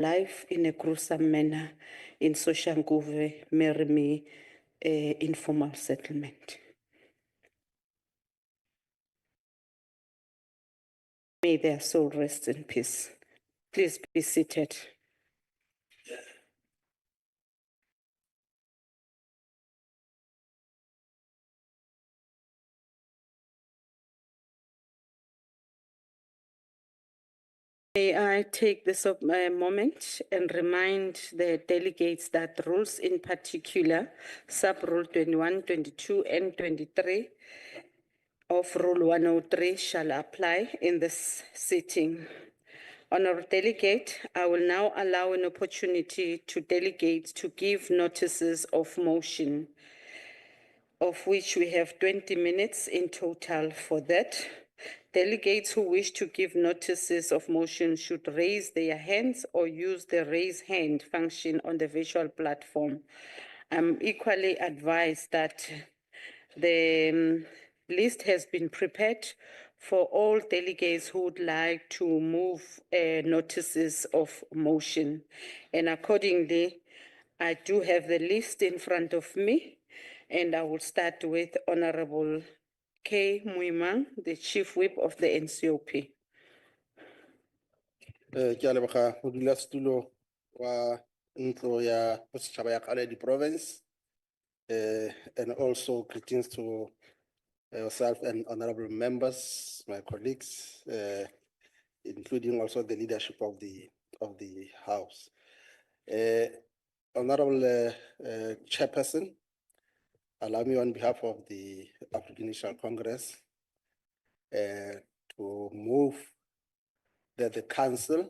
life in a gruesome manner in Soshanguve, Merimi informal settlement. May their soul rest in peace. Please be seated. May I take this moment and remind the delegates that rules in particular, sub-rule 21, 22, and 23 of Rule 103 shall apply in this sitting. Honourable Delegate, I will now allow an opportunity to delegates to give notices of motion, of which we have 20 minutes in total for that. Delegates who wish to give notices of motion should raise their hands or use the raise hand function on the virtual platform. I'm equally advised that the list has been prepared for all delegates who would like to move notices of motion. And accordingly, I do have the list in front of me, and I will start with Honorable K. Muimang, the Chief Whip of the NCOP. Ke a leboga modulasetulo wa ntlo ya bosetšhaba ya Kaledi province, and also greetings to yourself and honorable members, my colleagues, including also the leadership of the house. Honorable Chairperson, allow me on behalf of the African National Congress to move that the council,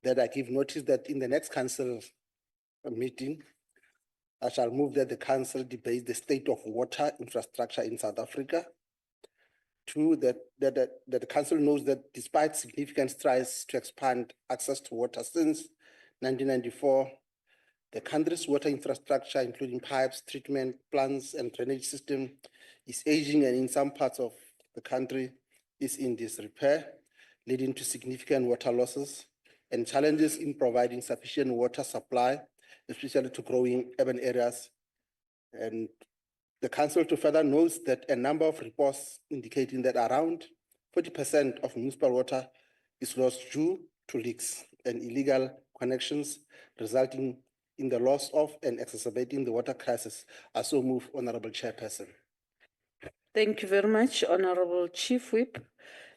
that I give notice that in the next council meeting, I shall move that the council debates the state of water infrastructure in South Africa. Two, that the council knows that despite significant strides to expand access to water since 1994, the country's water infrastructure, including pipes, treatment plants, and drainage system, is aging, and in some parts of the country is in disrepair, leading to significant water losses and challenges in providing sufficient water supply, especially to growing urban areas. And the council to further notes that a number of reports indicating that around 40% of municipal water is lost due to leaks and illegal connections, resulting in the loss of and exacerbating the water crisis. I so move, Honorable Chairperson. Thank you very much, Honorable Chief Whip.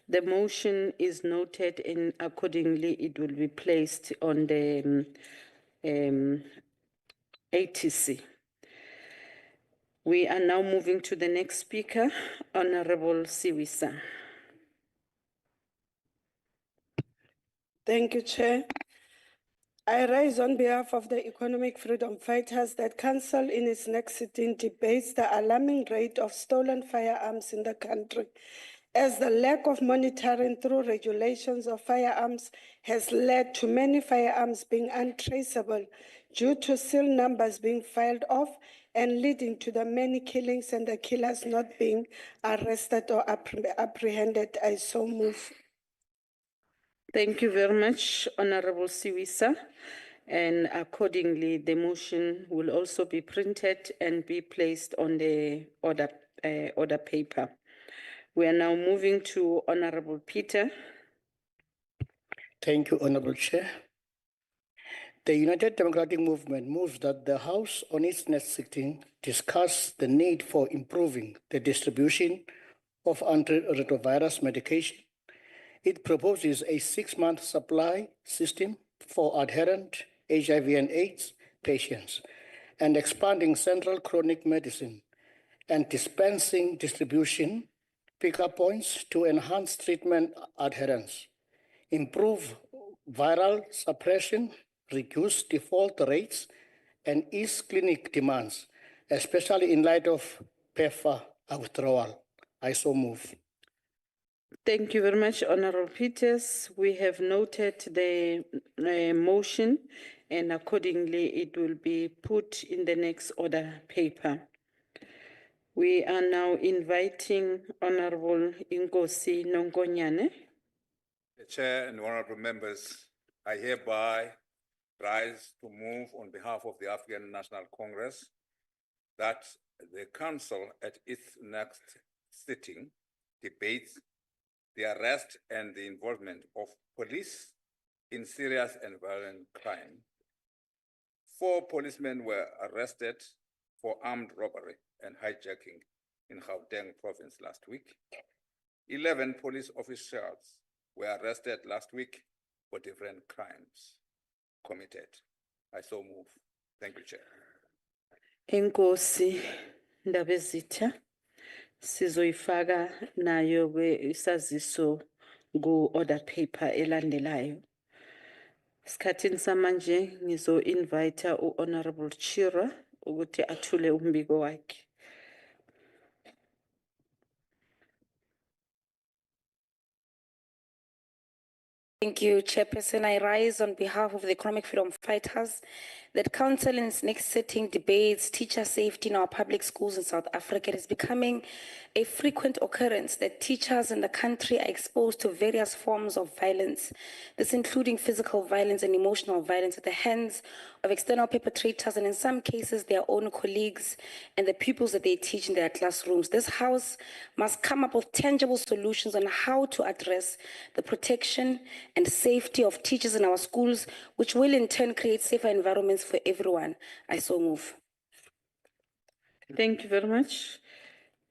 The motion is noted, and accordingly it will be placed on the ATC. We are now moving to the next speaker, Honorable Siwisa. Thank you, Chair. I rise on behalf of the economic freedom fighters that Council in its next sitting debates the alarming rate of stolen firearms in the country, as the lack of monitoring through regulations of firearms has led to many firearms being untraceable due to serial numbers being filed off and leading to the many killings and the killers not being arrested or apprehended. I so move. Thank you very much, Honorable Siwisa. And accordingly, the motion will also be printed and be placed on the order paper. We are now moving to Honorable Peter. Thank you, Honorable Chair. The United Democratic Movement moves that the House on its next sitting discuss the need for improving the distribution of antiretrovirus medication. It proposes a 6-month supply system for adherent HIV and AIDS patients and expanding central chronic medicine and dispensing distribution pickup points to enhance treatment adherence, improve viral suppression, reduce default rates, and ease clinic demands, especially in light of PEPFAR withdrawal. I so move. Thank you very much, Honorable Peters. We have noted the motion, and accordingly it will be put in the next order paper. We are now inviting Honorable Inkosi Nongonyane. The Chair and honorable members, I hereby rise to move on behalf of the African National Congress that the Council at its next sitting debates the arrest and the involvement of police in serious and violent crime. 4 policemen were arrested for armed robbery and hijacking in Gauteng province last week. 11 police officials were arrested last week for different crimes committed. I so move. Thank you, Chair. Enkosi Ndabezitha sizoyifaka nayo isaziso ku-order paper elandelayo. Sikhathini samanje ngizo-invite u-Honorable Chira ukuthi athule umbiko wakhe. Thank you, Chairperson. I rise on behalf of the economic freedom fighters that Council in its next sitting debates teacher safety in our public schools in South Africa. It is becoming a frequent occurrence that teachers in the country are exposed to various forms of violence, this including physical violence and emotional violence at the hands of external perpetrators and in some cases their own colleagues and the pupils that they teach in their classrooms. This House must come up with tangible solutions on how to address the protection and safety of teachers in our schools, which will in turn create safer environments for everyone. I so move. Thank you very much.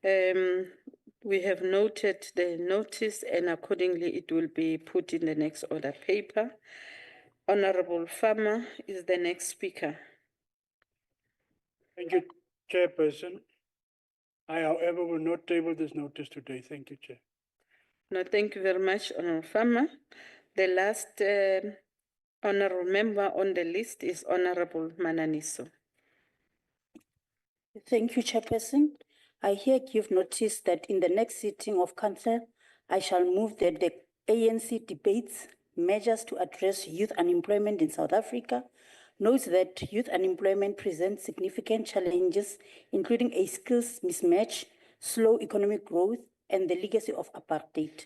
We have noted the notice and accordingly it will be put in the next order paper. Honorable Farmer is the next speaker. Thank you, Chairperson. I, however, will not table this notice today. Thank you, Chair. No, thank you very much, Honorable Farmer. The last honorable member on the list is Honorable Mananiso. Thank you, Chairperson. I here give notice that in the next sitting of Council, I shall move that the ANC debates measures to address youth unemployment in South Africa, notes that youth unemployment presents significant challenges, including a skills mismatch, slow economic growth, and the legacy of apartheid.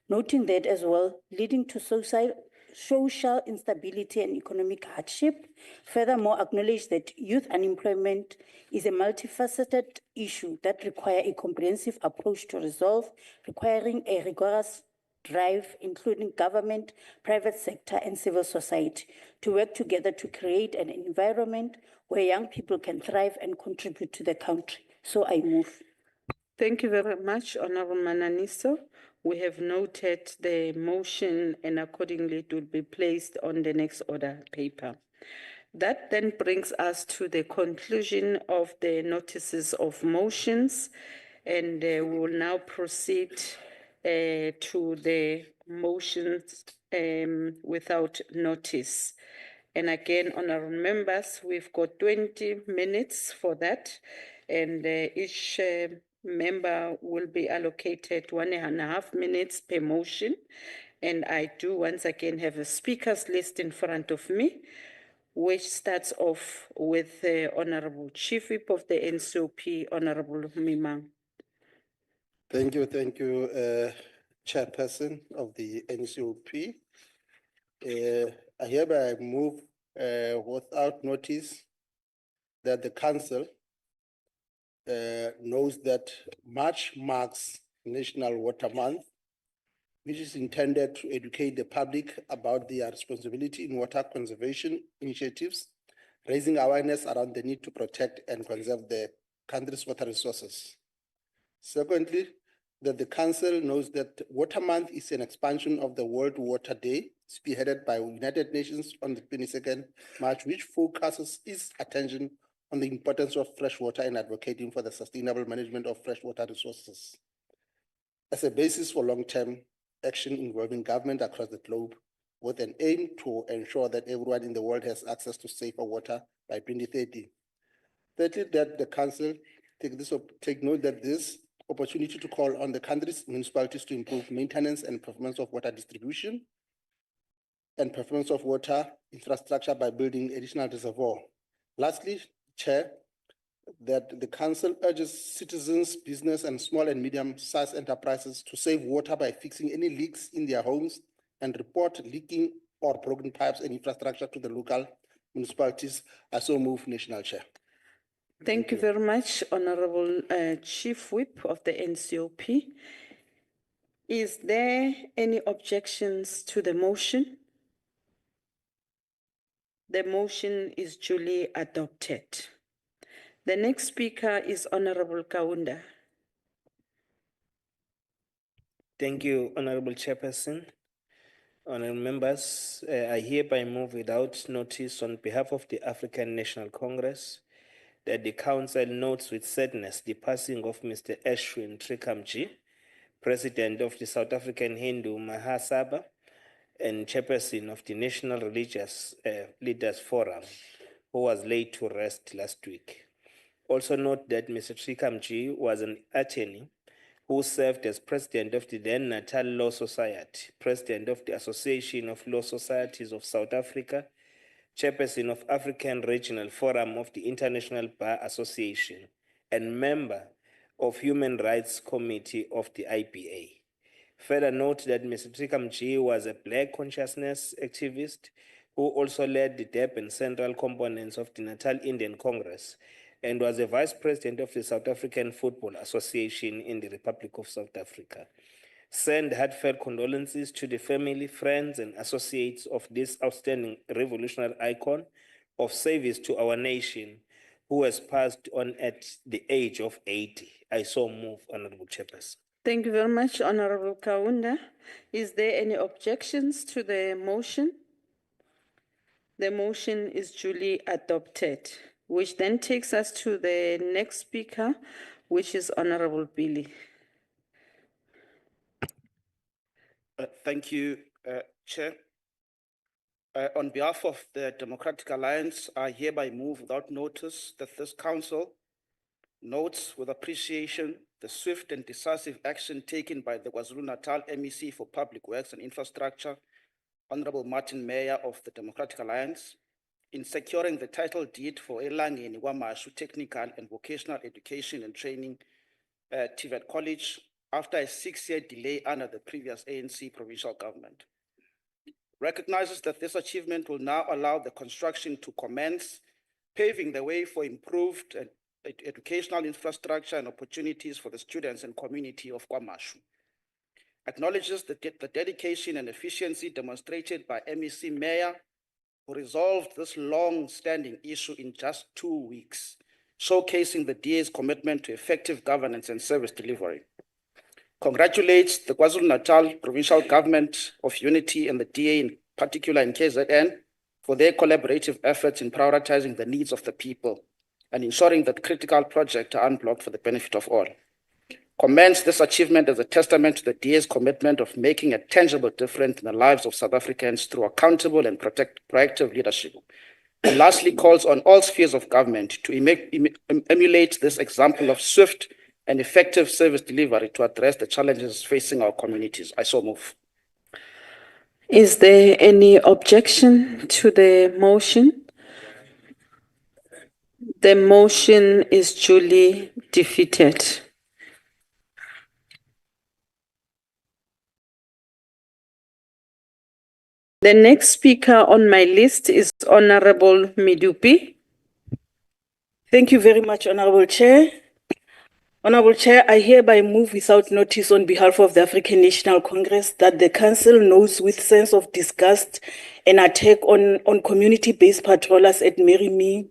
Noting that as well, leading to social instability and economic hardship. Furthermore, acknowledge that youth unemployment is a multifaceted issue that requires a comprehensive approach to resolve, requiring a rigorous drive, including government, private sector, and civil society, to work together to create an environment where young people can thrive and contribute to the country. So I move. Thank you very much, Honorable Mananiso. We have noted the motion and accordingly it will be placed on the next order paper. That then brings us to the conclusion of the notices of motions, and we will now proceed to the motions without notice. And again, honorable members, we've got 20 minutes for that, and each member will be allocated 1.5 minutes per motion. And I do once again have a speakers list in front of me, which starts off with the Honorable Chief Whip of the NCOP, Honorable Mimang. Thank you, Chairperson of the NCOP. I hereby move without notice that the Council knows that March marks National Water Month, which is intended to educate the public about their responsibility in water conservation initiatives, raising awareness around the need to protect and conserve the country's water resources. Secondly, that the Council knows that Water Month is an expansion of the World Water Day, spearheaded by United Nations on the 22nd March, which focuses its attention on the importance of fresh water and advocating for the sustainable management of freshwater resources as a basis for long-term action involving government across the globe, with an aim to ensure that everyone in the world has access to safer water by 2030. Thirdly, that the Council take note that this opportunity to call on the country's municipalities to improve maintenance and performance of water distribution and performance of water infrastructure by building additional reservoir. Lastly, Chair, that the Council urges citizens, business, and small and medium-sized enterprises to save water by fixing any leaks in their homes and report leaking or broken pipes and infrastructure to the local municipalities. I so move, National Chair. Thank you very much, Honorable Chief Whip of the NCOP. Is there any objections to the motion? The motion is duly adopted. The next speaker is Honorable Kaunda. Thank you, Honorable Chairperson. Honorable members, I hereby move without notice on behalf of the African National Congress that the Council notes with sadness the passing of Mr. Ashwin Trikamji, President of the South African Hindu Mahasabha and Chairperson of the National Religious Leaders Forum, who was laid to rest last week. Also note that Mr. Trikamji was an attorney who served as president of the then Natal Law Society, president of the Association of Law Societies of South Africa, chairperson of African Regional Forum of the International Bar Association, and member of Human Rights Committee of the IBA. Further note that Mr. Trikamji was a Black consciousness activist who also led the Durban Central components of the Natal Indian Congress and was a vice president of the South African Football Association in the Republic of South Africa. Send heartfelt condolences to the family, friends, and associates of this outstanding revolutionary icon of service to our nation who has passed on at the age of 80. I so move, Honorable Chairperson. Thank you very much, Honorable Kaunda. Is there any objections to the motion? The motion is duly adopted, which then takes us to the next speaker, which is Honorable Billy. Thank you, Chair. On behalf of the Democratic Alliance, I hereby move without notice that this Council notes with appreciation the swift and decisive action taken by the KwaZulu-Natal MEC for Public Works and Infrastructure, Honorable Martin Meyer of the Democratic Alliance, in securing the title deed for Elangeni KwaMashu Technical and Vocational Education and Training TVET College after a 6-year delay under the previous ANC provincial government. Recognizes that this achievement will now allow the construction to commence, paving the way for improved educational infrastructure and opportunities for the students and community of KwaMashu. Acknowledges the dedication and efficiency demonstrated by MEC Meyer, who resolved this long-standing issue in just 2 weeks, showcasing the DA's commitment to effective governance and service delivery. Congratulates the KwaZulu-Natal Provincial Government of Unity and the DA in particular in KZN for their collaborative efforts in prioritizing the needs of the people and ensuring that critical projects are unblocked for the benefit of all. Commends this achievement as a testament to the DA's commitment of making a tangible difference in the lives of South Africans through accountable and proactive leadership. And lastly, calls on all spheres of government to emulate this example of swift and effective service delivery to address the challenges facing our communities. I so move. Is there any objection to the motion? The motion is duly defeated. The next speaker on my list is Honorable Midupi. Thank you very much, Honorable Chair. Honorable Chair, I hereby move without notice on behalf of the African National Congress that the Council knows with sense of disgust an attack on community-based patrollers at Merimi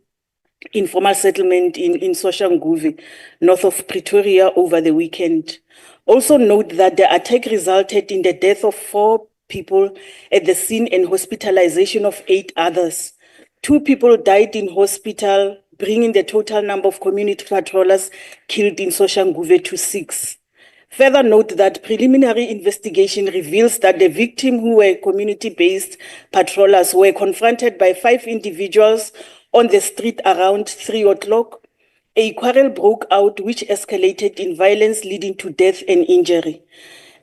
informal settlement in Soshanguve, north of Pretoria over the weekend. Also note that the attack resulted in the death of 4 people at the scene and hospitalization of 8 others. 2 people died in hospital, bringing the total number of community patrollers killed in Soshanguve to 6. Further note that preliminary investigation reveals that the victims, who were community-based patrollers, were confronted by 5 individuals on the street around 3 o'clock. A quarrel broke out which escalated in violence, leading to death and injury.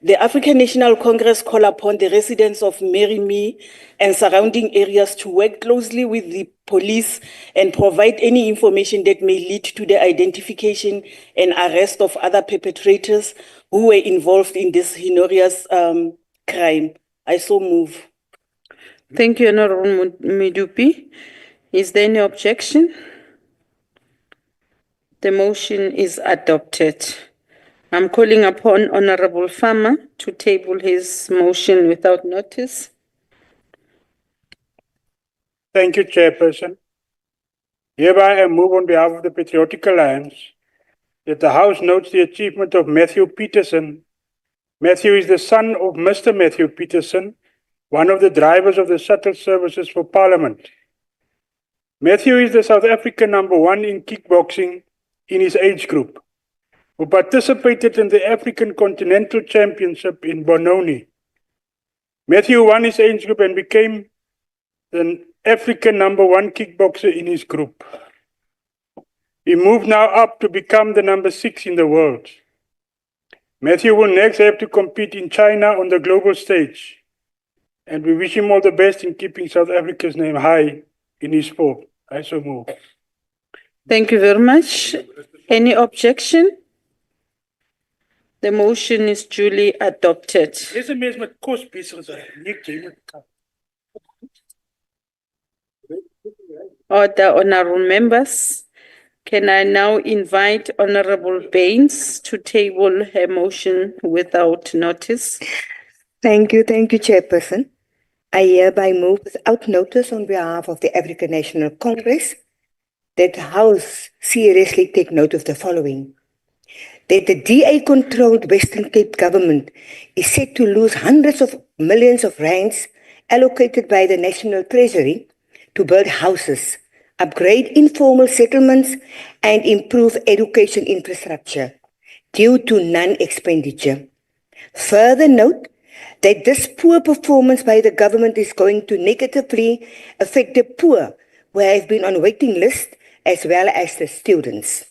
The African National Congress call upon the residents of Merimi and surrounding areas to work closely with the police and provide any information that may lead to the identification and arrest of other perpetrators who were involved in this heinous crime. I so move. Thank you, Honorable Midupi. Is there any objection? The motion is adopted. I'm calling upon Honorable Farmer to table his motion without notice. Thank you, Chairperson. Hereby I move on behalf of the Patriotic Alliance that the House notes the achievement of Matthew Peterson. Matthew is the son of Mr. Matthew Peterson, one of the drivers of the shuttle services for Parliament. Matthew is the South African #1 in kickboxing in his age group, who participated in the African Continental Championship in Benoni. Matthew won his age group and became the African #1 kickboxer in his group. He moved now up to become the #6 in the world. Matthew will next have to compete in China on the global stage, and we wish him all the best in keeping South Africa's name high in his sport. I so move. Thank you very much. Any objection? The motion is duly adopted. Deze mens met kos besig is, Nick, jy moet kap. Order, honorable members. Can I now invite Honorable Baines to table her motion without notice? Thank you, Chairperson. I hereby move without notice on behalf of the African National Congress that the House seriously take note of the following. That the DA-controlled Western Cape government is set to lose hundreds of millions of rands allocated by the National Treasury to build houses, upgrade informal settlements, and improve education infrastructure due to non-expenditure. Further note that this poor performance by the government is going to negatively affect the poor who have been on waiting list as well as the students.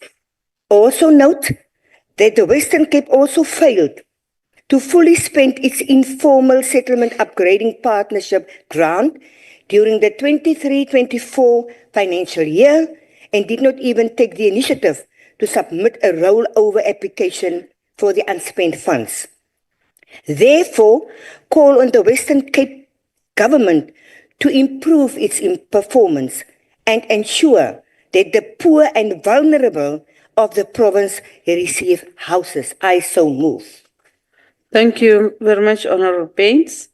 Also note that the Western Cape also failed to fully spend its informal settlement upgrading partnership grant during the 23-24 financial year and did not even take the initiative to submit a rollover application for the unspent funds. Therefore, call on the Western Cape government to improve its performance and ensure that the poor and vulnerable of the province receive houses. I so move. Thank you very much, Honorable Baines.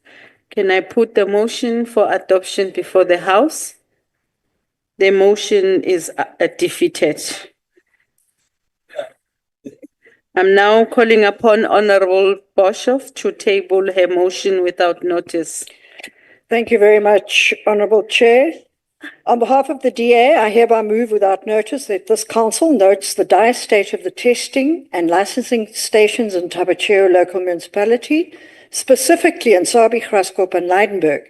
Can I put the motion for adoption before the House? The motion is defeated. I'm now calling upon Honorable Boshoff to table her motion without notice. Thank you very much, Honourable Chair. On behalf of the DA, I hereby move without notice that this council notes the dire state of the testing and licensing stations in Tabachero local municipality, specifically in Sabi, Graskop and Leidenburg.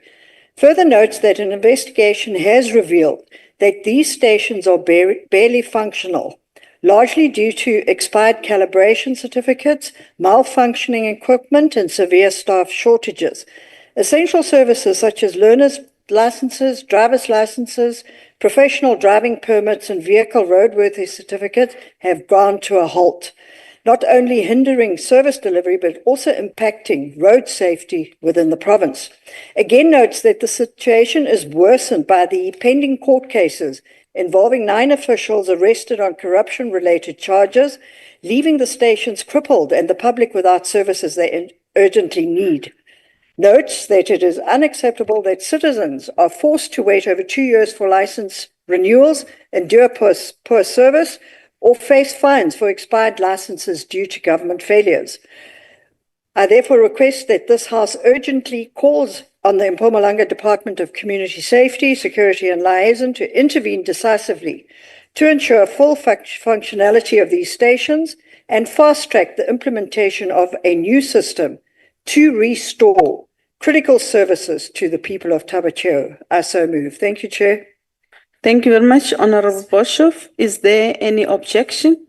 Further notes that an investigation has revealed that these stations are barely functional, largely due to expired calibration certificates, malfunctioning equipment, and severe staff shortages. Essential services such as learners' licenses, driver's licenses, professional driving permits, and vehicle roadworthy certificates have ground to a halt, not only hindering service delivery, but also impacting road safety within the province. Again notes that the situation is worsened by the pending court cases involving 9 officials arrested on corruption-related charges, leaving the stations crippled and the public without services they urgently need. Notes that it is unacceptable that citizens are forced to wait over 2 years for license renewals, endure poor service, or face fines for expired licenses due to government failures. I therefore request that this House urgently calls on the Mpumalanga Department of Community Safety, Security and Liaison to intervene decisively to ensure full functionality of these stations and fast-track the implementation of a new system to restore critical services to the people of Tabachero. I so move. Thank you, Chair. Thank you very much, Honorable Boshoff. Is there any objection?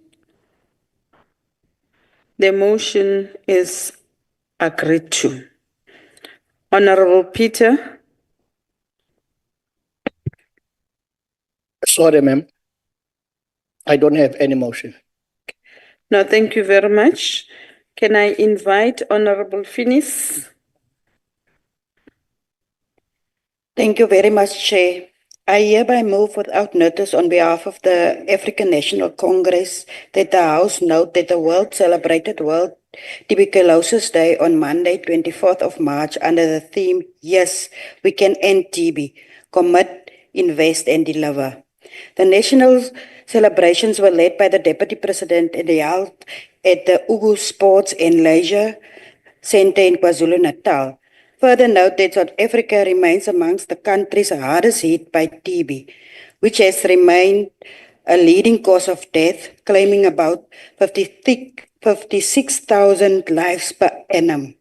The motion is agreed to. Honorable Peter. Sorry, ma'am. I don't have any motion. No, thank you very much. Can I invite Honorable Finis? Thank you very much, Chair. I hereby move without notice on behalf of the African National Congress that the House note that the world celebrated World Tuberculosis Day on Monday, 24th of March under the theme, Yes, We Can End TB, Commit, Invest and Deliver. The national celebrations were led by the Deputy President and held at the Ugu Sports and Leisure Centre in KwaZulu-Natal. Further note that South Africa remains amongst the countries hardest hit by TB, which has remained a leading cause of death, claiming about 56,000 lives per annum.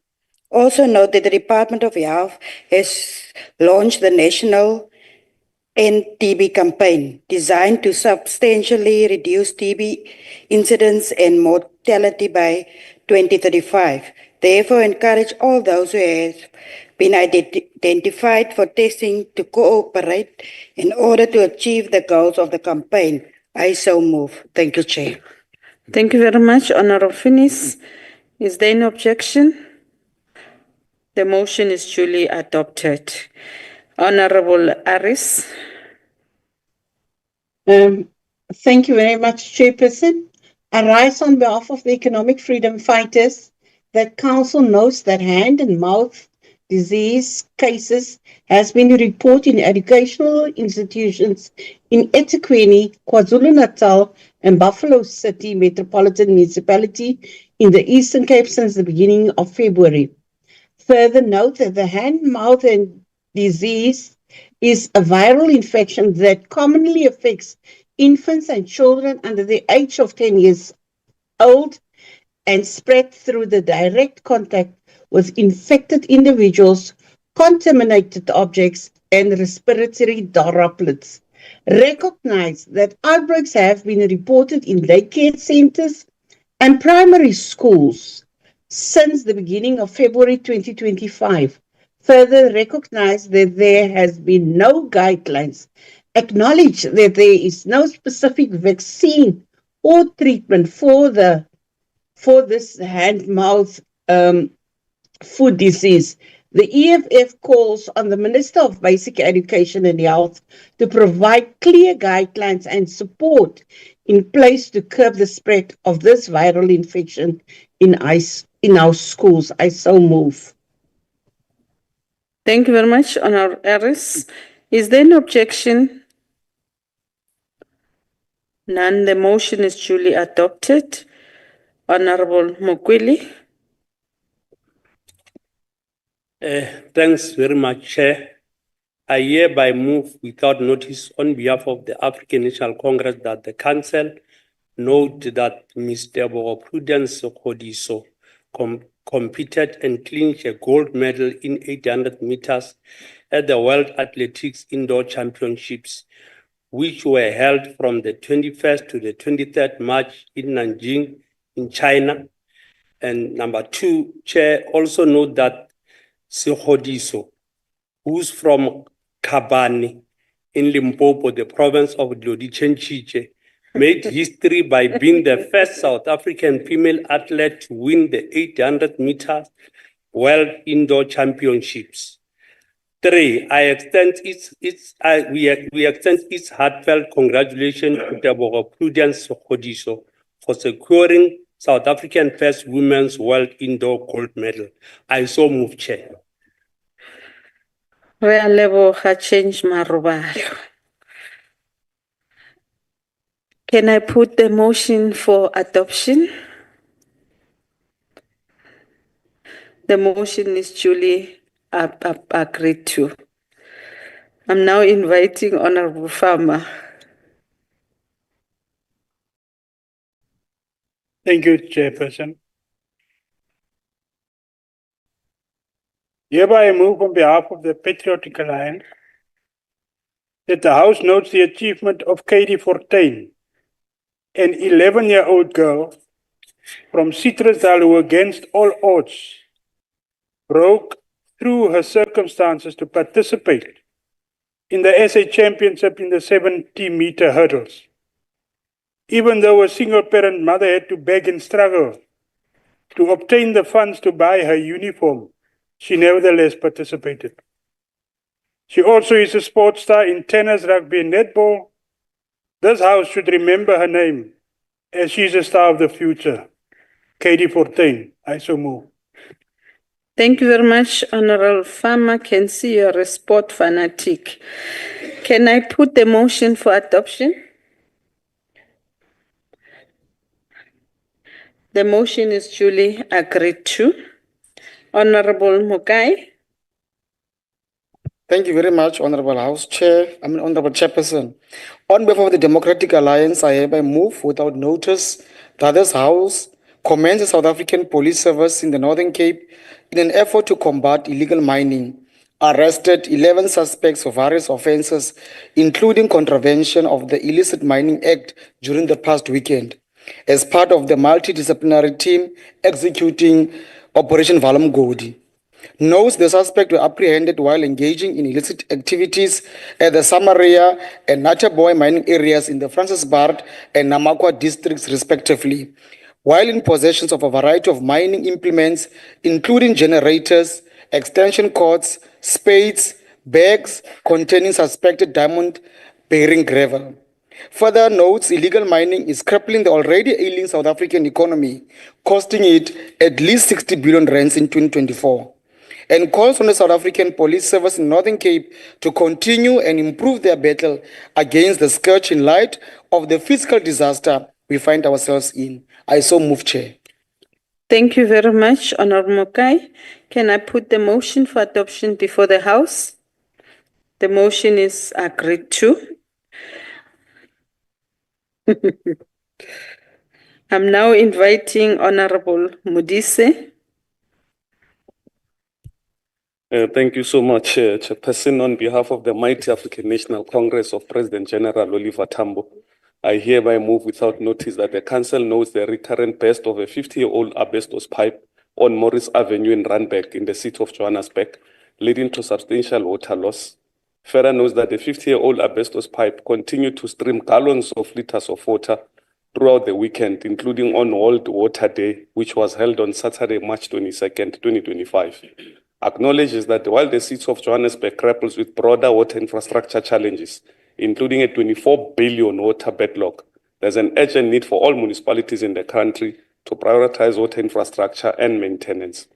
Also note that the Department of Health has launched the National End TB campaign designed to substantially reduce TB incidence and mortality by 2035. Therefore, encourage all those who have been identified for testing to cooperate in order to achieve the goals of the campaign. I so move. Thank you, Chair. Thank you very much, Honorable Finis. Is there any objection? The motion is duly adopted. Honorable Aris. Thank you very much, Chairperson. I rise on behalf of the economic freedom fighters that Council notes that hand and mouth disease cases has been reported in educational institutions in eThekwini, KwaZulu-Natal, and Buffalo City Metropolitan Municipality in the Eastern Cape since the beginning of February. Further note that the hand-mouth disease is a viral infection that commonly affects infants and children under the age of 10 years old and spread through the direct contact with infected individuals, contaminated objects, and respiratory droplets. Recognize that outbreaks have been reported in daycare centers and primary schools since the beginning of February 2025. Further, recognize that there has been no guidelines. Acknowledge that there is no specific vaccine or treatment for this hand-mouth food disease. The EFF calls on the Minister of Basic Education and Health to provide clear guidelines and support in place to curb the spread of this viral infection in our schools. I so move. Thank you very much, Honorable Aris. Is there an objection? None. The motion is duly adopted. Honorable Mokweli. Thanks very much, Chair. I hereby move without notice on behalf of the African National Congress that the Council note that Mr. Prudence Kgodiso competed and clinched a gold medal in 800 meters at the World Athletics Indoor Championships, which were held from the 21st to the 23rd March in Nanjing in China. And number two, Chair, also note that Kgodiso, who's from Kabane in Limpopo, the province of Dlodichenchiche, made history by being the first South African female athlete to win the 800 meters World Indoor Championships. Three, we extend its heartfelt congratulations to Tebogo Prudence Kgodiso for securing South African first women's World Indoor gold medal. I so move, Chair. Re a leboga change marobalo. Can I put the motion for adoption? The motion is duly agreed to. I'm now inviting Honorable Farmer. Thank you, Chairperson. Hereby I move on behalf of the Patriotic Alliance that the House notes the achievement of Katie Fortuin, an 11-year-old girl from Citrusdal who, against all odds, broke through her circumstances to participate in the SA Championship in the 70-meter hurdles. Even though a single-parent mother had to beg and struggle to obtain the funds to buy her uniform, she nevertheless participated. She also is a sports star in tennis, rugby, and netball. This house should remember her name, as she is a star of the future. Katie Fortuin, I so move. Thank you very much, Honorable Farmer. Can see you're a sport fanatic. Can I put the motion for adoption? The motion is duly agreed to. Honorable Mukai. Thank you very much, Honorable Honorable Chairperson. On behalf of the Democratic Alliance, I hereby move without notice that this House commends the South African Police Service in the Northern Cape in an effort to combat illegal mining, arrested 11 suspects for various offences, including contravention of the Illicit Mining Act during the past weekend, as part of the multidisciplinary team executing Operation Valum Godi. Notes the suspects were apprehended while engaging in illicit activities at the Samaria and Nataboy mining areas in the Francisbard and Namakwa districts, respectively, while in possession of a variety of mining implements, including generators, extension cords, spades, bags containing suspected diamond-bearing gravel. Further notes, illegal mining is crippling the already ailing South African economy, costing it at least 60 billion rands in 2024. And calls on the South African Police Service in Northern Cape to continue and improve their battle against the scourge in light of the fiscal disaster we find ourselves in. I so move, Chair. Thank you very much, Honorable Mukai. Can I put the motion for adoption before the House? The motion is agreed to. I'm now inviting Honorable Modise. Thank you so much, Chairperson. On behalf of the Mighty African National Congress of President General Oliver Tambo, I hereby move without notice that the Council notes the recurrent burst of a 50-year-old asbestos pipe on Morris Avenue in Randburg in the city of Johannesburg, leading to substantial water loss. Further notes that the 50-year-old asbestos pipe continued to stream gallons of liters of water throughout the weekend, including on World Water Day, which was held on Saturday, March 22nd, 2025. Acknowledges that while the city of Johannesburg grapples with broader water infrastructure challenges, including a 24 billion water backlog, there's an urgent need for all municipalities in the country to prioritize water infrastructure and maintenance.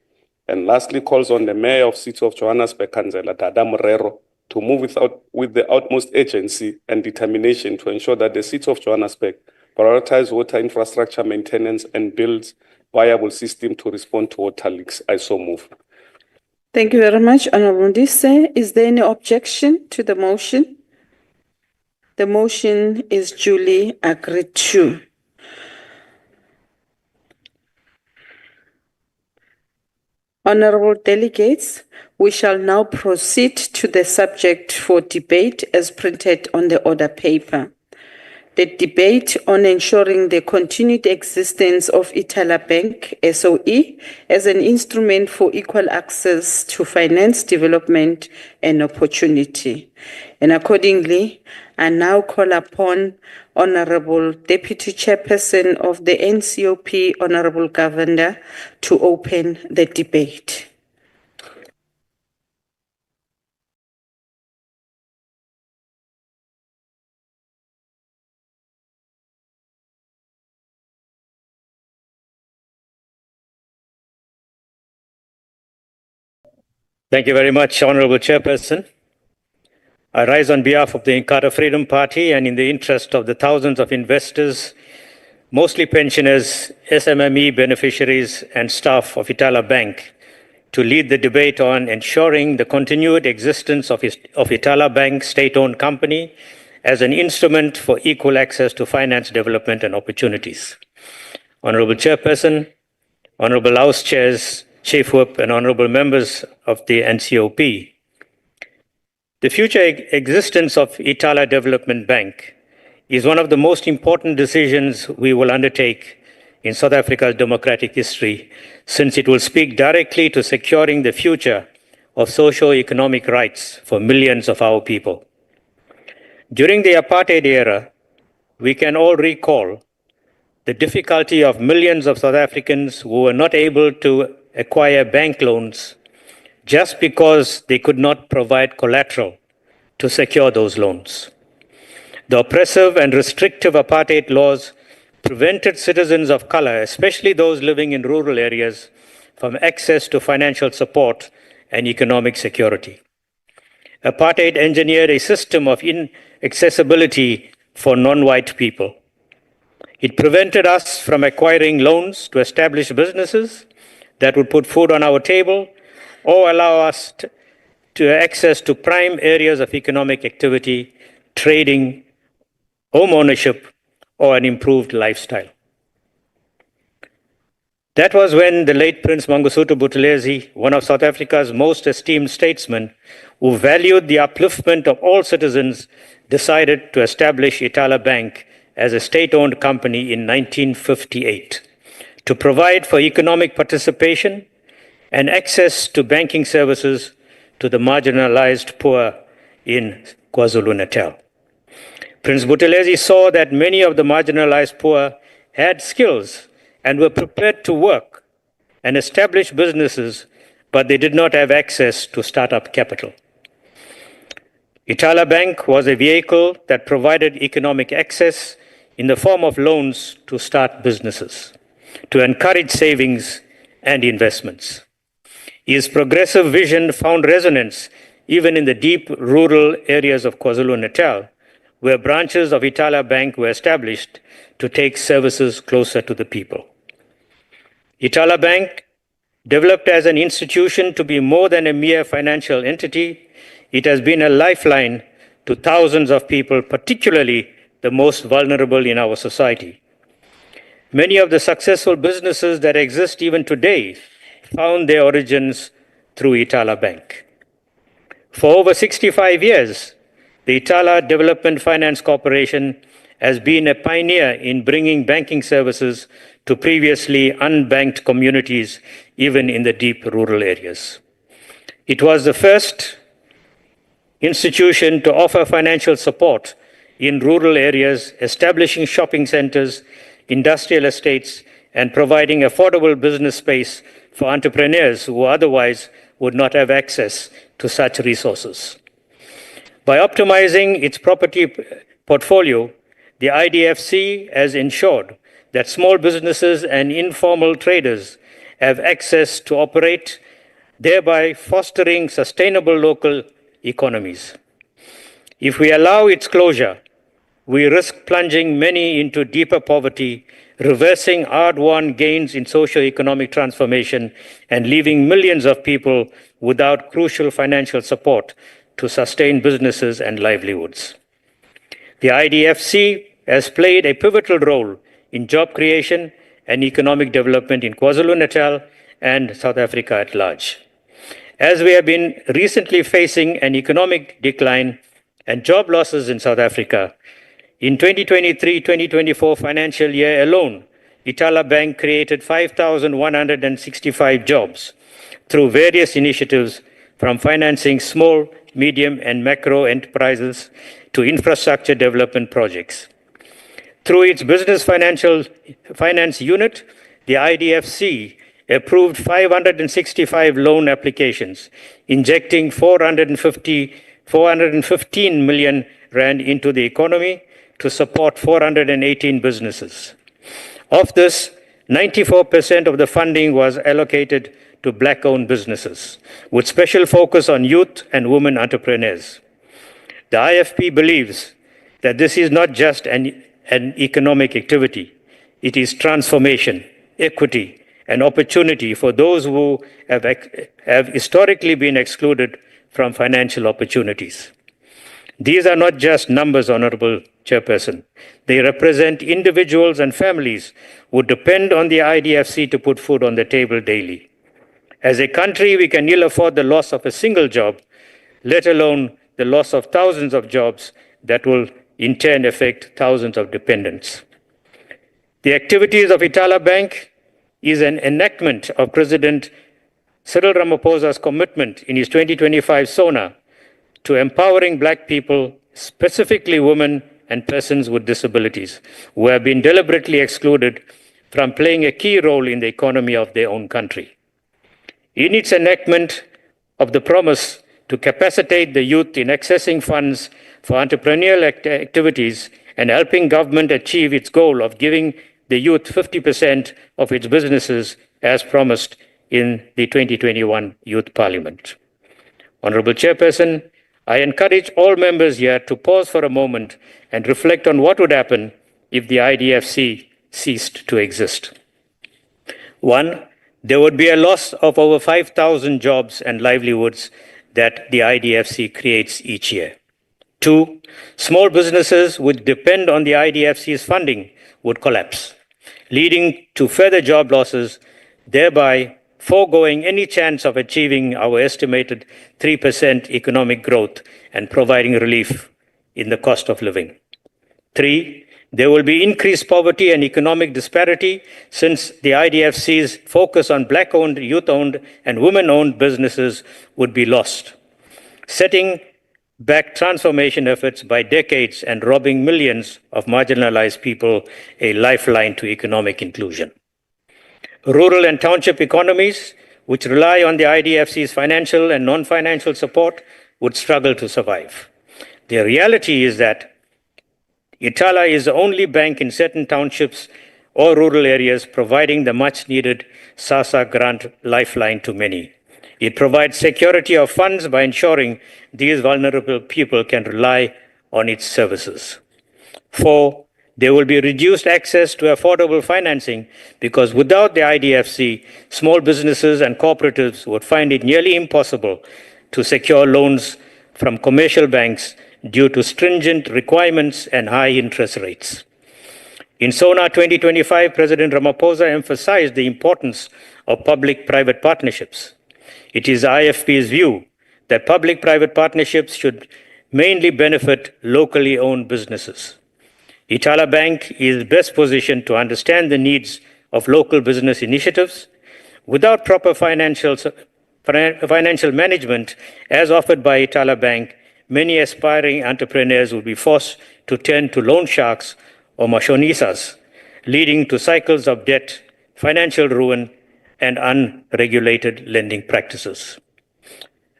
And lastly, calls on the Mayor of City of Johannesburg, Councillor Dada Morero, to move with the utmost urgency and determination to ensure that the City of Johannesburg prioritize water infrastructure maintenance and builds viable system to respond to water leaks. I so move. Thank you very much, Honorable Modise. Is there any objection to the motion? The motion is duly agreed to. Honorable delegates, we shall now proceed to the subject for debate as printed on the order paper. The debate on ensuring the continued existence of Ithala Bank, SOE, as an instrument for equal access to finance, development, and opportunity. And accordingly, I now call upon Honorable Deputy Chairperson of the NCOP, Honorable Governor, to open the debate. Thank you very much, Honorable Chairperson. I rise on behalf of the Inkatha Freedom Party and in the interest of the thousands of investors, mostly pensioners, SMME beneficiaries, and staff of Ithala Bank, to lead the debate on ensuring the continued existence of Ithala Bank, state-owned company, as an instrument for equal access to finance, development, and opportunities. Honorable Chairperson, Honorable House Chairs, Chief Whip, and honorable members of the NCOP. The future existence of Ithala Development Bank is one of the most important decisions we will undertake in South Africa's democratic history, since it will speak directly to securing the future of socio-economic rights for millions of our people. During the apartheid era, we can all recall the difficulty of millions of South Africans who were not able to acquire bank loans just because they could not provide collateral to secure those loans. The oppressive and restrictive apartheid laws prevented citizens of color, especially those living in rural areas, from access to financial support and economic security. Apartheid engineered a system of inaccessibility for non-white people. It prevented us from acquiring loans to establish businesses that would put food on our table or allow us to access to prime areas of economic activity, trading, home ownership, or an improved lifestyle. That was when the late Prince Mangosuthu Buthelezi, one of South Africa's most esteemed statesmen, who valued the upliftment of all citizens, decided to establish Ithala Bank as a state-owned company in 1958 to provide for economic participation and access to banking services to the marginalized poor in KwaZulu-Natal. Prince Buthelezi saw that many of the marginalized poor had skills and were prepared to work and establish businesses, but they did not have access to startup capital. Ithala Bank was a vehicle that provided economic access in the form of loans to start businesses, to encourage savings and investments. His progressive vision found resonance even in the deep rural areas of KwaZulu-Natal, where branches of Ithala Bank were established to take services closer to the people. Ithala Bank, developed as an institution to be more than a mere financial entity, it has been a lifeline to thousands of people, particularly the most vulnerable in our society. Many of the successful businesses that exist even today found their origins through Ithala Bank. For over 65 years, the Ithala Development Finance Corporation has been a pioneer in bringing banking services to previously unbanked communities, even in the deep rural areas. It was the first institution to offer financial support in rural areas, establishing shopping centers, industrial estates, and providing affordable business space for entrepreneurs who otherwise would not have access to such resources. By optimizing its property portfolio, the IDFC has ensured that small businesses and informal traders have access to operate, thereby fostering sustainable local economies. If we allow its closure, we risk plunging many into deeper poverty, reversing hard-won gains in socio-economic transformation, and leaving millions of people without crucial financial support to sustain businesses and livelihoods. The IDFC has played a pivotal role in job creation and economic development in KwaZulu-Natal and South Africa at large. As we have been recently facing an economic decline and job losses in South Africa, in 2023-2024 financial year alone, Ithala Bank created 5,165 jobs through various initiatives, from financing small, medium, and macro enterprises to infrastructure development projects. Through its business finance unit, the IDFC approved 565 loan applications, injecting 415 million rand into the economy to support 418 businesses. Of this, 94% of the funding was allocated to Black-owned businesses, with special focus on youth and women entrepreneurs. The IFP believes that this is not just an economic activity, it is transformation, equity, and opportunity for those who have historically been excluded from financial opportunities. These are not just numbers, Honorable Chairperson. They represent individuals and families who depend on the IDFC to put food on the table daily. As a country, we can ill afford the loss of a single job, let alone the loss of thousands of jobs that will in turn affect thousands of dependents. The activities of Ithala Bank is an enactment of President Cyril Ramaphosa's commitment in his 2025 SONA to empowering Black people, specifically women and persons with disabilities, who have been deliberately excluded from playing a key role in the economy of their own country. In its enactment of the promise to capacitate the youth in accessing funds for entrepreneurial activities and helping government achieve its goal of giving the youth 50% of its businesses as promised in the 2021 Youth Parliament. Honorable Chairperson, I encourage all members here to pause for a moment and reflect on what would happen if the IDFC ceased to exist. 1, there would be a loss of over 5,000 jobs and livelihoods that the IDFC creates each year. 2, small businesses which depend on the IDFC's funding would collapse, leading to further job losses, thereby foregoing any chance of achieving our estimated 3% economic growth and providing relief in the cost of living. 3, there will be increased poverty and economic disparity since the IDFC's focus on Black-owned, youth-owned, and women-owned businesses would be lost, setting back transformation efforts by decades and robbing millions of marginalized people a lifeline to economic inclusion. Rural and township economies, which rely on the IDFC's financial and non-financial support, would struggle to survive. The reality is that Ithala is the only bank in certain townships or rural areas providing the much-needed SASA grant lifeline to many. It provides security of funds by ensuring these vulnerable people can rely on its services. 4, there will be reduced access to affordable financing because without the IDFC, small businesses and cooperatives would find it nearly impossible to secure loans from commercial banks due to stringent requirements and high interest rates. In SONA 2025, President Ramaphosa emphasized the importance of public-private partnerships. It is IFP's view that public-private partnerships should mainly benefit locally owned businesses. Ithala Bank is best positioned to understand the needs of local business initiatives. Without proper financial management, as offered by Ithala Bank, many aspiring entrepreneurs will be forced to turn to loan sharks or mashonisas, leading to cycles of debt, financial ruin, and unregulated lending practices.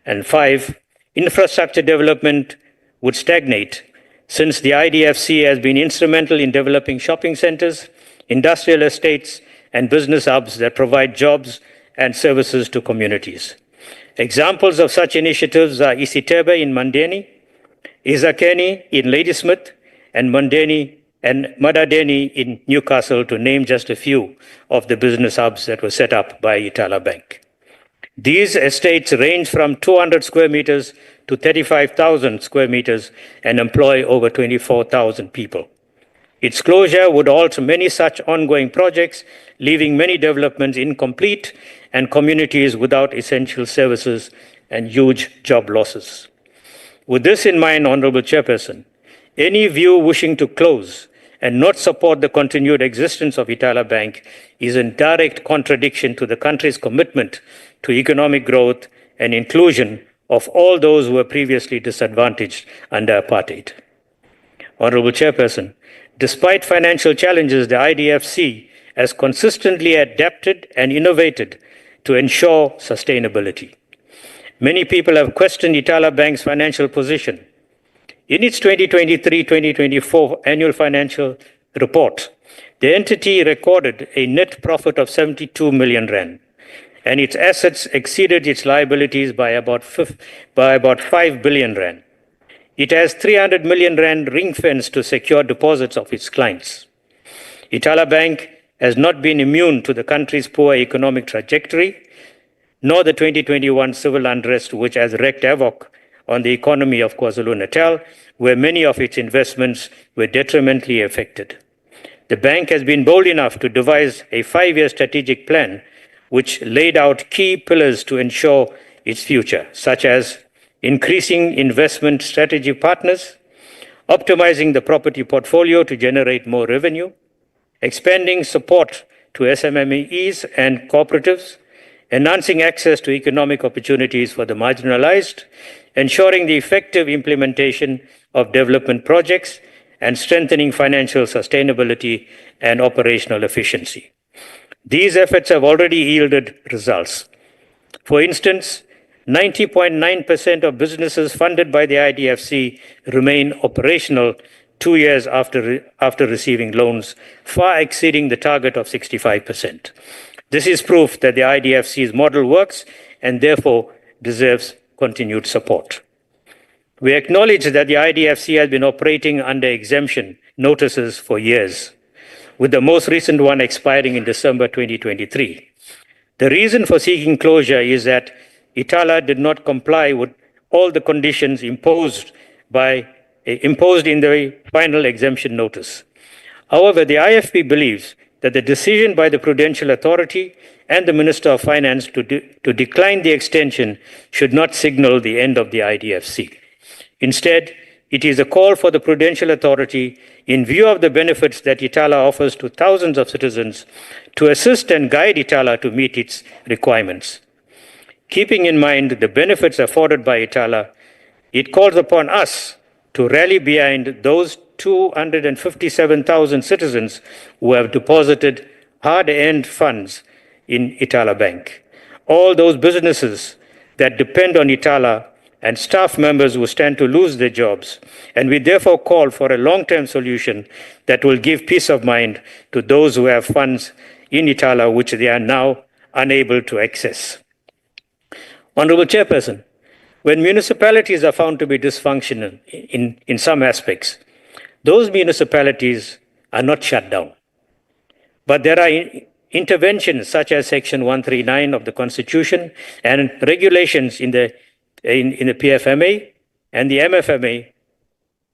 And 5, infrastructure development would stagnate since the IDFC has been instrumental in developing shopping centers, industrial estates, and business hubs that provide jobs and services to communities. Examples of such initiatives are Isitebe in Mandeni, Izakeni in Ladysmith, and Mandeni and Madadeni in Newcastle, to name just a few of the business hubs that were set up by Ithala Bank. These estates range from 200 square meters to 35,000 square meters and employ over 24,000 people. Its closure would halt many such ongoing projects, leaving many developments incomplete and communities without essential services and huge job losses. With this in mind, Honorable Chairperson, any view wishing to close and not support the continued existence of Ithala Bank is in direct contradiction to the country's commitment to economic growth and inclusion of all those who were previously disadvantaged under apartheid. Honorable Chairperson, despite financial challenges, the IDFC has consistently adapted and innovated to ensure sustainability. Many people have questioned Ithala Bank's financial position. In its 2023-2024 annual financial report, the entity recorded a net profit of 72 million rand, and its assets exceeded its liabilities by about 5 billion rand. It has 300 million rand ring-fenced to secure deposits of its clients. Ithala Bank has not been immune to the country's poor economic trajectory, nor the 2021 civil unrest, which has wreaked havoc on the economy of KwaZulu-Natal, where many of its investments were detrimentally affected. The bank has been bold enough to devise a 5-year strategic plan which laid out key pillars to ensure its future, such as increasing investment strategy partners, optimizing the property portfolio to generate more revenue, expanding support to SMMEs and cooperatives, enhancing access to economic opportunities for the marginalized, ensuring the effective implementation of development projects, and strengthening financial sustainability and operational efficiency. These efforts have already yielded results. For instance, 90.9% of businesses funded by the IDFC remain operational 2 years after receiving loans, far exceeding the target of 65%. This is proof that the IDFC's model works and therefore deserves continued support. We acknowledge that the IDFC has been operating under exemption notices for years, with the most recent one expiring in December 2023. The reason for seeking closure is that Ithala did not comply with all the conditions imposed in the final exemption notice. However, the IFP believes that the decision by the Prudential Authority and the Minister of Finance to decline the extension should not signal the end of the IDFC. Instead, it is a call for the Prudential Authority, in view of the benefits that Ithala offers to thousands of citizens, to assist and guide Ithala to meet its requirements. Keeping in mind the benefits afforded by Ithala, it calls upon us to rally behind those 257,000 citizens who have deposited hard-earned funds in Ithala Bank. All those businesses that depend on Ithala and staff members who stand to lose their jobs. And we therefore call for a long-term solution that will give peace of mind to those who have funds in Ithala which they are now unable to access. Honorable Chairperson, when municipalities are found to be dysfunctional in some aspects, those municipalities are not shut down. But there are interventions such as Section 139 of the Constitution and regulations in the PFMA and the MFMA,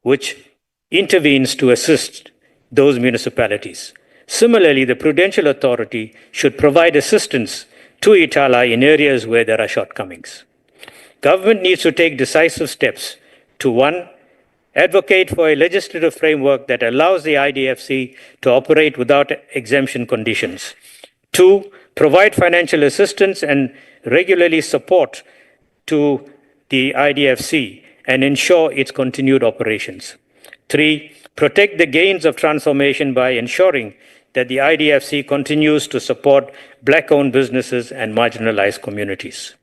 which intervenes to assist those municipalities. Similarly, the Prudential Authority should provide assistance to Ithala in areas where there are shortcomings. Government needs to take decisive steps to, 1, advocate for a legislative framework that allows the IDFC to operate without exemption conditions. 2, provide financial assistance and regularly support to the IDFC and ensure its continued operations. 3, protect the gains of transformation by ensuring that the IDFC continues to support Black-owned businesses and marginalized communities.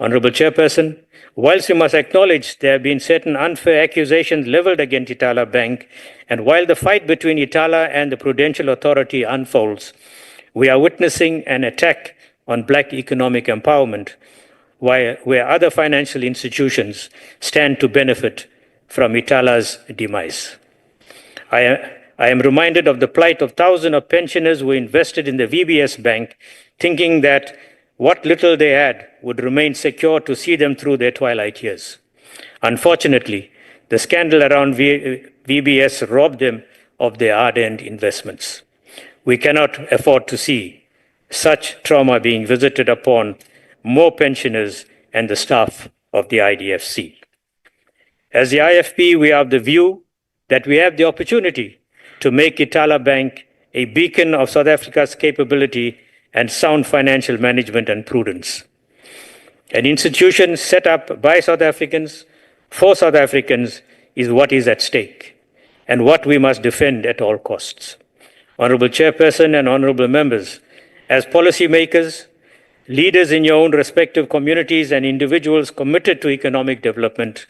Honorable Chairperson, whilst we must acknowledge there have been certain unfair accusations leveled against Ithala Bank, and while the fight between Ithala and the Prudential Authority unfolds, we are witnessing an attack on Black economic empowerment, where other financial institutions stand to benefit from Ithala's demise. I am reminded of the plight of thousands of pensioners who invested in the VBS Bank, thinking that what little they had would remain secure to see them through their twilight years. Unfortunately, the scandal around VBS robbed them of their hard-earned investments. We cannot afford to see such trauma being visited upon more pensioners and the staff of the IDFC. As the IFP, we are of the view that we have the opportunity to make Ithala Bank a beacon of South Africa's capability and sound financial management and prudence. An institution set up by South Africans for South Africans is what is at stake and what we must defend at all costs. Honorable Chairperson and honorable members, as policymakers, leaders in your own respective communities and individuals committed to economic development,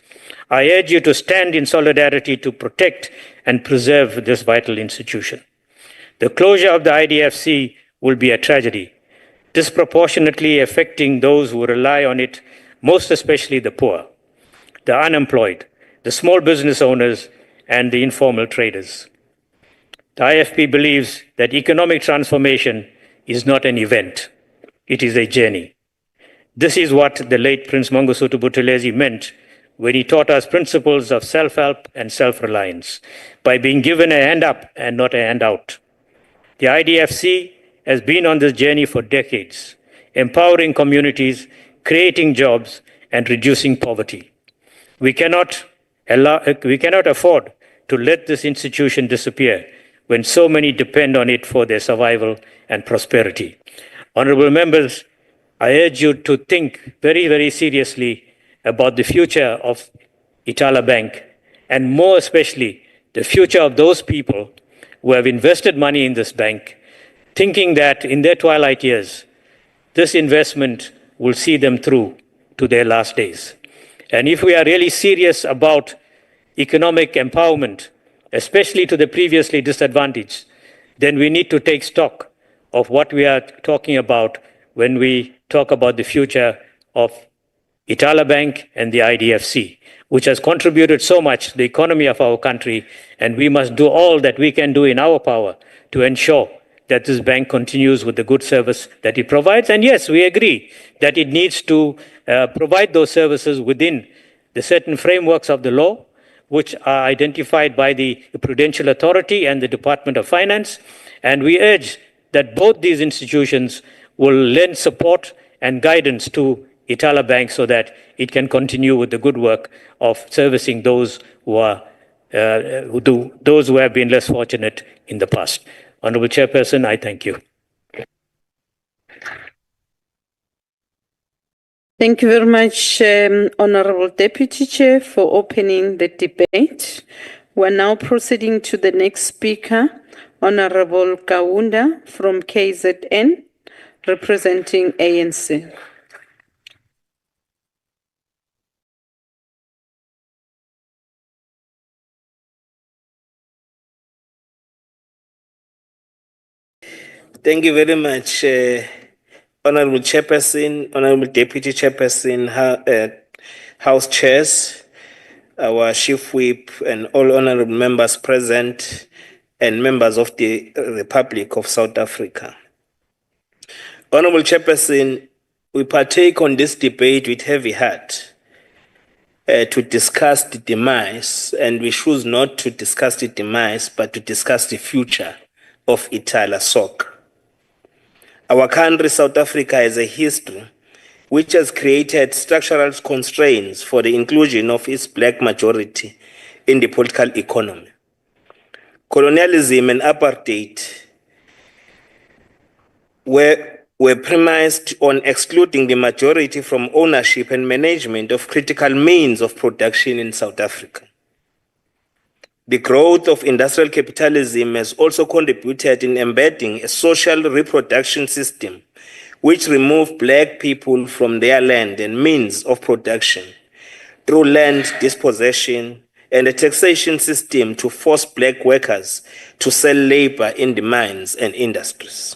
I urge you to stand in solidarity to protect and preserve this vital institution. The closure of the IDFC will be a tragedy, disproportionately affecting those who rely on it, most especially the poor, the unemployed, the small business owners, and the informal traders. The IFP believes that economic transformation is not an event, it is a journey. This is what the late Prince Mangosuthu Buthelezi meant when he taught us principles of self-help and self-reliance, by being given a hand up and not a hand out. The IDFC has been on this journey for decades, empowering communities, creating jobs, and reducing poverty. We cannot afford to let this institution disappear when so many depend on it for their survival and prosperity. Honorable members, I urge you to think very, very seriously about the future of Ithala Bank, and more especially the future of those people who have invested money in this bank, thinking that in their twilight years, this investment will see them through to their last days. And if we are really serious about economic empowerment, especially to the previously disadvantaged, then we need to take stock of what we are talking about when we talk about the future of Ithala Bank and the IDFC, which has contributed so much to the economy of our country, and we must do all that we can do in our power to ensure that this bank continues with the good service that it provides. And yes, we agree that it needs to provide those services within the certain frameworks of the law, which are identified by the Prudential Authority and the Department of Finance. And we urge that both these institutions will lend support and guidance to Ithala Bank so that it can continue with the good work of servicing those who are those who have been less fortunate in the past. Honorable Chairperson, I thank you. Thank you very much, Honorable Deputy Chair, for opening the debate. We're now proceeding to the next speaker, Honorable Kaunda from KZN, representing ANC. Thank you very much, Honorable Chairperson, Honorable Deputy Chairperson, House Chairs, our Chief Whip, and all honorable members present, and members of the Republic of South Africa. Honorable Chairperson, we partake on this debate with heavy heart to discuss the demise, and we choose not to discuss the demise, but to discuss the future of Ithala SOC. Our country, South Africa, has a history which has created structural constraints for the inclusion of its black majority in the political economy. Colonialism and apartheid were premised on excluding the majority from ownership and management of critical means of production in South Africa. The growth of industrial capitalism has also contributed in embedding a social reproduction system which removed black people from their land and means of production through land dispossession and a taxation system to force black workers to sell labor in the mines and industries.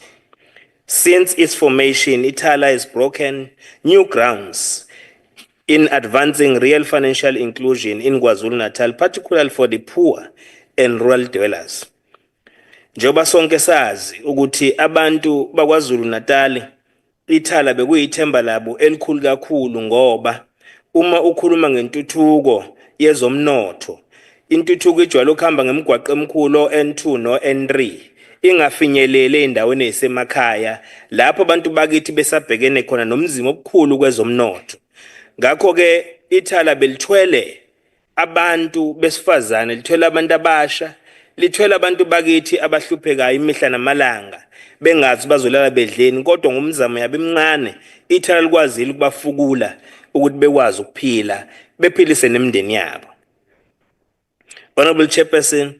Since its formation, Ithala has broken new grounds in advancing real financial inclusion in KwaZulu-Natal, particularly for the poor and rural dwellers. Njoba sonke sazi ukuthi abantu bakwaZulu-Natal Ithala bekuyithemba labo elikhulu kakhulu ngoba uma ukhuluma ngentuthuko yezomnotho, intuthuko ijwayele ukuhamba ngemigwaqo emikhulu N2 no N3 ingafinyelele endaweni ezisemakhaya lapho abantu bakithi besabhekene khona nomzimo obukhulu kwezomnotho. Ngakho ke Ithala belithwele abantu besifazane, lithwele abantu abasha, lithwele abantu bakithi abahluphekayo imihla namalanga bengazi bazolala bedleni, kodwa ngomzamo yabo emncane Ithala likwazile ukubafukula ukuthi bekwazi ukuphila bephilise nemindeni yabo. Honorable Chairperson,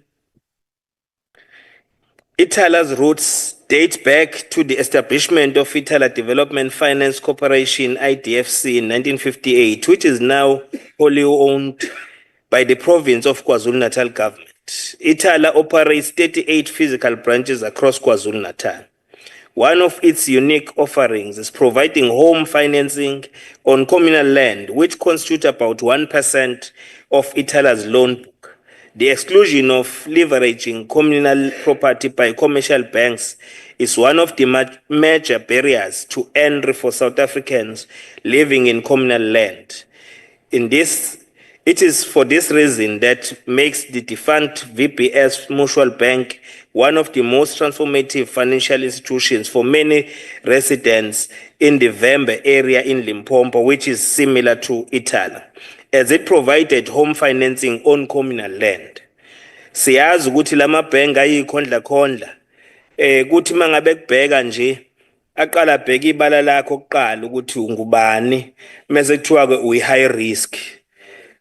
Ithala's roots date back to the establishment of Ithala Development Finance Corporation, IDFC, in 1958, which is now wholly owned by the province of KwaZulu-Natal government. Ithala operates 38 physical branches across KwaZulu-Natal. One of its unique offerings is providing home financing on communal land, which constitutes about 1% of Ithala's loan book. The exclusion of leveraging communal property by commercial banks is one of the major barriers to entry for South Africans living in communal land. It is for this reason that makes the defunct VPS Mutual Bank one of the most transformative financial institutions for many residents in the Vembe area in Limpopo, which is similar to Ithala, as it provided home financing on communal land. Siyazi ukuthi lama bank ayikhondla kuthi mangabe kubheka nje aqala bheka ibala lakho kuqala ukuthi ungubani mase kuthiwa ke uyi high risk.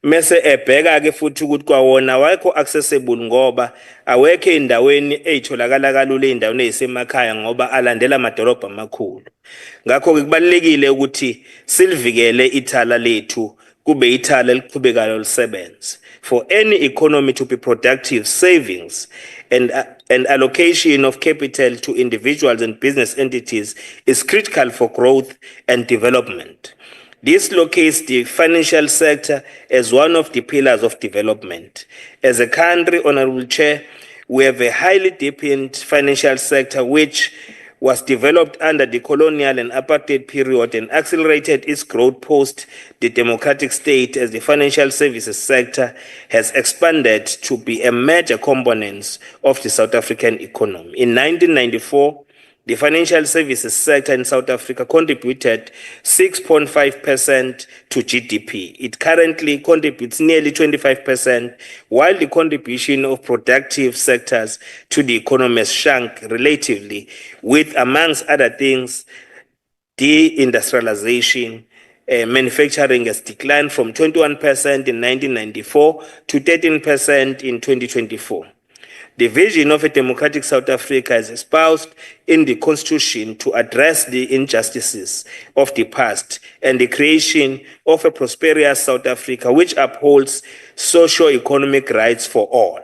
mese ebheka ke futhi ukuthi kwawona awekho accessible ngoba awekho endaweni ezitholakala kalula endaweni ezisemakhaya ngoba alandela amadolobha amakhulu. Ngakho ke kubalekile ukuthi silivikele ithala lethu kube ithala eliqhubekayo lisebenze. For any economy to be productive, savings and allocation of capital to individuals and business entities is critical for growth and development. This locates the financial sector as one of the pillars of development. As a country, Honorable Chair, we have a highly dependent financial sector which was developed under the colonial and apartheid period and accelerated its growth post the democratic state as the financial services sector has expanded to be a major component of the South African economy. In 1994, the financial services sector in South Africa contributed 6.5% to GDP. It currently contributes nearly 25%, while the contribution of productive sectors to the economy has shrunk relatively, with, amongst other things, deindustrialization. Manufacturing has declined from 21% in 1994 to 13% in 2024. The vision of a democratic South Africa is espoused in the Constitution to address the injustices of the past and the creation of a prosperous South Africa which upholds socio-economic rights for all.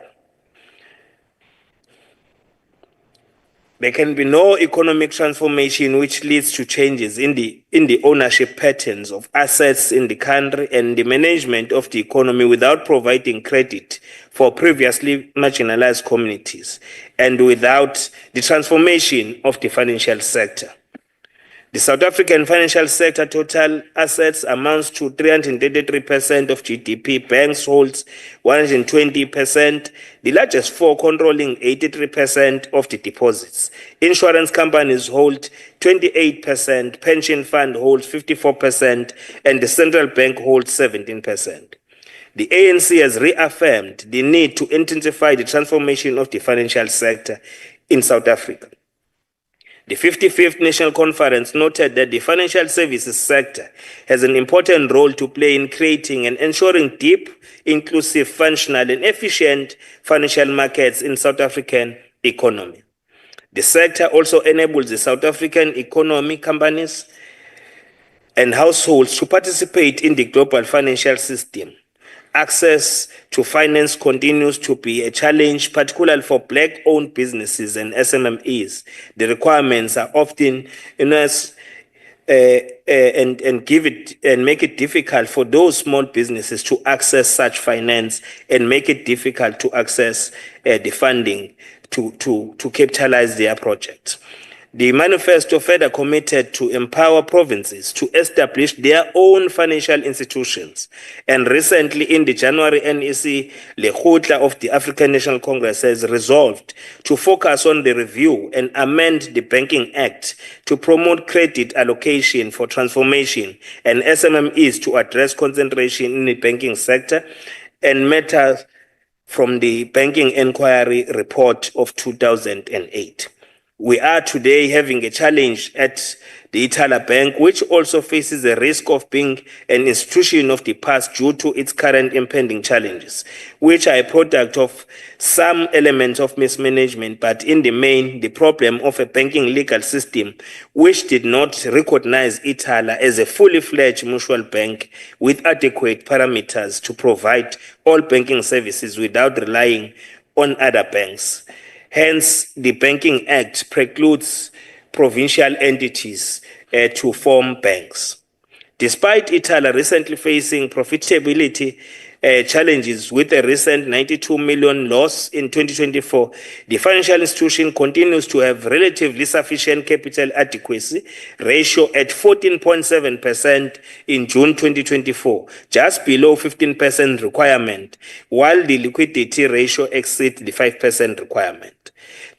There can be no economic transformation which leads to changes in the ownership patterns of assets in the country and the management of the economy without providing credit for previously marginalized communities and without the transformation of the financial sector. The South African financial sector total assets amounts to 333% of GDP. Banks holds 120%. The largest four controlling 83% of the deposits. Insurance companies hold 28%. Pension fund holds 54%, and the central bank holds 17%. The ANC has reaffirmed the need to intensify the transformation of the financial sector in South Africa. The 55th National Conference noted that the financial services sector has an important role to play in creating and ensuring deep, inclusive, functional, and efficient financial markets in South African economy. The sector also enables the South African economy, companies, and households to participate in the global financial system. Access to finance continues to be a challenge, particularly for Black-owned businesses and SMMEs. The requirements are often and make it difficult for those small businesses to access such finance and make it difficult to access the funding to capitalize their projects. The manifesto further committed to empower provinces to establish their own financial institutions. And recently, in the January NEC, Lekgotla of the African National Congress has resolved to focus on the review and amend the Banking Act to promote credit allocation for transformation and SMMEs to address concentration in the banking sector and matters from the Banking Inquiry Report of 2008. We are today having a challenge at the Ithala Bank, which also faces the risk of being an institution of the past due to its current impending challenges, which are a product of some elements of mismanagement, but in the main, the problem of a banking legal system which did not recognize Ithala as a fully fledged mutual bank with adequate parameters to provide all banking services without relying on other banks. Hence, the Banking Act precludes provincial entities to form banks. Despite Ithala recently facing profitability challenges with a recent 92 million loss in 2024, the financial institution continues to have relatively sufficient capital adequacy ratio at 14.7% in June 2024, just below 15% requirement, while the liquidity ratio exceeds the 5% requirement.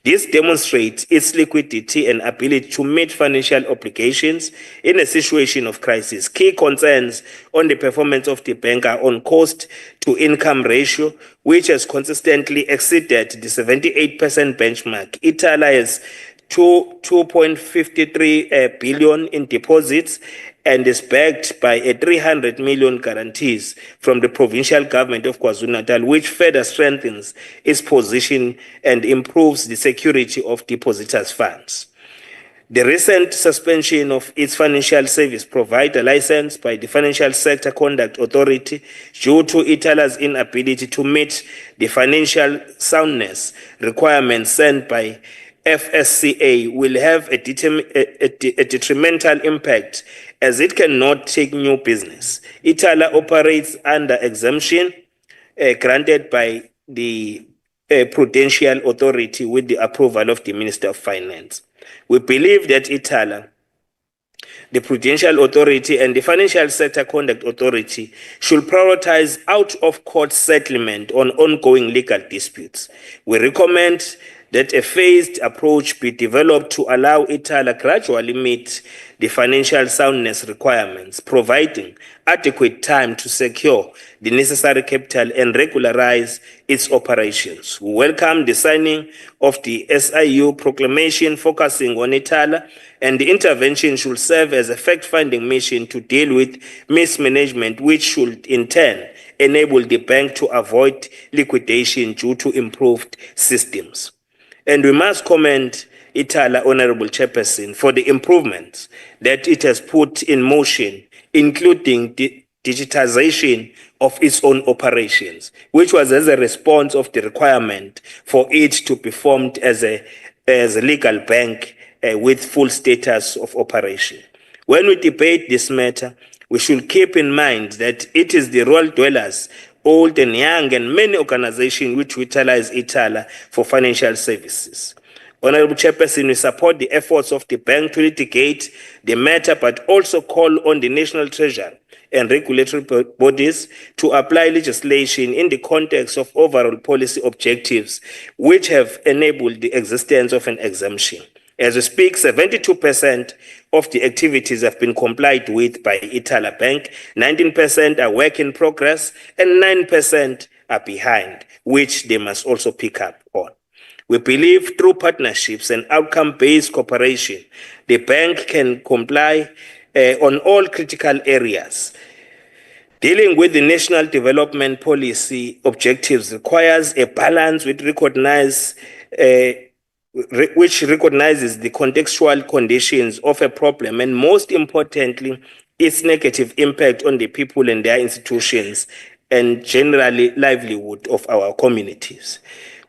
This demonstrates its liquidity and ability to meet financial obligations in a situation of crisis. Key concerns on the performance of the bank are on cost-to-income ratio, which has consistently exceeded the 78% benchmark. Ithala has 2.53 billion in deposits and is backed by a 300 million guarantees from the provincial government of KwaZulu-Natal, which further strengthens its position and improves the security of depositors' funds. The recent suspension of its financial service provider license by the Financial Sector Conduct Authority due to Ithala's inability to meet the financial soundness requirements sent by FSCA will have a detrimental impact as it cannot take new business. Ithala operates under exemption granted by the Prudential Authority with the approval of the Minister of Finance. We believe that Ithala, the Prudential Authority and the Financial Sector Conduct Authority should prioritize out-of-court settlement on ongoing legal disputes. We recommend that a phased approach be developed to allow Ithala gradually meet the financial soundness requirements, providing adequate time to secure the necessary capital and regularize its operations. We welcome the signing of the SIU proclamation focusing on Ithala, and the intervention should serve as a fact-finding mission to deal with mismanagement, which should in turn enable the bank to avoid liquidation due to improved systems. And we must commend Ithala, Honorable Chairperson, for the improvements that it has put in motion, including the digitization of its own operations, which was as a response of the requirement for it to be formed as a legal bank with full status of operation. When we debate this matter, we should keep in mind that it is the rural dwellers, old and young, and many organizations which utilize Ithala for financial services. Honorable Chairperson, we support the efforts of the bank to litigate the matter, but also call on the National Treasury and regulatory bodies to apply legislation in the context of overall policy objectives, which have enabled the existence of an exemption. As we speak, 72% of the activities have been complied with by Ithala Bank, 19% are work in progress, and 9% are behind, which they must also pick up on. We believe through partnerships and outcome-based cooperation, the bank can comply on all critical areas. Dealing with the national development policy objectives requires a balance which recognizes the contextual conditions of a problem and, most importantly, its negative impact on the people and their institutions and generally livelihood of our communities.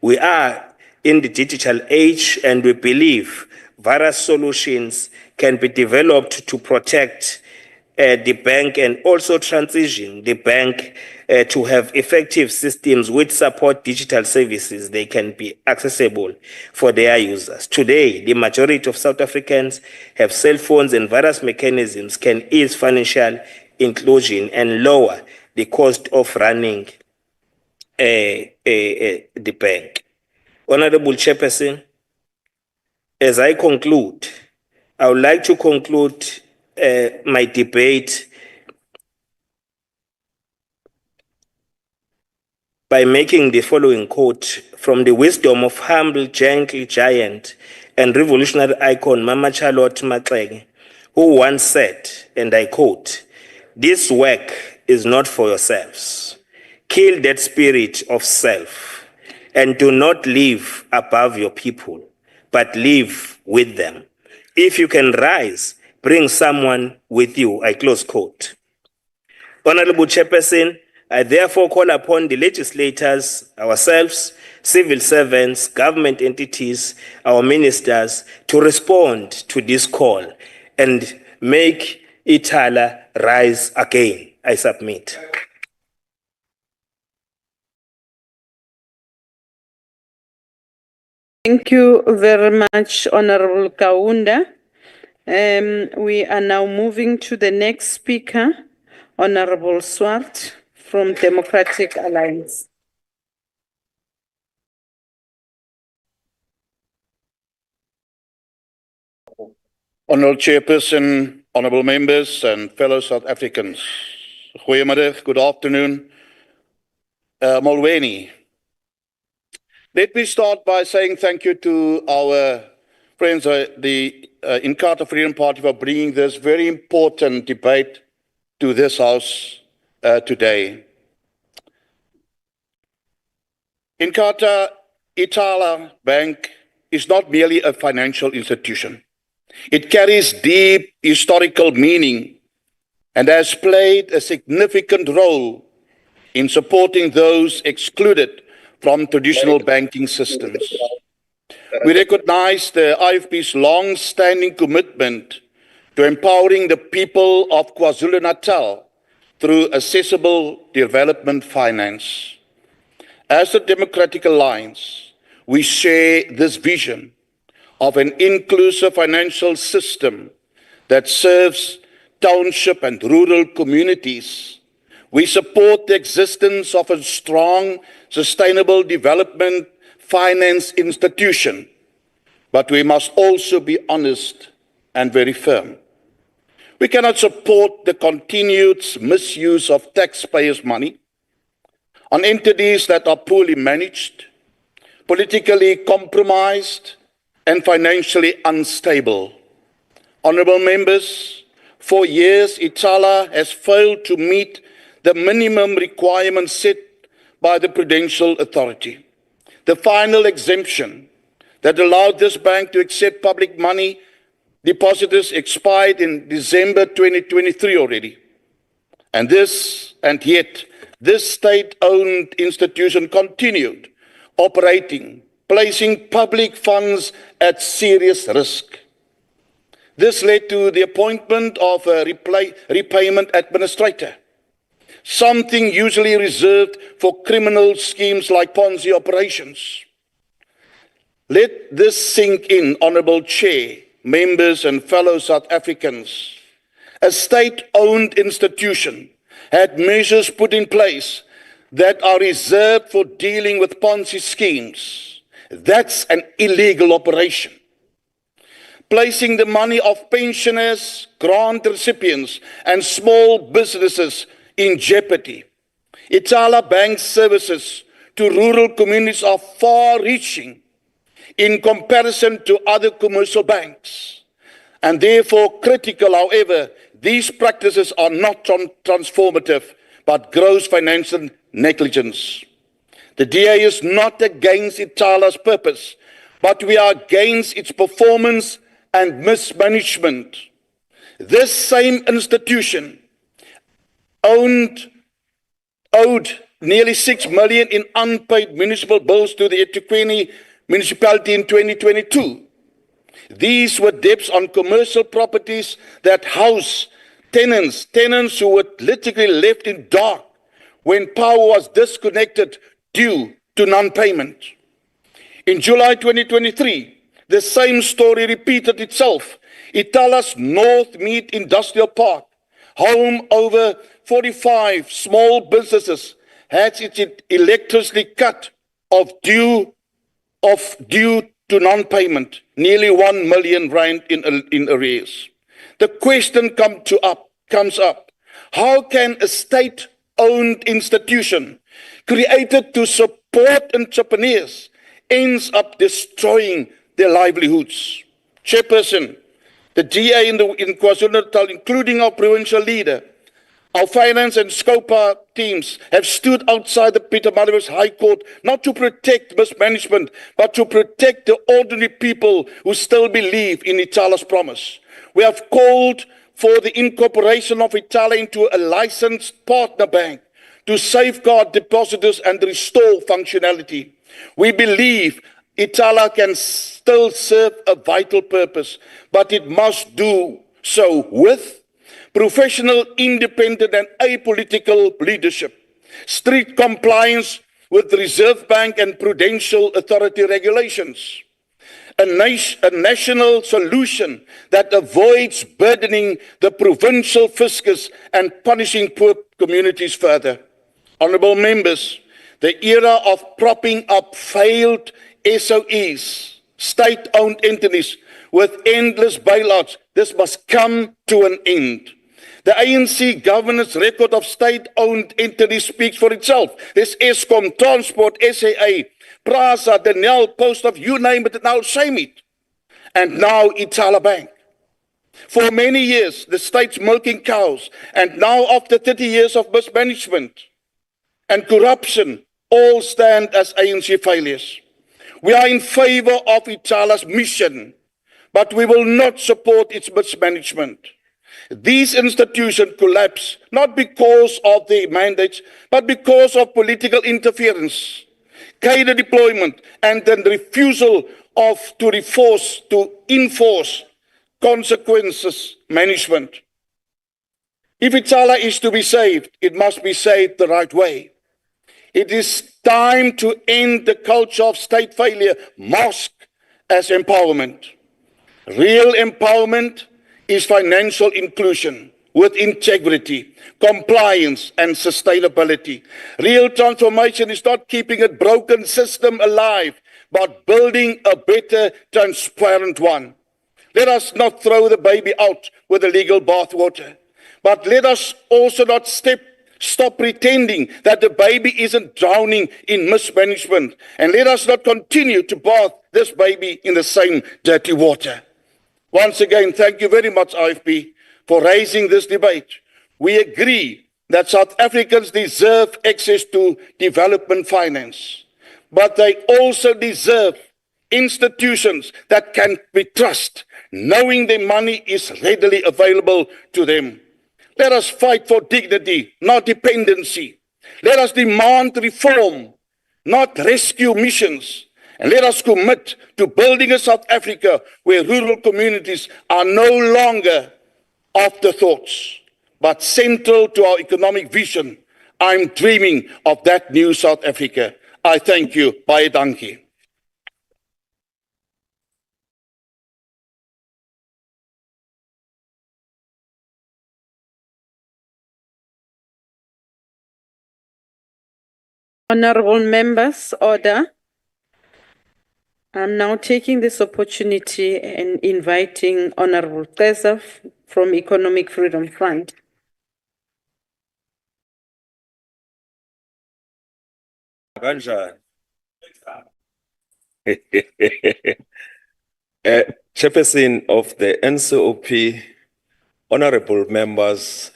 We are in the digital age, and we believe various solutions can be developed to protect the bank and also transition the bank to have effective systems which support digital services. They can be accessible for their users. Today, the majority of South Africans have cell phones, and various mechanisms can ease financial inclusion and lower the cost of running the bank. Honorable Chairperson, as I conclude, I would like to conclude my debate by making the following quote from the wisdom of humble, gentle giant and revolutionary icon Mama Charlotte Maxeke, who once said, and I quote, "This work is not for yourselves. Kill that spirit of self and do not live above your people, but live with them. If you can rise, bring someone with you," I close quote. Honorable Chairperson, I therefore call upon the legislators, ourselves, civil servants, government entities, our ministers to respond to this call and make Ithala rise again. I submit. Thank you very much, Honorable Kaunda. We are now moving to the next speaker, Honorable Swart from Democratic Alliance. Honourable Chairperson, honourable members and fellow South Africans. Goeiemiddag, good afternoon. Molweni. Let me start by saying thank you to our friends, the Inkatha Freedom Party for bringing this very important debate to this House today. Inkatha Ithala Bank is not merely a financial institution. It carries deep historical meaning and has played a significant role in supporting those excluded from traditional banking systems. We recognize the IFP's long-standing commitment to empowering the people of KwaZulu-Natal through accessible development finance. As the Democratic Alliance, we share this vision of an inclusive financial system that serves township and rural communities. We support the existence of a strong, sustainable development finance institution, but we must also be honest and very firm. We cannot support the continued misuse of taxpayers' money on entities that are poorly managed, politically compromised, and financially unstable. Honourable members, for years, Ithala has failed to meet the minimum requirements set by the Prudential Authority. The final exemption that allowed this bank to accept public money depositors expired in December 2023 already. And yet, this state-owned institution continued operating, placing public funds at serious risk. This led to the appointment of a repayment administrator, something usually reserved for criminal schemes like Ponzi operations. Let this sink in, Honourable Chair, members and fellow South Africans. A state-owned institution had measures put in place that are reserved for dealing with Ponzi schemes. That's an illegal operation. Placing the money of pensioners, grant recipients, and small businesses in jeopardy. Ithala Bank's services to rural communities are far-reaching in comparison to other commercial banks, and therefore critical. However, these practices are not transformative, but gross financial negligence. The DA is not against Ithala's purpose, but we are against its performance and mismanagement. This same institution owed nearly 6 million in unpaid municipal bills to the eThekwini municipality in 2022. These were debts on commercial properties that house tenants who were literally left in dark when power was disconnected due to non-payment. In July 2023, the same story repeated itself. Ithala's North Meat Industrial Park, home over 45 small businesses, had its electricity cut of due to non-payment, nearly 1 million rand in arrears. The question comes up, how can a state-owned institution created to support entrepreneurs ends up destroying their livelihoods? Chairperson, the DA in KwaZulu-Natal, including our provincial leader, our finance and SCOPA teams have stood outside the Pietermaritzburg High Court not to protect mismanagement, but to protect the ordinary people who still believe in Ithala's promise. We have called for the incorporation of Ithala into a licensed partner bank to safeguard depositors and restore functionality. We believe Ithala can still serve a vital purpose, but it must do so with professional, independent and apolitical leadership, strict compliance with the Reserve Bank and Prudential Authority regulations, a national solution that avoids burdening the provincial fiscus and punishing poor communities further. Honourable members, the era of propping up failed SOEs, state-owned entities with endless bailouts, this must come to an end. The ANC governance record of state-owned entities speaks for itself. There's Eskom, Transport, SAA, PRASA, Denel, Post of, you name it, and I'll shame it. and now Ithala Bank. For many years, the state's milking cows, and now after 30 years of mismanagement and corruption, all stand as ANC failures. We are in favor of Ithala's mission, but we will not support its mismanagement. These institutions collapse not because of the mandates, but because of political interference, cadre deployment, and the refusal to enforce consequences management. If Ithala is to be saved, it must be saved the right way. It is time to end the culture of state failure masked as empowerment. Real empowerment is financial inclusion with integrity, compliance, and sustainability. Real transformation is not keeping a broken system alive, but building a better, transparent one. Let us not throw the baby out with the legal bathwater, but let us also not stop pretending that the baby isn't drowning in mismanagement, and let us not continue to bath this baby in the same dirty water. Once again, thank you very much, IFP, for raising this debate. We agree that South Africans deserve access to development finance, but they also deserve institutions that can be trusted, knowing their money is readily available to them. Let us fight for dignity, not dependency. Let us demand reform, not rescue missions. And let us commit to building a South Africa where rural communities are no longer afterthoughts, but central to our economic vision. I'm dreaming of that new South Africa. I thank you. Baie dankie. Honorable members, order. I'm now taking this opportunity and inviting Honorable Teza from Economic Freedom Front. Kanjani? Chairperson of the NCOP, honorable members,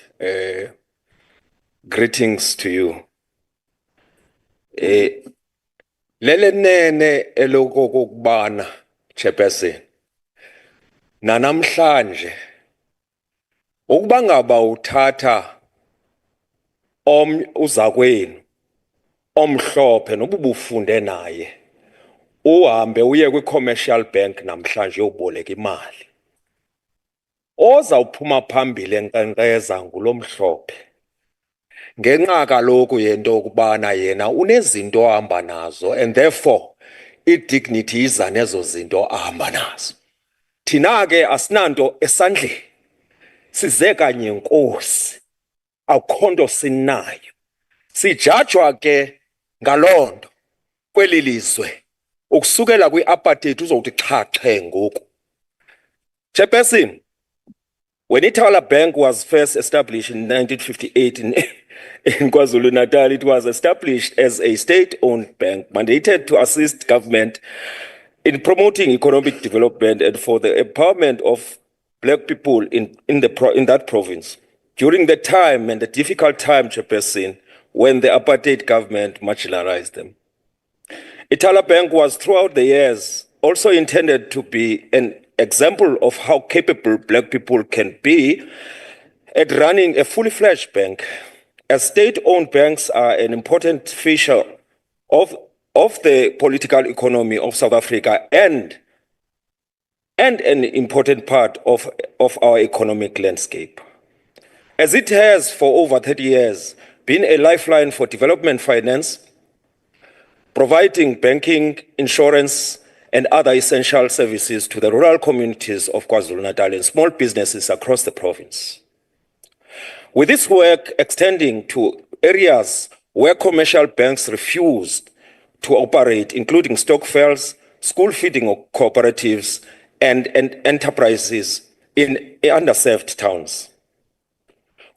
greetings to you. Lele nene elokokubana, Chairperson, nanamhlanje, ukuba ngaba uthatha uzakwenu, omhlophe noba ubufunde naye, uhambe uye kwi-commercial bank namhlanje uyoboleka imali. Ozawuphuma phambili enkqenkqeza ngulo mhlophe. Ngenxa kaloku yento okubana yena unezinto ahamba nazo, and therefore i-dignity iza nezo zinto ahamba nazo. Thina ke asinanto esandleni, size kanye nkosi, akukho nto sinayo. Sijajwa ke ngaloo nto kweli lizwe, ukusukela kwi-apartheid uzowuthi xhaxhe ngoku. Chairperson, when Ithala Bank was first established in 1958 in KwaZulu-Natal, it was established as a state-owned bank mandated to assist government in promoting economic development and for the empowerment of black people in that province. During the time and the difficult time, Chairperson, when the apartheid government marginalized them. Ithala Bank was throughout the years also intended to be an example of how capable black people can be at running a fully fledged bank. As state-owned banks are an important feature of the political economy of South Africa and an important part of our economic landscape. As it has for over 30 years been a lifeline for development finance, providing banking, insurance, and other essential services to the rural communities of KwaZulu-Natal and small businesses across the province. With this work extending to areas where commercial banks refused to operate, including stokvels, school feeding cooperatives, and enterprises in underserved towns.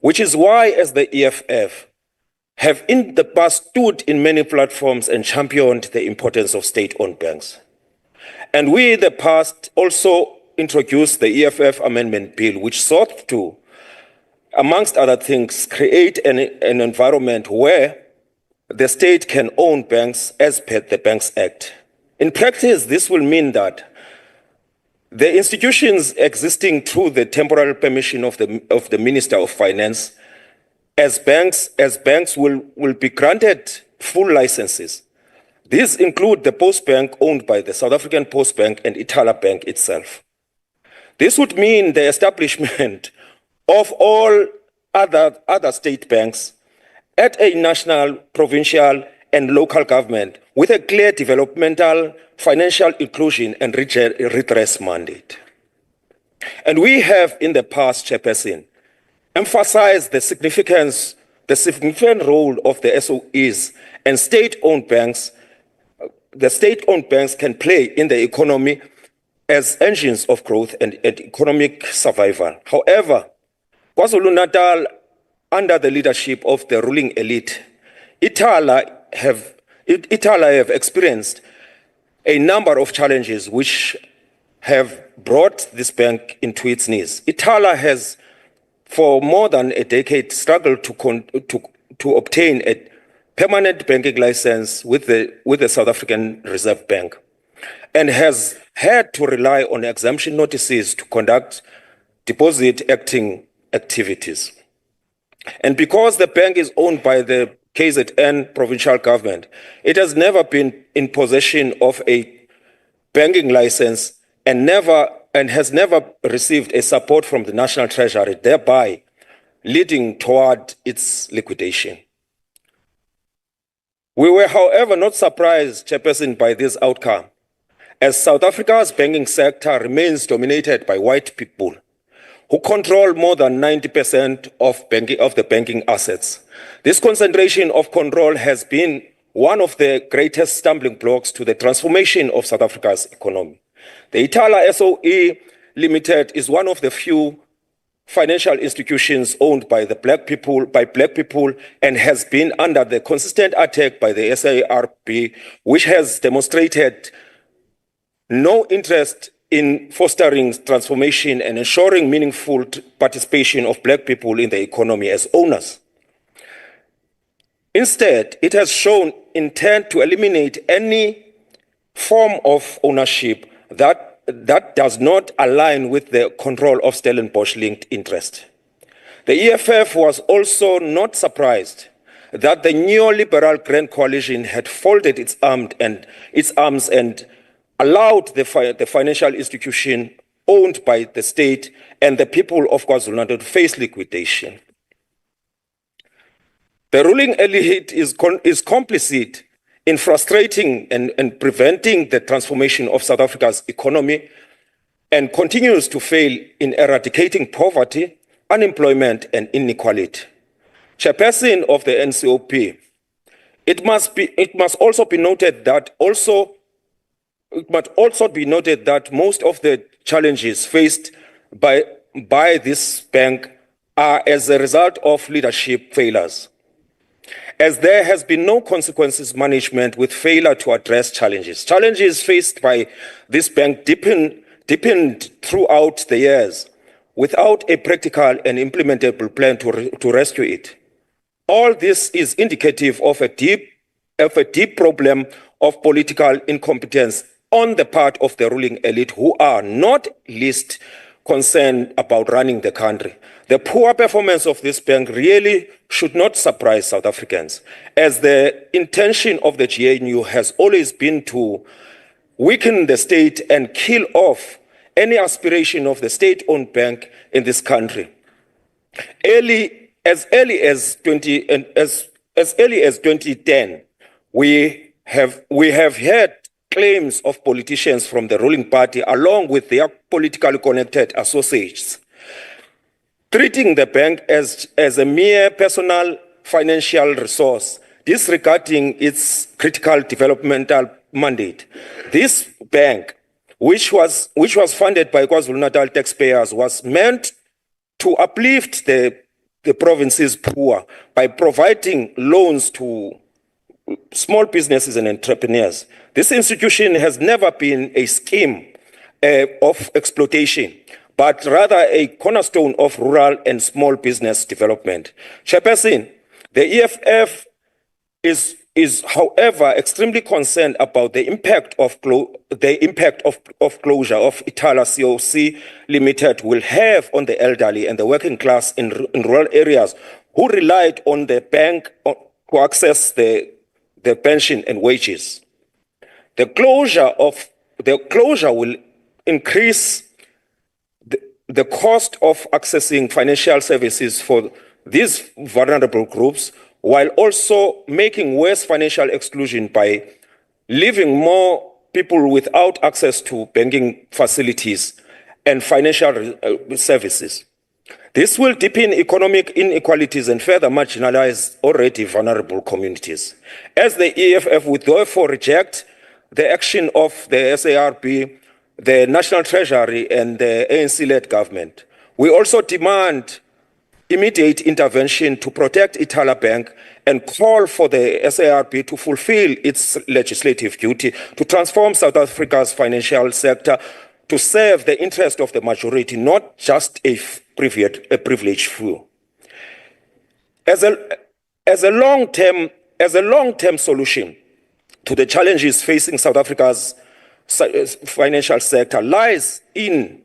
Which is why, as the EFF, have in the past stood in many platforms and championed the importance of state-owned banks. And we in the past also introduced the EFF Amendment Bill, which sought to, amongst other things, create an environment where the state can own banks as per the Banks Act. In practice, this will mean that the institutions existing through the temporary permission of the Minister of Finance as banks will be granted full licenses. These include the Post Bank owned by the South African Post Bank and Ithala Bank itself. This would mean the establishment of all other state banks at a national, provincial, and local government with a clear developmental, financial inclusion and redress mandate. And we have in the past, Chairperson, emphasized the significant role of the SOEs and state-owned banks. The state-owned banks can play in the economy as engines of growth and economic survival. However, KwaZulu-Natal, under the leadership of the ruling elite, Ithala have experienced a number of challenges which have brought this bank into its knees. Ithala has, for more than a decade, struggled to obtain a permanent banking license with the South African Reserve Bank, and has had to rely on exemption notices to conduct deposit acting activities. And because the bank is owned by the KZN provincial government, it has never been in possession of a banking license and has never received a support from the National Treasury, thereby leading toward its liquidation. We were, however, not surprised, Chairperson, by this outcome, as South Africa's banking sector remains dominated by white people who control more than 90% of the banking assets. This concentration of control has been one of the greatest stumbling blocks to the transformation of South Africa's economy. The Ithala SOE Limited is one of the few financial institutions owned by black people, and has been under the consistent attack by the SARB, which has demonstrated no interest in fostering transformation and ensuring meaningful participation of black people in the economy as owners. Instead, it has shown intent to eliminate any form of ownership that does not align with the control of Stellenbosch-linked interest. The EFF was also not surprised that the neoliberal Grand Coalition had folded its arms and allowed the financial institution owned by the state and the people of KwaZulu-Natal to face liquidation. The ruling elite is complicit in frustrating and preventing the transformation of South Africa's economy, and continues to fail in eradicating poverty, unemployment, and inequality. Chairperson of the NCOP, it must also be noted that most of the challenges faced by this bank are as a result of leadership failures, as there has been no consequences management with failure to address challenges. Challenges faced by this bank deepened throughout the years without a practical and implementable plan to rescue it. All this is indicative of a deep problem of political incompetence on the part of the ruling elite, who are not least concerned about running the country. The poor performance of this bank really should not surprise South Africans, as the intention of the GNU has always been to weaken the state and kill off any aspiration of the state-owned bank in this country. As early as 2010, we have heard claims of politicians from the ruling party, along with their politically connected associates, treating the bank as a mere personal financial resource, disregarding its critical developmental mandate. This bank, which was funded by KwaZulu-Natal taxpayers, was meant to uplift the province's poor by providing loans to small businesses and entrepreneurs. This institution has never been a scheme of exploitation, but rather a cornerstone of rural and small business development. Chairperson, the EFF is however extremely concerned about the impact of closure of Ithala COC Limited will have on the elderly and the working class in rural areas who relied on the bank to access the pension and wages. The closure will increase the cost of accessing financial services for these vulnerable groups, while also making worse financial exclusion by leaving more people without access to banking facilities and financial services. This will deepen economic inequalities and further marginalize already vulnerable communities. As the EFF would therefore reject the action of the SARB, the National Treasury, and the ANC-led government, we also demand immediate intervention to protect Ithala Bank and call for the SARB to fulfill its legislative duty to transform South Africa's financial sector to serve the interest of the majority, not just a privileged few. As a long-term solution to the challenges facing South Africa's financial sector lies in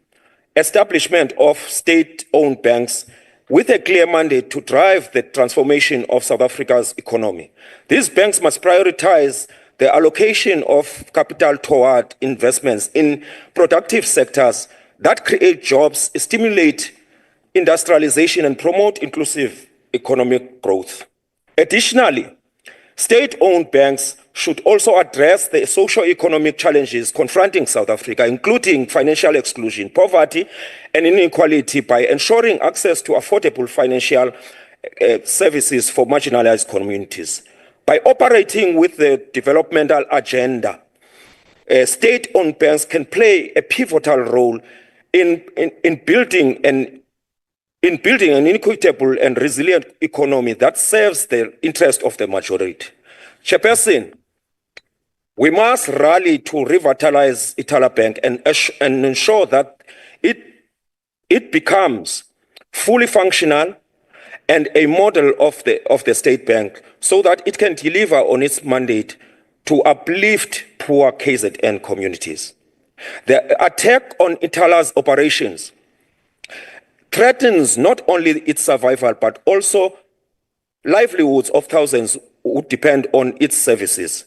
establishment of state-owned banks with a clear mandate to drive the transformation of South Africa's economy. These banks must prioritize the allocation of capital toward investments in productive sectors that create jobs, stimulate industrialization, and promote inclusive economic growth. Additionally, state-owned banks should also address the socio-economic challenges confronting South Africa, including financial exclusion, poverty, and inequality, by ensuring access to affordable financial services for marginalized communities. By operating with the developmental agenda, state-owned banks can play a pivotal role in building an equitable and resilient economy that serves the interest of the majority. Chairperson, we must rally to revitalize Ithala Bank and ensure that it becomes fully functional and a model of the state bank so that it can deliver on its mandate to uplift poor KZN communities. The attack on Ithala's operations threatens not only its survival, but also livelihoods of thousands who depend on its services.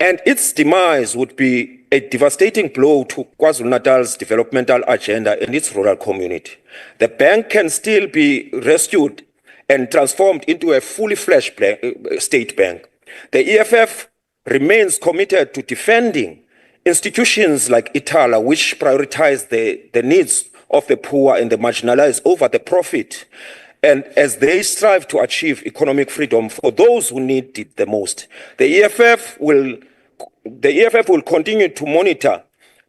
And its demise would be a devastating blow to KwaZulu-Natal's developmental agenda and its rural community. The bank can still be rescued and transformed into a fully fledged state bank. The EFF remains committed to defending institutions like Ithala, which prioritize the needs of the poor and the marginalized over the profit, and as they strive to achieve economic freedom for those who need it the most. The EFF will continue to monitor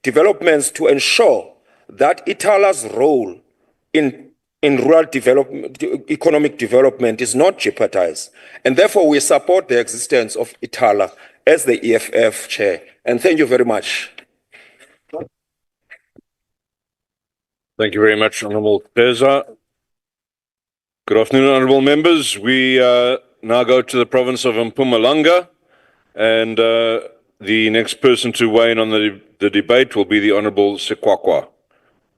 developments to ensure that Ithala's role in rural economic development is not jeopardized. And therefore, we support the existence of Ithala as the EFF chair. And thank you very much. Thank you very much, Honourable Peza. Good afternoon, honourable members. We now go to the province of Mpumalanga, and the next person to weigh in on the debate will be the Honourable Sekwakwa.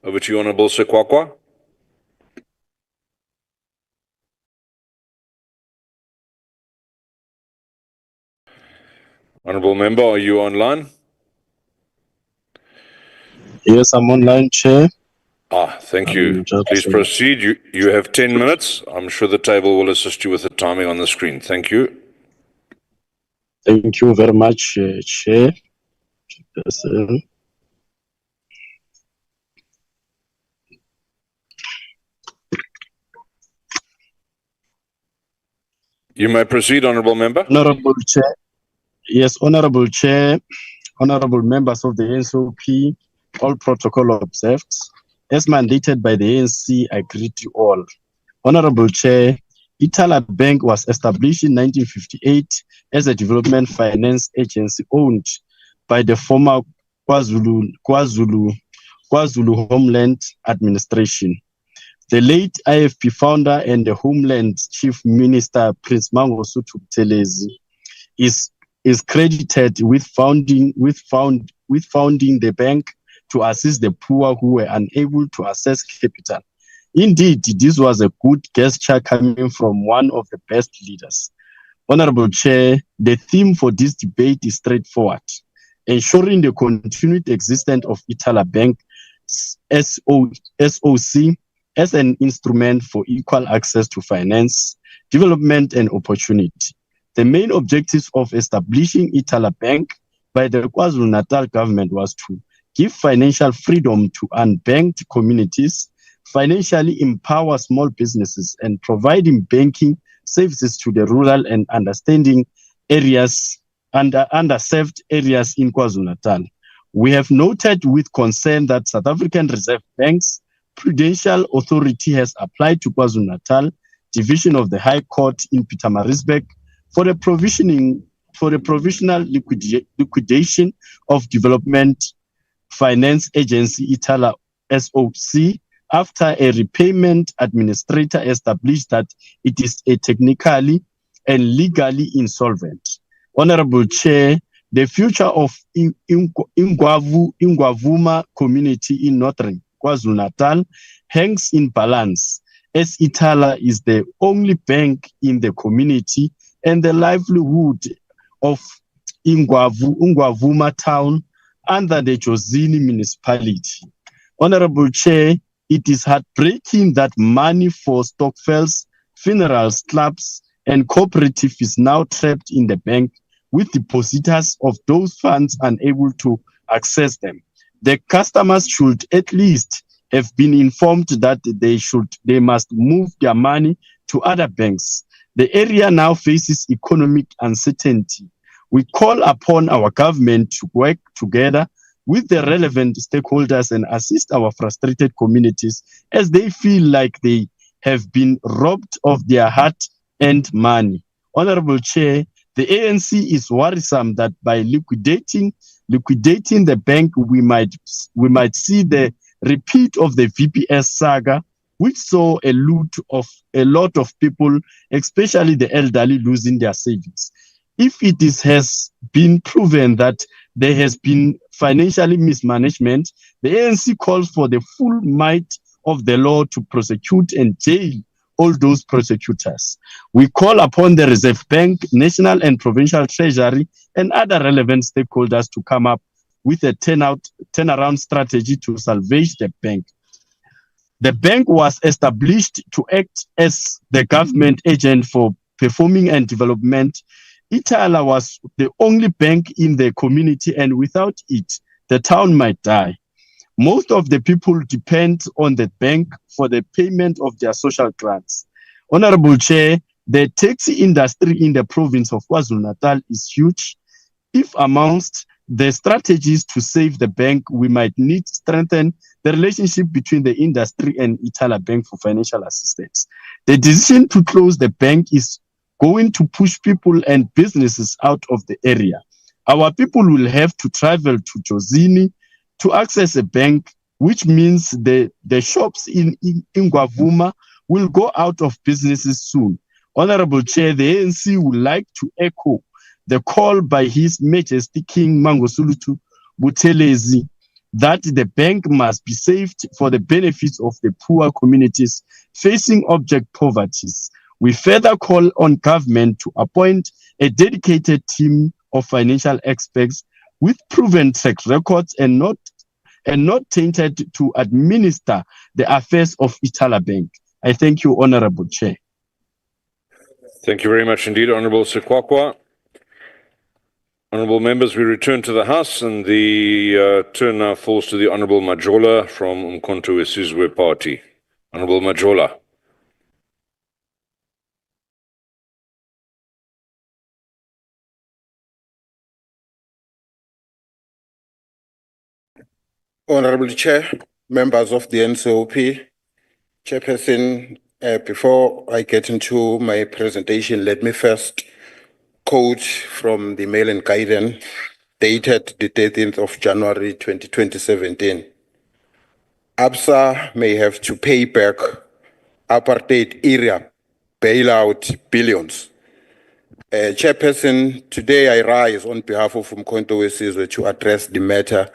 Over to you, Honourable Sekwakwa. Honourable member, are you online? Yes, I'm online, Chair. Thank you. Please proceed. You have 10 minutes. I'm sure the table will assist you with the timing on the screen. Thank you. Thank you very much, Chair. You may proceed, Honourable Member. Honourable Chair. Yes, Honourable Chair, Honourable members of the NCOP, all protocol observed. As mandated by the ANC, I greet you all. Honourable Chair, Ithala Bank was established in 1958 as a development finance agency owned by the former KwaZulu KwaZulu Homeland Administration. The late IFP founder and the Homeland Chief Minister, Prince Mangosuthu Buthelezi, is credited with founding the bank to assist the poor who were unable to access capital. Indeed, this was a good gesture coming from one of the best leaders. Honorable Chair, the theme for this debate is straightforward: ensuring the continued existence of Ithala Bank SOC as an instrument for equal access to finance, development, and opportunity. The main objectives of establishing Ithala Bank by the KwaZulu-Natal government was to give financial freedom to unbanked communities, financially empower small businesses, and providing banking services to the rural and underserved areas in KwaZulu-Natal. We have noted with concern that South African Reserve Bank's Prudential Authority has applied to KwaZulu-Natal Division of the High Court in Pietermaritzburg for the provisional liquidation of Development Finance Agency Ithala SOC after a repayment administrator established that it is a technically and legally insolvent. Honorable Chair, the future of Ingwavuma community in Northern KwaZulu-Natal hangs in balance, as Ithala is the only bank in the community and the livelihood of Ingwavuma town under the Jozini municipality. Honorable Chair, it is heartbreaking that money for Stokvels, funerals, clubs, and cooperative is now trapped in the bank, with depositors of those funds unable to access them. The customers should at least have been informed that they must move their money to other banks. The area now faces economic uncertainty. We call upon our government to work together with the relevant stakeholders and assist our frustrated communities as they feel like they have been robbed of their hard-earned money. Honorable Chair, the ANC is worrisome that by liquidating the bank, we might see the repeat of the VPS saga, which saw a lot of people, especially the elderly, losing their savings. If it has been proven that there has been financially mismanagement, the ANC calls for the full might of the law to prosecute and jail all those prosecutors. We call upon the Reserve Bank, National and Provincial Treasury, and other relevant stakeholders to come up with a turnaround strategy to salvage the bank. The bank was established to act as the government agent for performing and development. Ithala was the only bank in the community, and without it, the town might die. Most of the people depend on the bank for the payment of their social grants. Honorable Chair, the taxi industry in the province of KwaZulu-Natal is huge. If amongst the strategies to save the bank, we might need to strengthen the relationship between the industry and Ithala Bank for financial assistance. The decision to close the bank is going to push people and businesses out of the area. Our people will have to travel to Jozini to access a bank, which means the shops in Ingwavuma will go out of businesses soon. Honorable Chair, the ANC would like to echo the call by His Majesty King Mangosuthu Buthelezi that the bank must be saved for the benefits of the poor communities facing abject poverty. We further call on government to appoint a dedicated team of financial experts with proven track records and not tainted to administer the affairs of Ithala Bank. I thank you, Honorable Chair. Thank you very much indeed, Honorable Sekwakwa. Honorable members, we return to the House, and the turn now falls to the Honorable Majola from Umkhonto weSizwe Party. Honorable Majola. Honorable Chair, members of the NCOP, Chairperson, before I get into my presentation, let me first quote from the Mail and Guidance dated the 13th of January 2017. ABSA may have to pay back apartheid era bailout billions. Chairperson, today I rise on behalf of Umkhonto weSizwe to address the matter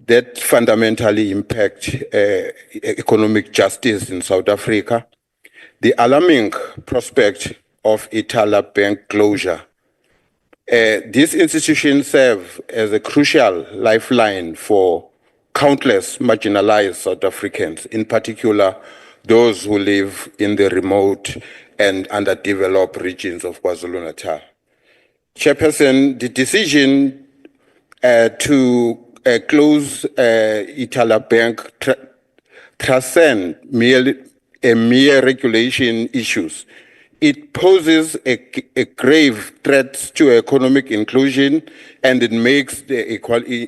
that fundamentally impact economic justice in South Africa. The alarming prospect of Ithala Bank closure. This institution serves as a crucial lifeline for countless marginalized South Africans, in particular those who live in the remote and underdeveloped regions of KwaZulu-Natal. Chairperson, the decision to close Ithala Bank transcend mere regulation issues. It poses a grave threat to economic inclusion, and it makes the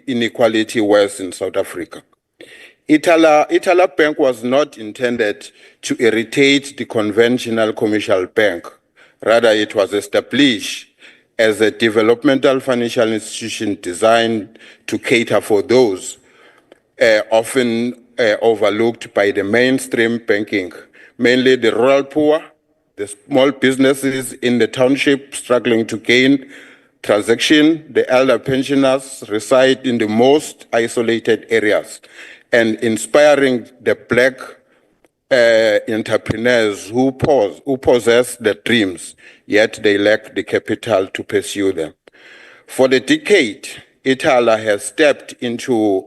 inequality worse in South Africa. Ithala Bank was not intended to irritate the conventional commercial bank. Rather, it was established as a developmental financial institution designed to cater for those often overlooked by the mainstream banking, mainly the rural poor, the small businesses in the township struggling to gain transaction, the elder pensioners reside in the most isolated areas, and inspiring the Black entrepreneurs who possess the dreams, yet they lack the capital to pursue them. For the decade, Ithala has stepped into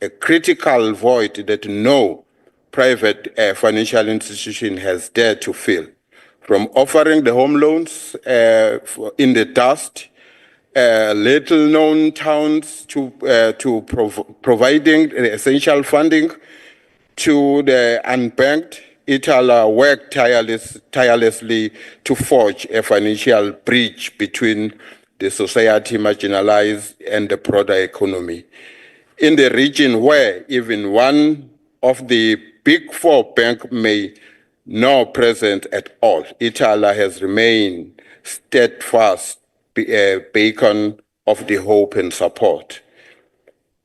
a critical void that no private financial institution has dared to fill. From offering the home loans in the dust, little-known towns to providing essential funding to the unbanked, Ithala worked tirelessly to forge a financial bridge between the society marginalized and the broader economy. In the region where even one of the big four banks may not present at all, Ithala has remained steadfast beacon of the hope and support.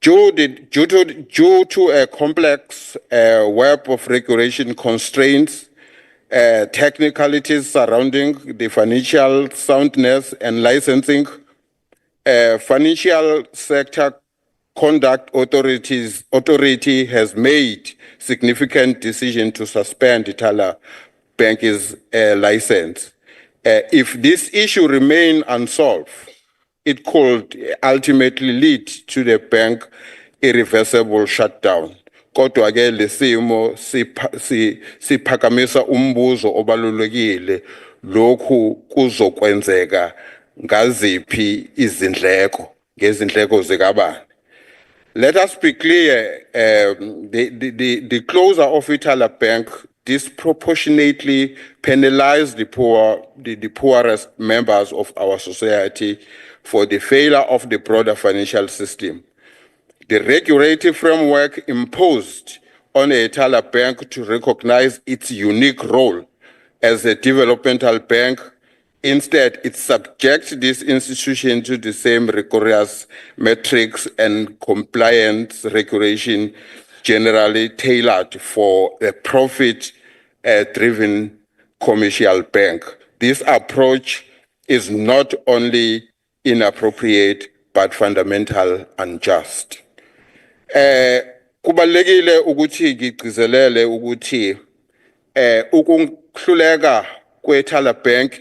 Due to a complex web of regulation constraints, technicalities surrounding the financial soundness and licensing, financial sector conduct authority has made significant decision to suspend Ithala Bank's license. If this issue remain unsolved, it could ultimately lead to the bank irreversible shutdown. Kodwa ke lesimo siphakamisa umbuzo obalulekile, lokhu kuzokwenzeka ngaziphi izindleko, ngezindleko zikabani. Let us be clear, the closure of Ithala Bank disproportionately penalized the poorest members of our society for the failure of the broader financial system. The regulatory framework imposed on Ithala Bank to recognize its unique role as a developmental bank. Instead, it subjects this institution to the same rigorous metrics and compliance regulation generally tailored for a profit-driven commercial bank. This approach is not only inappropriate but fundamental unjust. Kubalekile ukuthi ngigcizelele ukuthi ukuhluleka kweThala Bank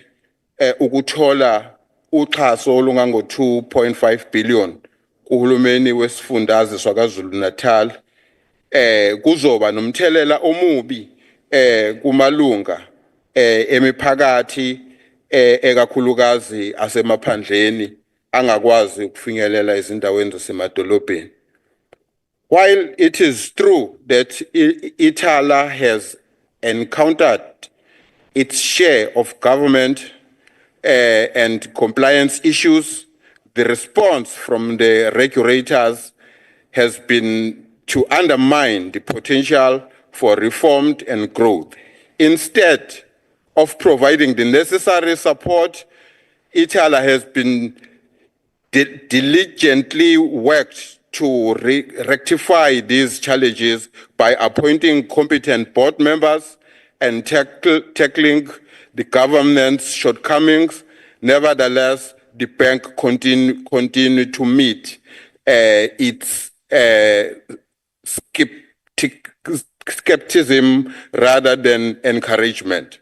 ukuthola uxhaso olungango 2.5 billion kuhulumeni wesifundazwe saKwaZulu-Natal kuzoba nomthelela omubi kumalunga emiphakathi ekakhulukazi asemaphandleni angakwazi ukufinyelela ezindaweni zasemadolobheni. While it is true that Ithala has encountered its share of government and compliance issues, the response from the regulators has been to undermine the potential for reform and growth. Instead of providing the necessary support, Ithala has been diligently worked to rectify these challenges by appointing competent board members and tackling the government's shortcomings. Nevertheless, the bank continue to meet its skepticism rather than encouragement.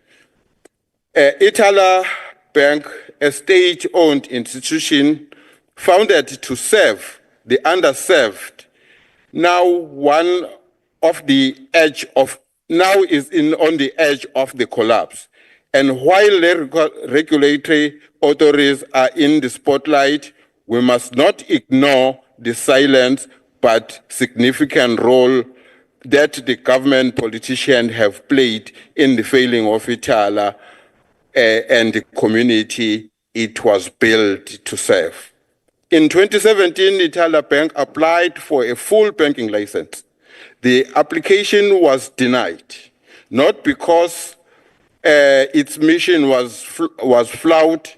Ithala Bank, a state-owned institution founded to serve the underserved, now on the edge of the collapse. And while regulatory authorities are in the spotlight, we must not ignore the silent but significant role that the government politicians have played in the failing of Ithala and the community it was built to serve. In 2017, Ithala Bank applied for a full banking license. The application was denied, not because its mission was flawed,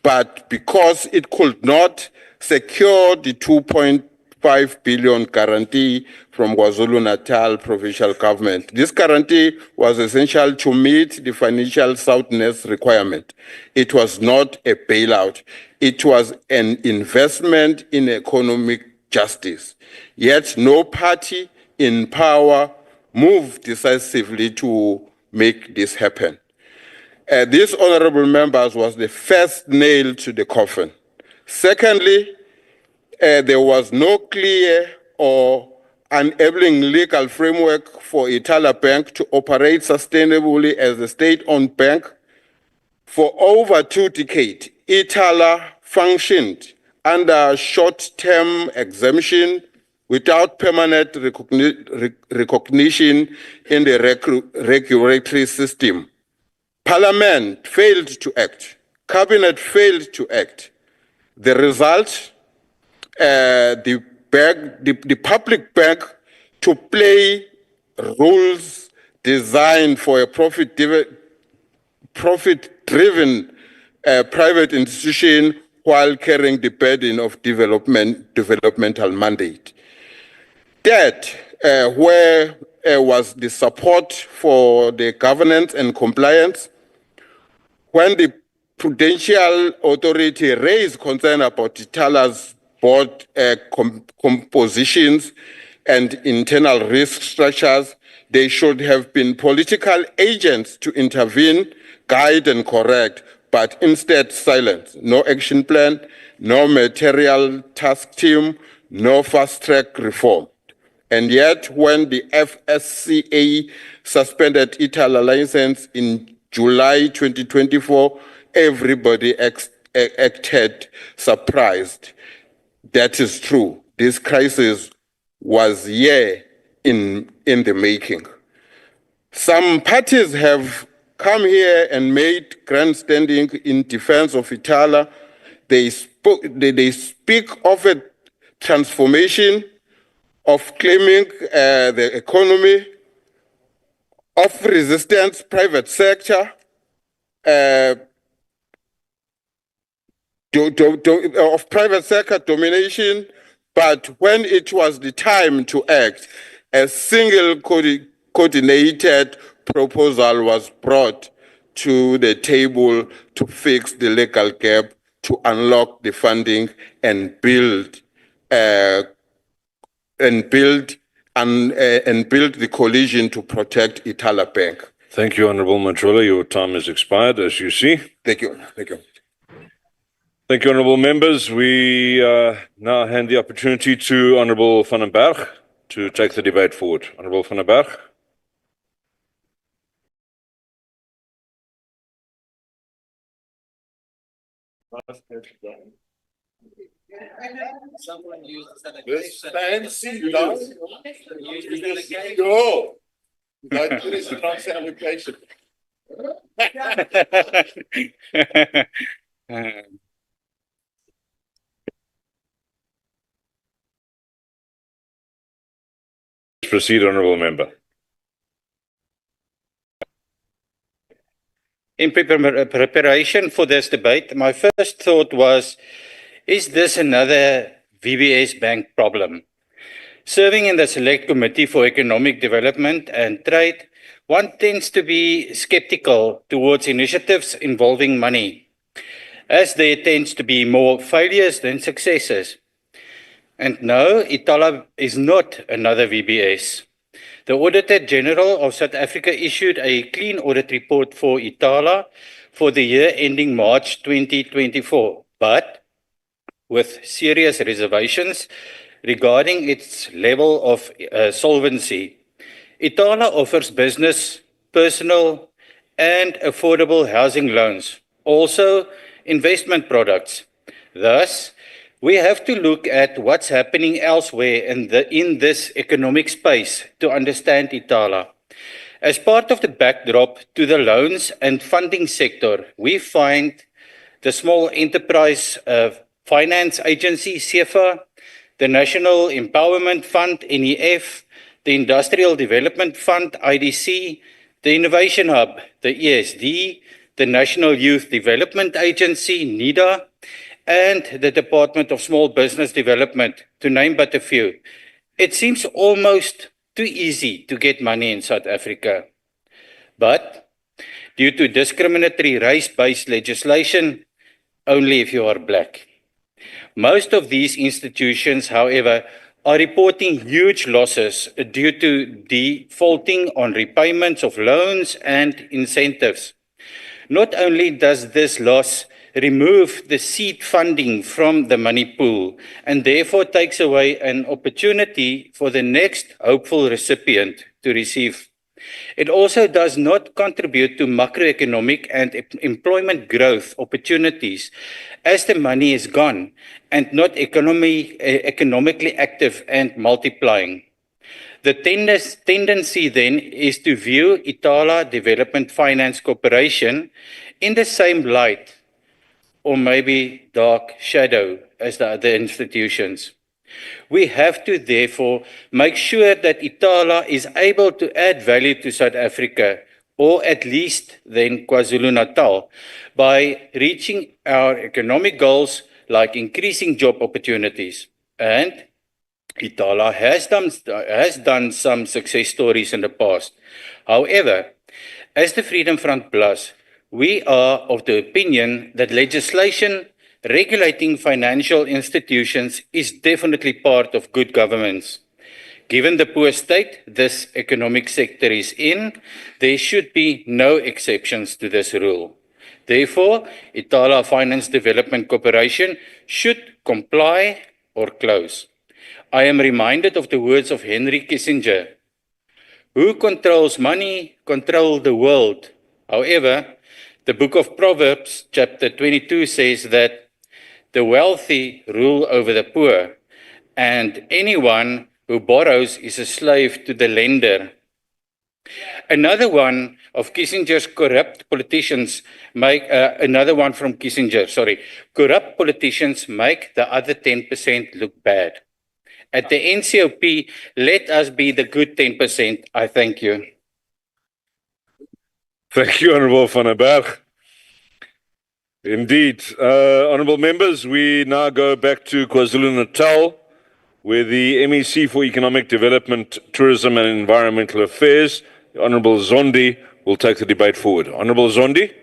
but because it could not secure the 2.5 billion guarantee from KwaZulu-Natal provincial government. This guarantee was essential to meet the financial soundness requirement. It was not a bailout. It was an investment in economic justice. Yet no party in power moved decisively to make this happen. This, honorable members, was the first nail to the coffin. Secondly, there was no clear or enabling legal framework for Ithala Bank to operate sustainably as a state-owned bank. For over 2 decades, Ithala functioned under short-term exemption without permanent recognition in the regulatory system. Parliament failed to act. Cabinet failed to act. The result, the public bank to play rules designed for a profit-driven private institution while carrying the burden of developmental mandate. That, where was the support for the governance and compliance, when the Prudential Authority raised concern about Ithala's board compositions and internal risk structures, they should have been political agents to intervene, guide, and correct, but instead silence. No action plan, no material task team, no fast-track reform. And yet, when the FSCA suspended Ithala license in July 2024, everybody acted surprised. That is true. This crisis was in the making. Some parties have come here and made grandstanding in defense of Ithala. They speak of a transformation, of claiming the economy, of resistance, private sector, of private sector domination, but when it was the time to act, a single coordinated proposal was brought to the table to fix the legal gap, to unlock the funding and build the coalition to protect Ithala Bank. Thank you, Honorable Matrola. Your time has expired, as you see. Thank you. Thank you. Thank you, honorable members. We now hand the opportunity to Honorable van den Berg to take the debate forward. Honorable van den Berg. This fancy dog. Go. Don't do this cross allocation. Proceed, honorable member. In preparation for this debate, my first thought was, is this another VBS bank problem? Serving in the Select Committee for Economic Development and Trade, one tends to be skeptical towards initiatives involving money, as there tends to be more failures than successes. And no, Ithala is not another VBS. The Auditor General of South Africa issued a clean audit report for Ithala for the year ending March 2024, but with serious reservations regarding its level of solvency. Ithala offers business, personal, and affordable housing loans, also investment products. Thus, we have to look at what's happening elsewhere in this economic space to understand Ithala. As part of the backdrop to the loans and funding sector, we find the Small Enterprise Finance Agency, SEFA, the National Empowerment Fund, NEF, the Industrial Development Fund, IDC, the Innovation Hub, the ESD, the National Youth Development Agency, NIDA, and the Department of Small Business Development, to name but a few. It seems almost too easy to get money in South Africa. But due to discriminatory race-based legislation, only if you are black. Most of these institutions, however, are reporting huge losses due to defaulting on repayments of loans and incentives. Not only does this loss remove the seed funding from the money pool and therefore takes away an opportunity for the next hopeful recipient to receive, it also does not contribute to macroeconomic and employment growth opportunities as the money is gone and not economically active and multiplying. The tendency then is to view Ithala Development Finance Corporation in the same light or maybe dark shadow as the other institutions. We have to therefore make sure that Ithala is able to add value to South Africa, or at least then KwaZulu-Natal, by reaching our economic goals like increasing job opportunities. And Ithala has done some success stories in the past. However, as the Freedom Front Plus, we are of the opinion that legislation regulating financial institutions is definitely part of good governance. Given the poor state this economic sector is in, there should be no exceptions to this rule. Therefore, Ithala Finance Development Corporation should comply or close. I am reminded of the words of Henry Kissinger. Who controls money, control the world. However, the book of Proverbs, chapter 22, says that the wealthy rule over the poor, and anyone who borrows is a slave to the lender. Another one of Kissinger's corrupt politicians corrupt politicians make the other 10% look bad. At the NCOP, let us be the good 10%. I thank you. Thank you, Honourable van der Berg. Indeed. Honourable members, we now go back to KwaZulu-Natal, where the MEC for Economic Development, Tourism and Environmental Affairs, the Honourable Zondi, will take the debate forward. Honourable Zondi.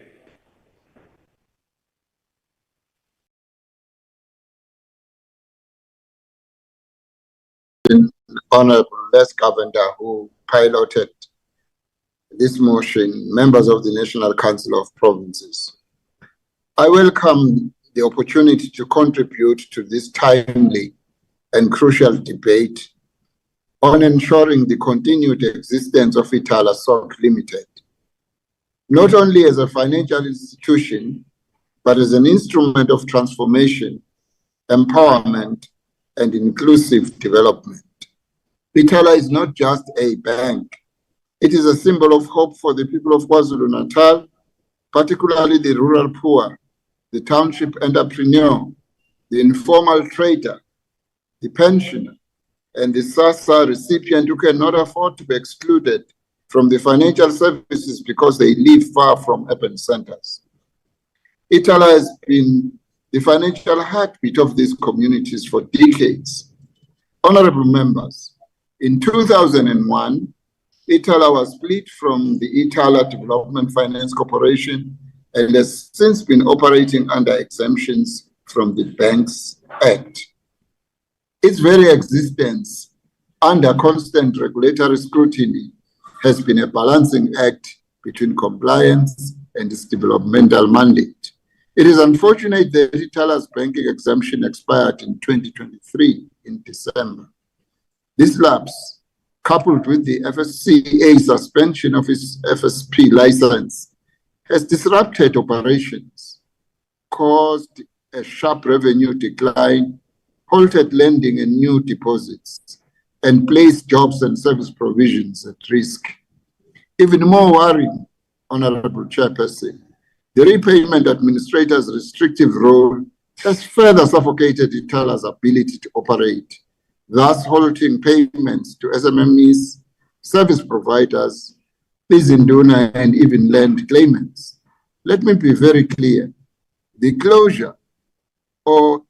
Honourable Les Governor, who piloted this motion, members of the National Council of Provinces. I welcome the opportunity to contribute to this timely and crucial debate on ensuring the continued existence of Ithala Soc Limited, not only as a financial institution, but as an instrument of transformation, empowerment, and inclusive development. Ithala is not just a bank. It is a symbol of hope for the people of KwaZulu-Natal, particularly the rural poor, the township entrepreneur, the informal trader, the pensioner, and the SASSA recipient who cannot afford to be excluded from the financial services because they live far from urban centers. Ithala has been the financial heartbeat of these communities for decades. Honorable members, In 2001, Ithala was split from the Ithala Development Finance Corporation and has since been operating under exemptions from the Banks Act. Its very existence under constant regulatory scrutiny has been a balancing act between compliance and its developmental mandate. It is unfortunate that Ithala's banking exemption expired in 2023 in December. This lapse, coupled with the FSCA suspension of its FSP license, has disrupted operations, caused a sharp revenue decline, halted lending and new deposits, and placed jobs and service provisions at risk. Even more worrying, Honorable Chairperson, the repayment administrator's restrictive role has further suffocated Ithala's ability to operate, thus halting payments to SMMEs, service providers, Izinduna, and even land claimants. Let me be very clear. The closure or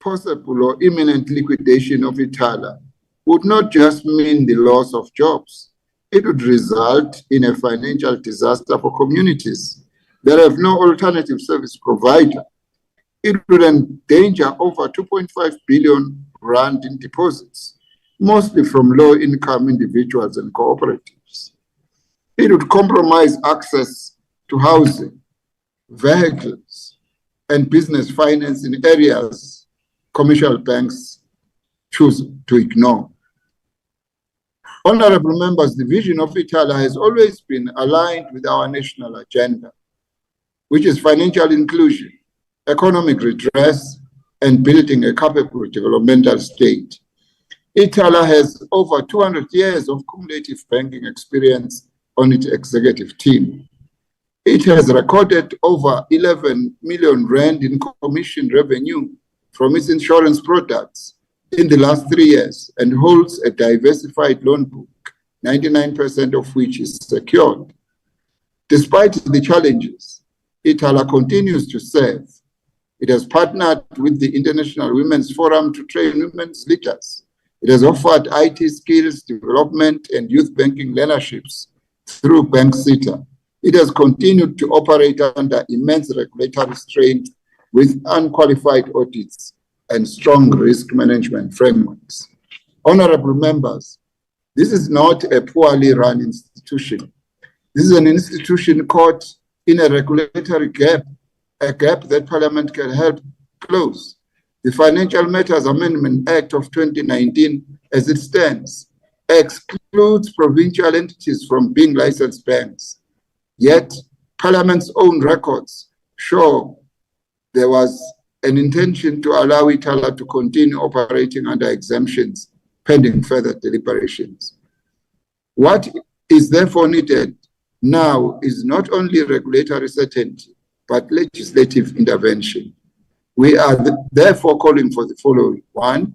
possible or imminent liquidation of Ithala would not just mean the loss of jobs. It would result in a financial disaster for communities that have no alternative service provider. It would endanger over 2.5 billion rand in deposits, mostly from low-income individuals and cooperatives. It would compromise access to housing, vehicles, and business finance in areas commercial banks choose to ignore. Honorable members, the vision of Ithala has always been aligned with our national agenda, which is financial inclusion, economic redress, and building a capable developmental state. Ithala has over 200 years of cumulative banking experience on its executive team. It has recorded over 11 million rand in commission revenue from its insurance products in the last 3 years and holds a diversified loan book, 99% of which is secured. Despite the challenges, Ithala continues to serve. It has partnered with the International Women's Forum to train women's leaders. It has offered IT skills development and youth banking learnerships through BankSita. It has continued to operate under immense regulatory strain with unqualified audits and strong risk management frameworks. Honorable members, this is not a poorly run institution. This is an institution caught in a regulatory gap, a gap that Parliament can help close. The Financial Matters Amendment Act of 2019, as it stands, excludes provincial entities from being licensed banks. Yet, Parliament's own records show there was an intention to allow Ithala to continue operating under exemptions pending further deliberations. What is therefore needed now is not only regulatory certainty, but legislative intervention. We are therefore calling for the following. 1,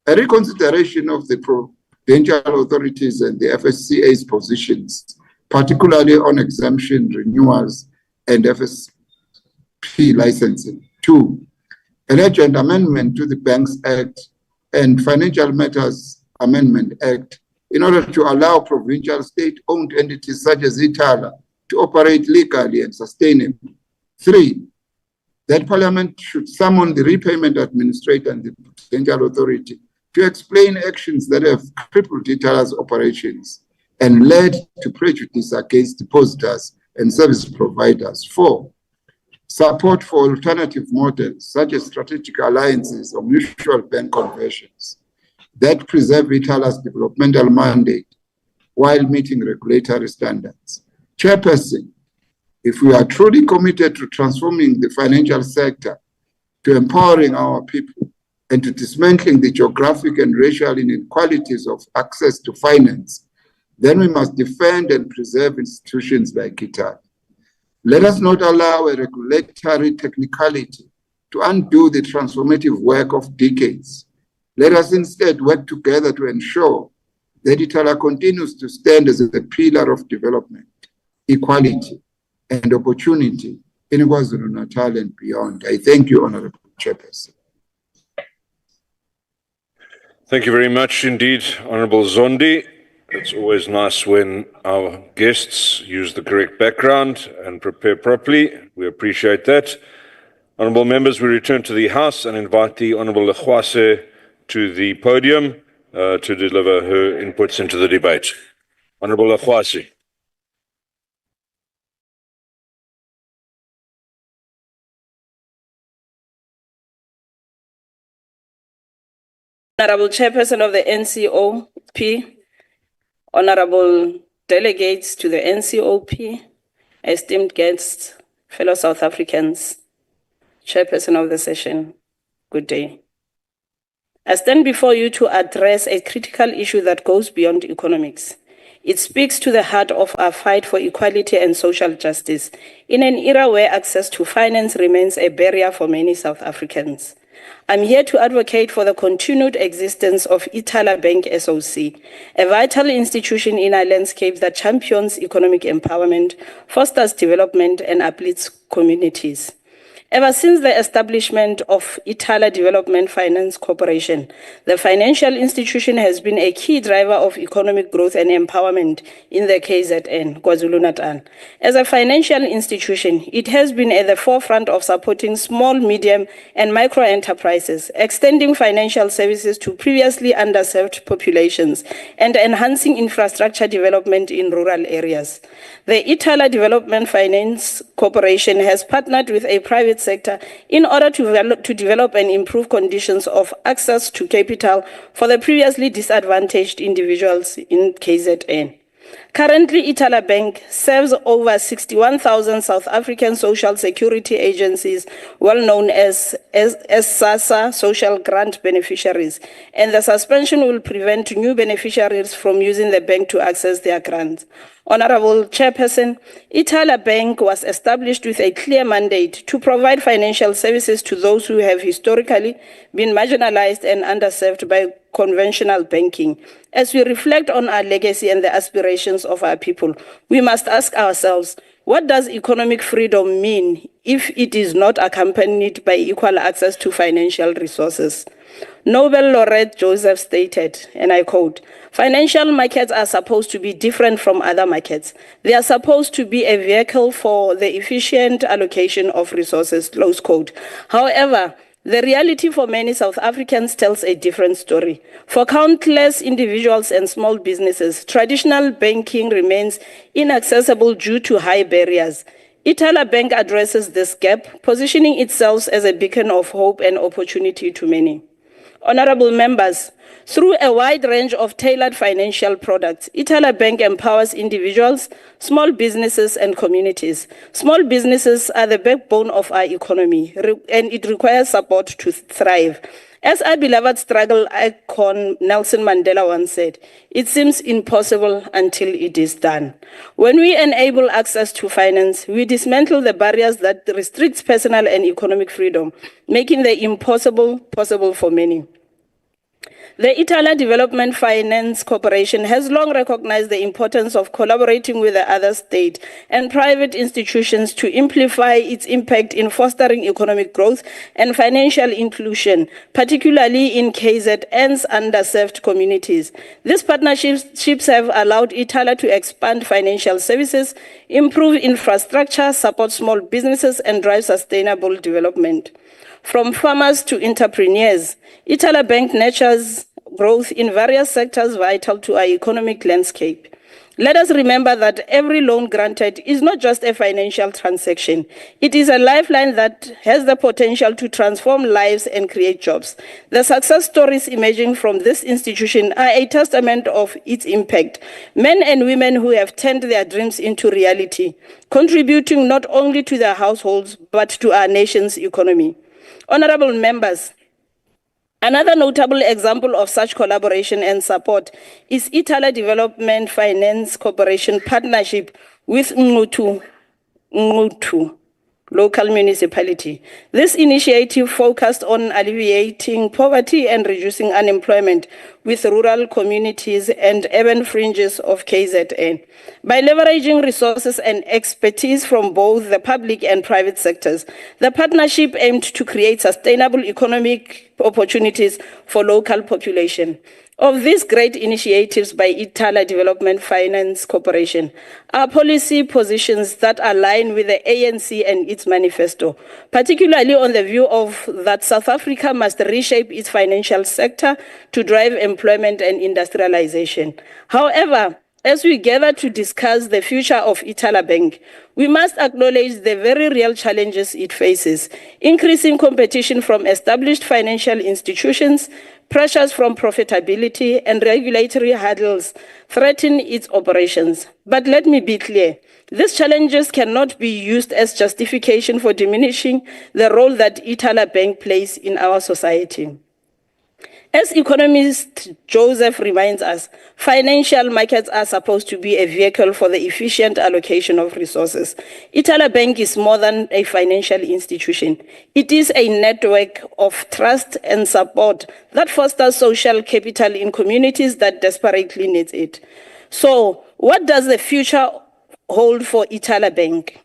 a reconsideration of the prudential authorities and the FSCA's positions, particularly on exemption renewals and FSP licensing. 2, an urgent amendment to the Banks Act and Financial Matters Amendment Act in order to allow provincial state-owned entities such as Ithala to operate legally and sustainably. 3, that Parliament should summon the repayment administrator and the prudential authority to explain actions that have crippled Ithala's operations and led to prejudice against depositors and service providers. 4, support for alternative models such as strategic alliances or mutual bank conversions that preserve Ithala's developmental mandate while meeting regulatory standards. Chairperson, if we are truly committed to transforming the financial sector, to empowering our people, and to dismantling the geographic and racial inequalities of access to finance, then we must defend and preserve institutions like Ithala. Let us not allow a regulatory technicality to undo the transformative work of decades. Let us instead work together to ensure that Ithala continues to stand as a pillar of development, equality, and opportunity in KwaZulu-Natal and beyond. I thank you, Honorable Chairperson. Thank you very much indeed, Honourable Zondi. It's always nice when our guests use the correct background and prepare properly. We appreciate that. Honourable members, we return to the House and invite the Honourable Lekhwase to the podium to deliver her inputs into the debate. Honourable Lekhwase. Honorable Chairperson of the NCOP, Honorable delegates to the NCOP, esteemed guests, fellow South Africans, Chairperson of the session, good day. I stand before you to address a critical issue that goes beyond economics. It speaks to the heart of our fight for equality and social justice in an era where access to finance remains a barrier for many South Africans. I'm here to advocate for the continued existence of Ithala Bank SOC, a vital institution in our landscape that champions economic empowerment, fosters development, and uplifts communities. Ever since the establishment of Ithala Development Finance Corporation, the financial institution has been a key driver of economic growth and empowerment in the KZN, KwaZulu-Natal. As a financial institution, it has been at the forefront of supporting small, medium, and micro enterprises, extending financial services to previously underserved populations, and enhancing infrastructure development in rural areas. The Ithala Development Finance Corporation has partnered with a private sector in order to develop and improve conditions of access to capital for the previously disadvantaged individuals in KZN. Currently, Ithala Bank serves over 61,000 South African social security agencies, well known as SASSA social grant beneficiaries, and the suspension will prevent new beneficiaries from using the bank to access their grants. Honorable Chairperson, Ithala Bank was established with a clear mandate to provide financial services to those who have historically been marginalized and underserved by conventional banking. As we reflect on our legacy and the aspirations of our people, we must ask ourselves, what does economic freedom mean if it is not accompanied by equal access to financial resources? Nobel laureate Joseph stated, and I quote, "Financial markets are supposed to be different from other markets. They are supposed to be a vehicle for the efficient allocation of resources," close quote. However, the reality for many South Africans tells a different story. For countless individuals and small businesses, traditional banking remains inaccessible due to high barriers. Ithala Bank addresses this gap, positioning itself as a beacon of hope and opportunity to many. Honorable members, through a wide range of tailored financial products, Ithala Bank empowers individuals, small businesses, and communities. Small businesses are the backbone of our economy, and it requires support to thrive. As our beloved struggle icon Nelson Mandela once said, "It seems impossible until it is done." When we enable access to finance, we dismantle the barriers that restrict personal and economic freedom, making the impossible possible for many. The Ithala Development Finance Corporation has long recognized the importance of collaborating with the other state and private institutions to amplify its impact in fostering economic growth and financial inclusion, particularly in KZN's underserved communities. These partnerships have allowed Ithala to expand financial services, improve infrastructure, support small businesses, and drive sustainable development. From farmers to entrepreneurs, Ithala Bank nurtures growth in various sectors vital to our economic landscape. Let us remember that every loan granted is not just a financial transaction. It is a lifeline that has the potential to transform lives and create jobs. The success stories emerging from this institution are a testament of its impact. Men and women who have turned their dreams into reality, contributing not only to their households, but to our nation's economy. Honorable members, another notable example of such collaboration and support is Ithala Development Finance Corporation partnership with Ngutu. local municipality. This initiative focused on alleviating poverty and reducing unemployment with rural communities and urban fringes of KZN. By leveraging resources and expertise from both the public and private sectors, the partnership aimed to create sustainable economic opportunities for local population. Of these great initiatives by Ithala Development Finance Corporation are policy positions that align with the ANC and its manifesto, particularly on the view of that South Africa must reshape its financial sector to drive employment and industrialization. However, as we gather to discuss the future of Ithala Bank, we must acknowledge the very real challenges it faces: increasing competition from established financial institutions, pressures from profitability, and regulatory hurdles threaten its operations. But let me be clear, these challenges cannot be used as justification for diminishing the role that Ithala Bank plays in our society. As economist Joseph reminds us, financial markets are supposed to be a vehicle for the efficient allocation of resources. Ithala Bank is more than a financial institution. It is a network of trust and support that fosters social capital in communities that desperately need it. So, what does the future hold for Ithala Bank?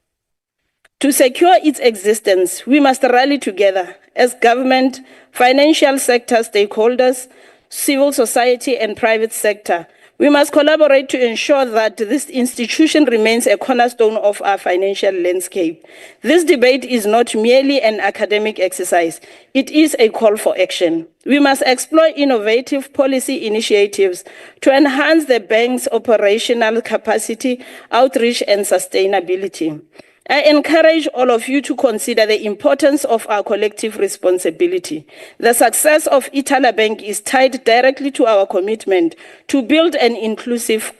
To secure its existence, we must rally together as government, financial sector stakeholders, civil society, and private sector. We must collaborate to ensure that this institution remains a cornerstone of our financial landscape. This debate is not merely an academic exercise. It is a call for action. We must explore innovative policy initiatives to enhance the bank's operational capacity, outreach, and sustainability. I encourage all of you to consider the importance of our collective responsibility. The success of Ithala Bank is tied directly to our commitment to build an inclusive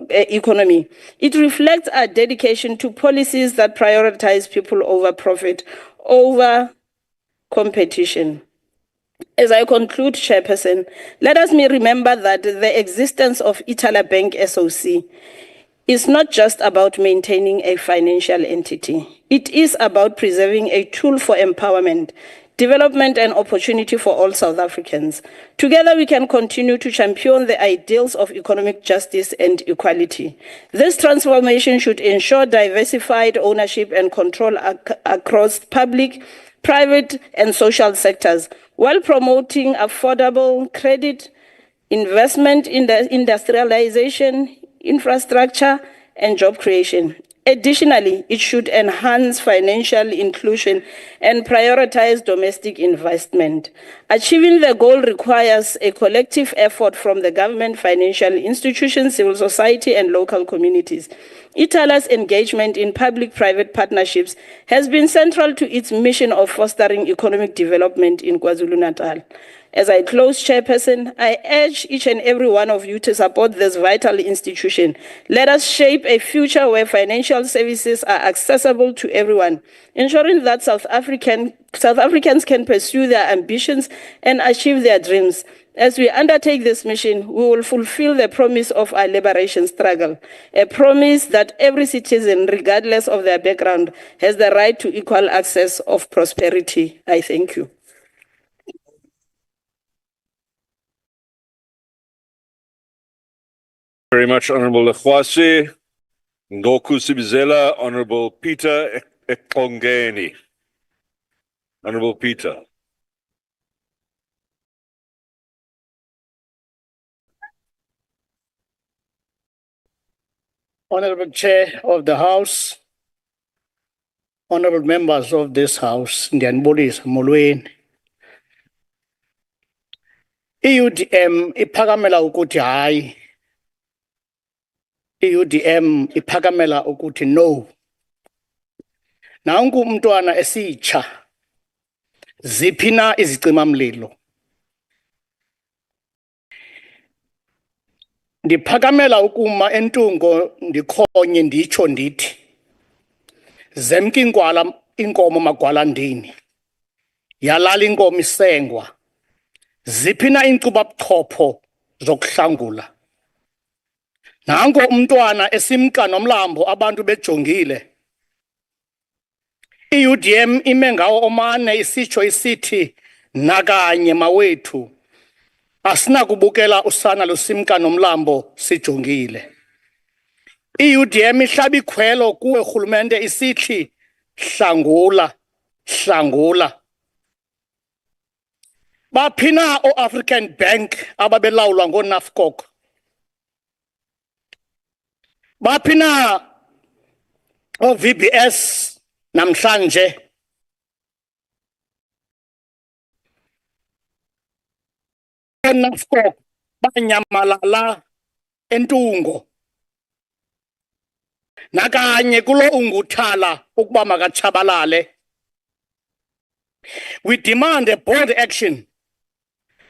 economy. It reflects our dedication to policies that prioritize people over profit, over competition. As I conclude, Chairperson, let us remember that the existence of Ithala Bank SOC is not just about maintaining a financial entity. It is about preserving a tool for empowerment, development, and opportunity for all South Africans. Together, we can continue to champion the ideals of economic justice and equality. This transformation should ensure diversified ownership and control across public, private, and social sectors, while promoting affordable credit, investment in the industrialization, infrastructure, and job creation. Additionally, it should enhance financial inclusion and prioritize domestic investment. Achieving the goal requires a collective effort from the government, financial institutions, civil society, and local communities. Ithala's engagement in public-private partnerships has been central to its mission of fostering economic development in KwaZulu-Natal. As I close, Chairperson, I urge each and every one of you to support this vital institution. Let us shape a future where financial services are accessible to everyone, ensuring that South Africans can pursue their ambitions and achieve their dreams. As we undertake this mission, we will fulfill the promise of our liberation struggle, a promise that every citizen, regardless of their background, has the right to equal access of prosperity. I thank you. Very much, Honorable Lekwasi. Ngoku Sibizela, Honorable Peter Ekongeni. Honorable Peter. Honorable Chair of the House, honorable members of this House, Indian bodies, Molweni. IUDM iphakamela ukuthi hayi. IUDM iphakamela ukuthi no. Nanku umntwana esitsha. Ziphina izicimamlilo. Ndiphakamela ukuma entungo ndikhonye nditsho ndithi. Zemke inkwala inkomo magwalandini. Yalala inkomo isengwa. Ziphina inkcubabuchopho zokuhlangula. Nanku umntwana esimka nomlambo abantu bejongile. I-UDM ime ngawo omane isitsho isithi nakanye mawethu asinakubukela usana lusimka nomlambo sijongile. I-UDM ihlaba ikhwelo kuwe rhulumente isithi hlangula hlangula. Baphi na o-African Bank ababelawulwa ngo-NAFCOC? Baphi na o-VBS namhlanje? NAFCOC banyamalala entungo. Nakanye kulo unguthala ukuba makatshabalale. We demand a bold action.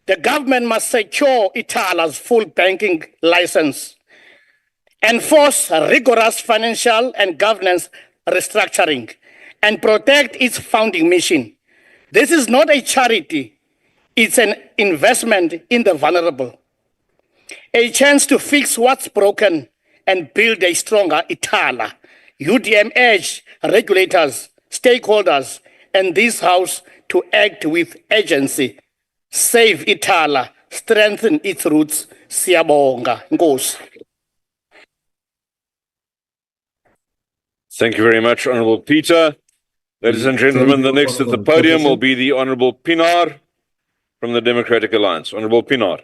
The government must secure Ithala's full banking license, enforce rigorous financial and governance restructuring, and protect its founding mission. This is not a charity, it's an investment in the vulnerable. A chance to fix what's broken and build a stronger Ithala. UDM urge regulators, stakeholders, and this House to act with urgency. Save Ithala, strengthen its roots. Siyabonga. Nkosi. Thank you very much, Honorable Peter. Ladies and gentlemen, the next at the podium will be the Honorable Pinar from the Democratic Alliance. Honorable Pinar.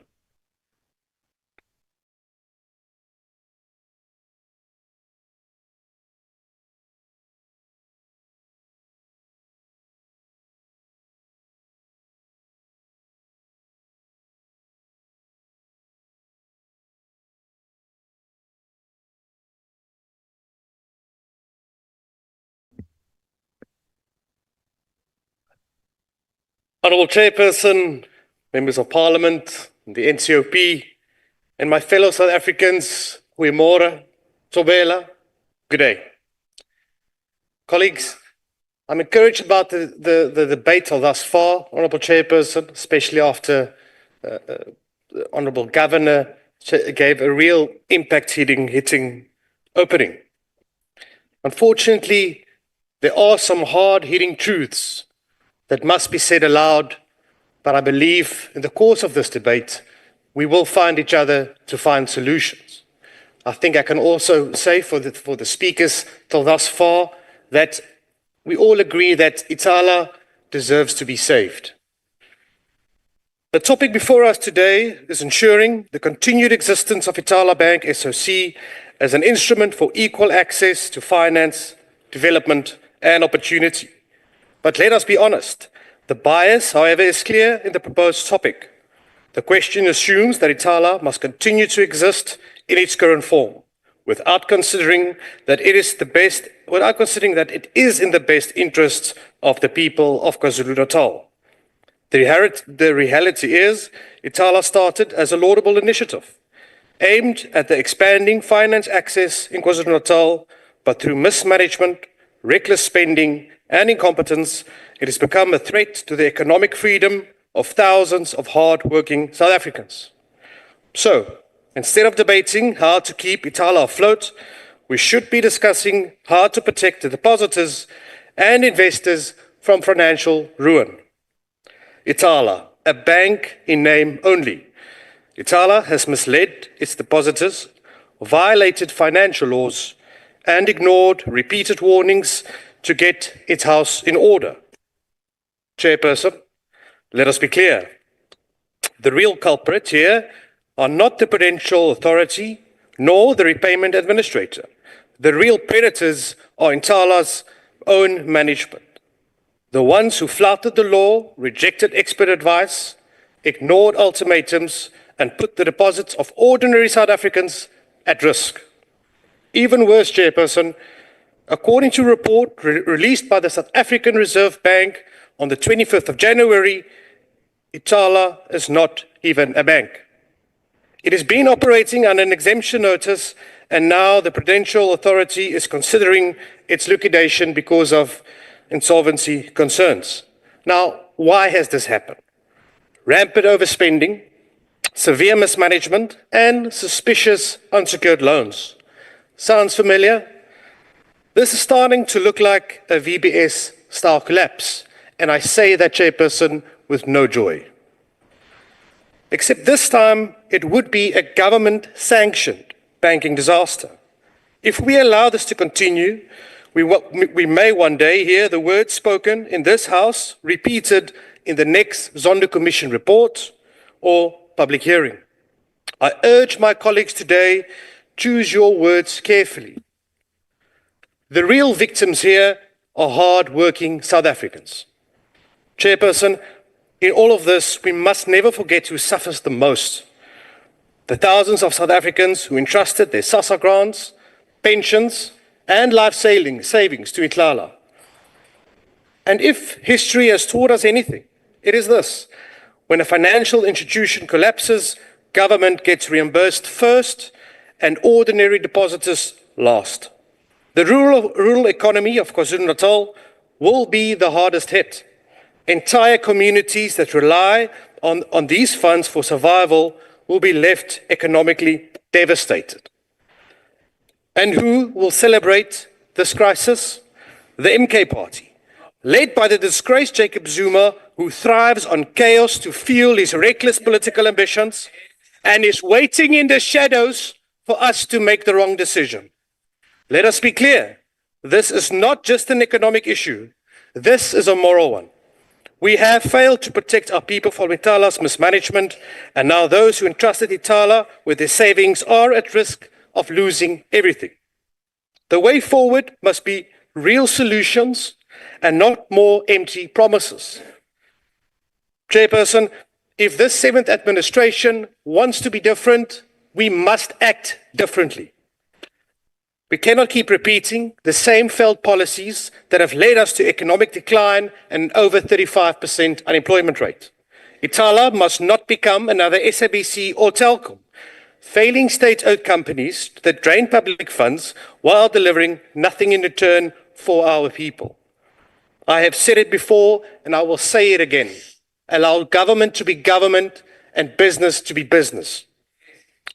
Honourable Chairperson, Members of Parliament, the NCOP, and my fellow South Africans, Goeiemorgen, Tobela, good day. Colleagues, I'm encouraged about the debate thus far, Honourable Chairperson, especially after the Honourable Governor gave a real impact-hitting opening. Unfortunately, there are some hard-hitting truths that must be said aloud, but I believe in the course of this debate, we will find each other to find solutions. I think I can also say for the speakers till thus far that we all agree that Ithala deserves to be saved. The topic before us today is ensuring the continued existence of Ithala Bank SOC as an instrument for equal access to finance, development, and opportunity. But let us be honest, the bias, however, is clear in the proposed topic. The question assumes that Ithala must continue to exist in its current form, without considering that it is in the best interests of the people of KwaZulu-Natal. The reality is, Ithala started as a laudable initiative, aimed at the expanding finance access in KwaZulu-Natal, but through mismanagement, reckless spending, and incompetence, it has become a threat to the economic freedom of thousands of hard-working South Africans. So, instead of debating how to keep Ithala afloat, we should be discussing how to protect the depositors and investors from financial ruin. Ithala, a bank in name only. Ithala has misled its depositors, violated financial laws, and ignored repeated warnings to get its house in order. Chairperson, let us be clear. The real culprit here are not the Prudential Authority nor the Repayment Administrator. The real predators are Ithala's own management. The ones who flouted the law, rejected expert advice, ignored ultimatums, and put the deposits of ordinary South Africans at risk. Even worse, Chairperson, according to a report released by the South African Reserve Bank on the 25th of January, Ithala is not even a bank. It has been operating under an exemption notice, and now the Prudential Authority is considering its liquidation because of insolvency concerns. Now, why has this happened? Rampant overspending, severe mismanagement, and suspicious unsecured loans. Sounds familiar? This is starting to look like a VBS style collapse. And I say that, Chairperson, with no joy. Except this time, it would be a government-sanctioned banking disaster. If we allow this to continue, we may one day hear the words spoken in this House repeated in the next Zondo Commission report or public hearing. I urge my colleagues today, choose your words carefully. The real victims here are hard-working South Africans. Chairperson, in all of this, we must never forget who suffers the most. The thousands of South Africans who entrusted their SASSA grants, pensions, and life savings to Ithala. And if history has taught us anything, it is this. When a financial institution collapses, government gets reimbursed first and ordinary depositors last. The rural economy of KwaZulu-Natal will be the hardest hit. Entire communities that rely on these funds for survival will be left economically devastated. And who will celebrate this crisis? The MK party, led by the disgraced Jacob Zuma, who thrives on chaos to fuel his reckless political ambitions and is waiting in the shadows for us to make the wrong decision. Let us be clear, this is not just an economic issue, this is a moral one. We have failed to protect our people from Ithala's mismanagement, and now those who entrusted Ithala with their savings are at risk of losing everything. The way forward must be real solutions and not more empty promises. Chairperson, if this seventh administration wants to be different, we must act differently. We cannot keep repeating the same failed policies that have led us to economic decline and over 35% unemployment rate. Ithala must not become another SABC or Telkom, failing state-owned companies that drain public funds while delivering nothing in return for our people. I have said it before and I will say it again. Allow government to be government and business to be business.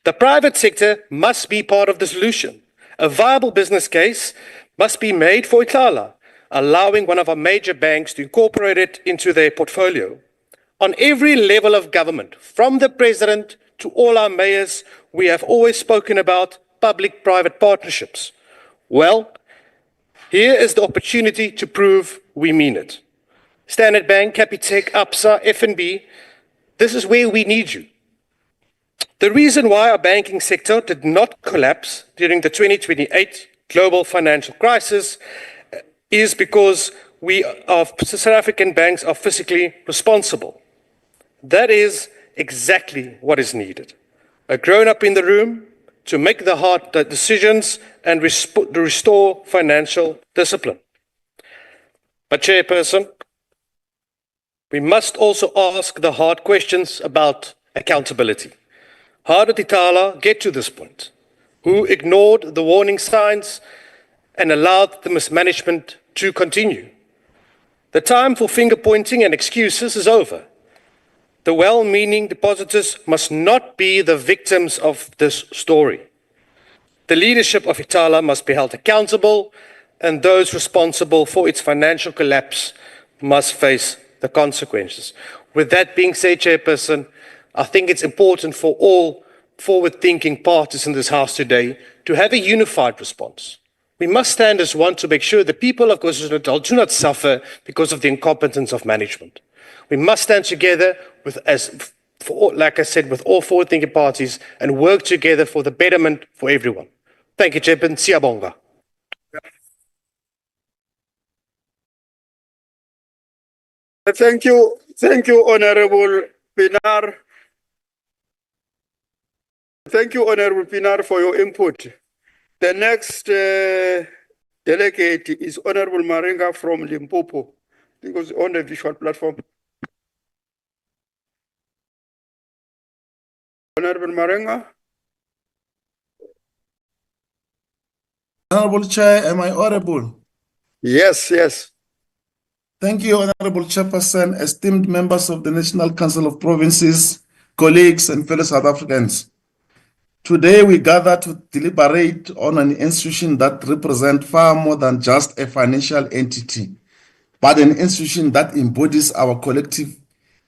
The private sector must be part of the solution. A viable business case must be made for Ithala, allowing one of our major banks to incorporate it into their portfolio. On every level of government, from the president to all our mayors, we have always spoken about public-private partnerships. Well, here is the opportunity to prove we mean it. Standard Bank, Capitec, Absa, FNB, this is where we need you. The reason why our banking sector did not collapse during the 2028 global financial crisis is because South African banks are fiscally responsible. That is exactly what is needed. A grown-up in the room to make the hard decisions and restore financial discipline. But Chairperson, we must also ask the hard questions about accountability. How did Ithala get to this point? Who ignored the warning signs and allowed the mismanagement to continue? The time for finger-pointing and excuses is over. The well-meaning depositors must not be the victims of this story. The leadership of Ithala must be held accountable, and those responsible for its financial collapse must face the consequences. With that being said, Chairperson, I think it's important for all forward-thinking parties in this House today to have a unified response. We must stand as one to make sure the people of KwaZulu-Natal do not suffer because of the incompetence of management. We must stand together with all forward-thinking parties and work together for the betterment for everyone. Thank you, Chairman. Siyabonga. Thank you, Honorable Pinar. Thank you, Honorable Pinar, for your input. The next delegate is Honorable Marenga from Limpopo. I think it was on the visual platform. Honorable Marenga. Honorable Chair, am I audible? Yes, yes. Thank you, Honorable Chairperson, esteemed members of the National Council of Provinces, colleagues and fellow South Africans. Today we gather to deliberate on an institution that represents far more than just a financial entity. but an institution that embodies our collective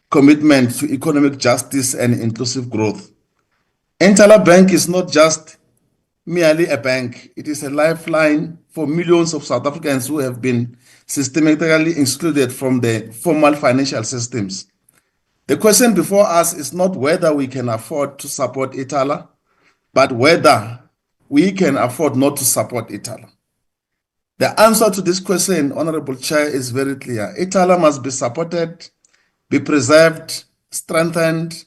commitment to economic justice and inclusive growth. Ithala Bank is not just merely a bank, it is a lifeline for millions of South Africans who have been systematically excluded from the formal financial systems. The question before us is not whether we can afford to support Ithala, but whether we can afford not to support Ithala. The answer to this question, Honorable Chair, is very clear. Ithala must be supported, be preserved, strengthened,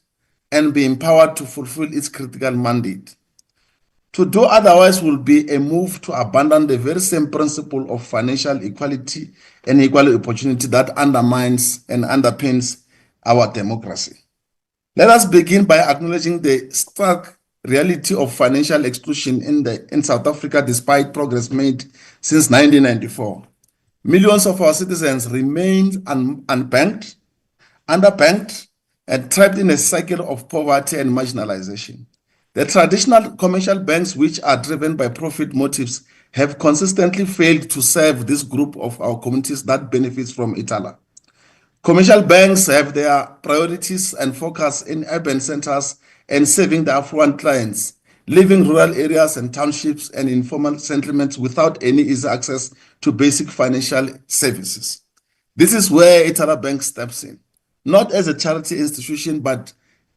and be empowered to fulfill its critical mandate. To do otherwise will be a move to abandon the very same principle of financial equality and equal opportunity that undermines and underpins our democracy. Let us begin by acknowledging the stark reality of financial exclusion in South Africa despite progress made since 1994. Millions of our citizens remain unbanked, underbanked, and trapped in a cycle of poverty and marginalization. The traditional commercial banks, which are driven by profit motives, have consistently failed to serve this group of our communities that benefits from Ithala. Commercial banks have their priorities and focus in urban centers and serving the affluent clients, leaving rural areas and townships and informal settlements without any easy access to basic financial services. This is where Ithala Bank steps in, not as a charity institution, but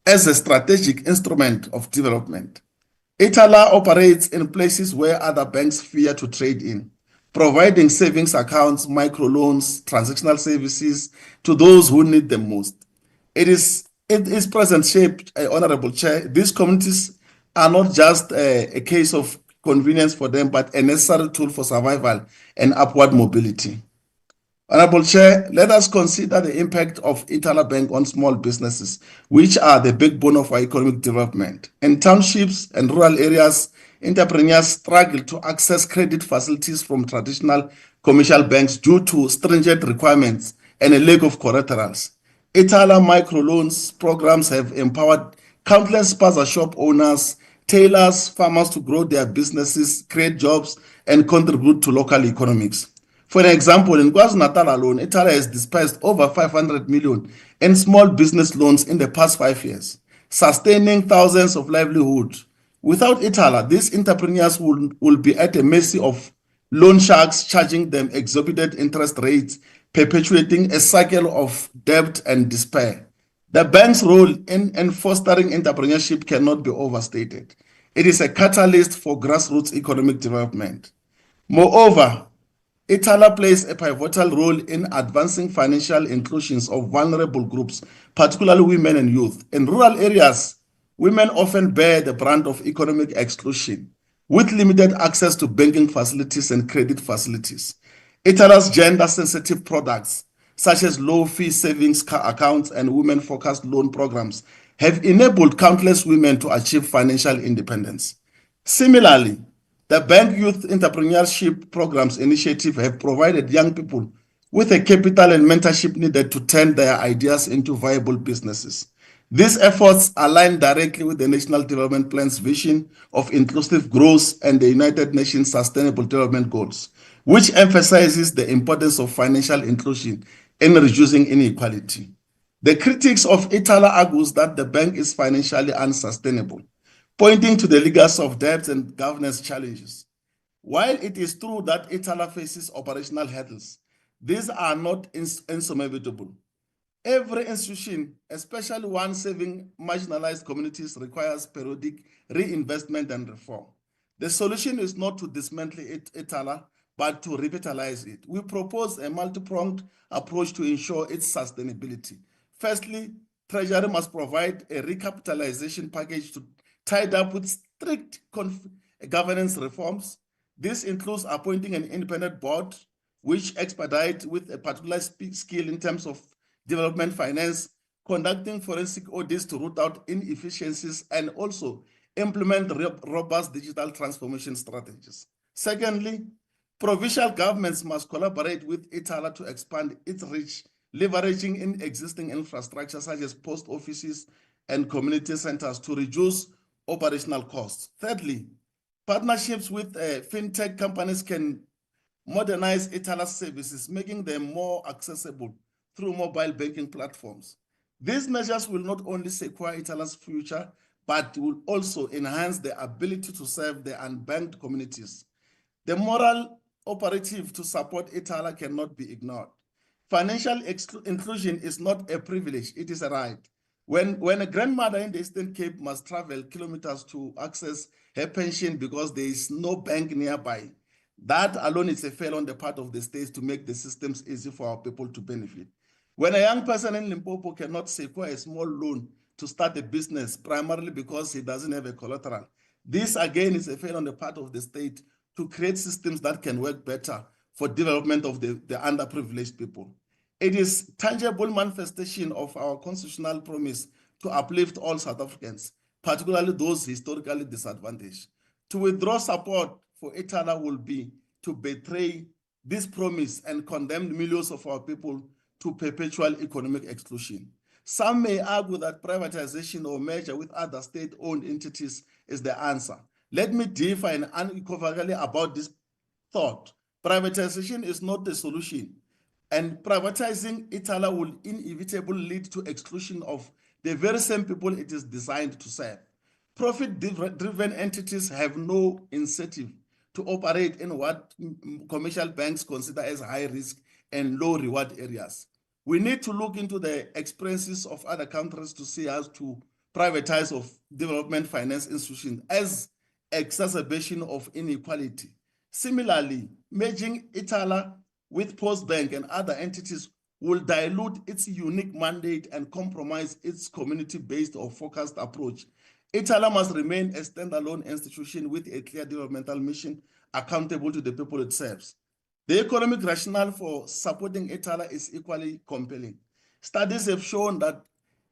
as a strategic instrument of development. Ithala operates in places where other banks fear to trade in, providing savings accounts, microloans, transactional services to those who need them most. It is present shaped, Honorable Chair. These communities are not just a case of convenience for them, but a necessary tool for survival and upward mobility. Honorable Chair, let us consider the impact of Ithala Bank on small businesses, which are the backbone of our economic development. In townships and rural areas, entrepreneurs struggle to access credit facilities from traditional commercial banks due to stringent requirements and a lack of collaterals. Ithala microloans programs have empowered countless spaza shop owners, tailors, farmers to grow their businesses, create jobs, and contribute to local economics. For example, in KwaZulu-Natal alone, Ithala has dispersed over 500 million in small business loans in the past 5 years, sustaining thousands of livelihoods. Without Ithala, these entrepreneurs will be at the mercy of loan sharks charging them exorbitant interest rates, perpetuating a cycle of debt and despair. The bank's role in fostering entrepreneurship cannot be overstated. It is a catalyst for grassroots economic development. Moreover, Ithala plays a pivotal role in advancing financial inclusions of vulnerable groups, particularly women and youth. In rural areas, women often bear the brunt of economic exclusion, with limited access to banking facilities and credit facilities. Ithala's gender-sensitive products, such as low-fee savings accounts and women-focused loan programs, have enabled countless women to achieve financial independence. Similarly, the Bank Youth Entrepreneurship Programs Initiative have provided young people with the capital and mentorship needed to turn their ideas into viable businesses. These efforts align directly with the National Development Plan's vision of inclusive growth and the United Nations Sustainable Development Goals, which emphasizes the importance of financial inclusion in reducing inequality. The critics of Ithala argues that the bank is financially unsustainable, pointing to the legacy of debt and governance challenges. While it is true that Ithala faces operational hurdles, these are not insurmountable. Every institution, especially one serving marginalized communities, requires periodic reinvestment and reform. The solution is not to dismantle Ithala, but to revitalize it. We propose a multi-pronged approach to ensure its sustainability. Firstly, Treasury must provide a recapitalization package tied up with strict governance reforms. This includes appointing an independent board, which expedite with a particular skill in terms of development finance, conducting forensic audits to root out inefficiencies, and also implement robust digital transformation strategies. Secondly, provincial governments must collaborate with Ithala to expand its reach, leveraging in existing infrastructure such as post offices and community centers to reduce operational costs. Thirdly, partnerships with fintech companies can modernize Ithala's services, making them more accessible through mobile banking platforms. These measures will not only secure Ithala's future, but will also enhance the ability to serve the unbanked communities. The moral operative to support Ithala cannot be ignored. Financial inclusion is not a privilege, it is a right. When a grandmother in the Eastern Cape must travel kilometers to access her pension because there is no bank nearby, that alone is a fail on the part of the states to make the systems easy for our people to benefit. When a young person in Limpopo cannot secure a small loan to start a business, primarily because he doesn't have a collateral, this again is a fail on the part of the state to create systems that can work better for development of the underprivileged people. It is tangible manifestation of our constitutional promise to uplift all South Africans, particularly those historically disadvantaged. To withdraw support for Ithala will be to betray this promise and condemn millions of our people to perpetual economic exclusion. Some may argue that privatization or merger with other state-owned entities is the answer. Let me define unequivocally about this thought. Privatization is not the solution, and privatizing Ithala will inevitably lead to exclusion of the very same people it is designed to serve. Profit-driven entities have no incentive to operate in what commercial banks consider as high risk and low reward areas. We need to look into the experiences of other countries to see how to privatize of development finance institutions as exacerbation of inequality. Similarly, merging Ithala with Postbank and other entities will dilute its unique mandate and compromise its community-based or focused approach. Ithala must remain a standalone institution with a clear developmental mission accountable to the people it serves. The economic rationale for supporting Ithala is equally compelling. Studies have shown that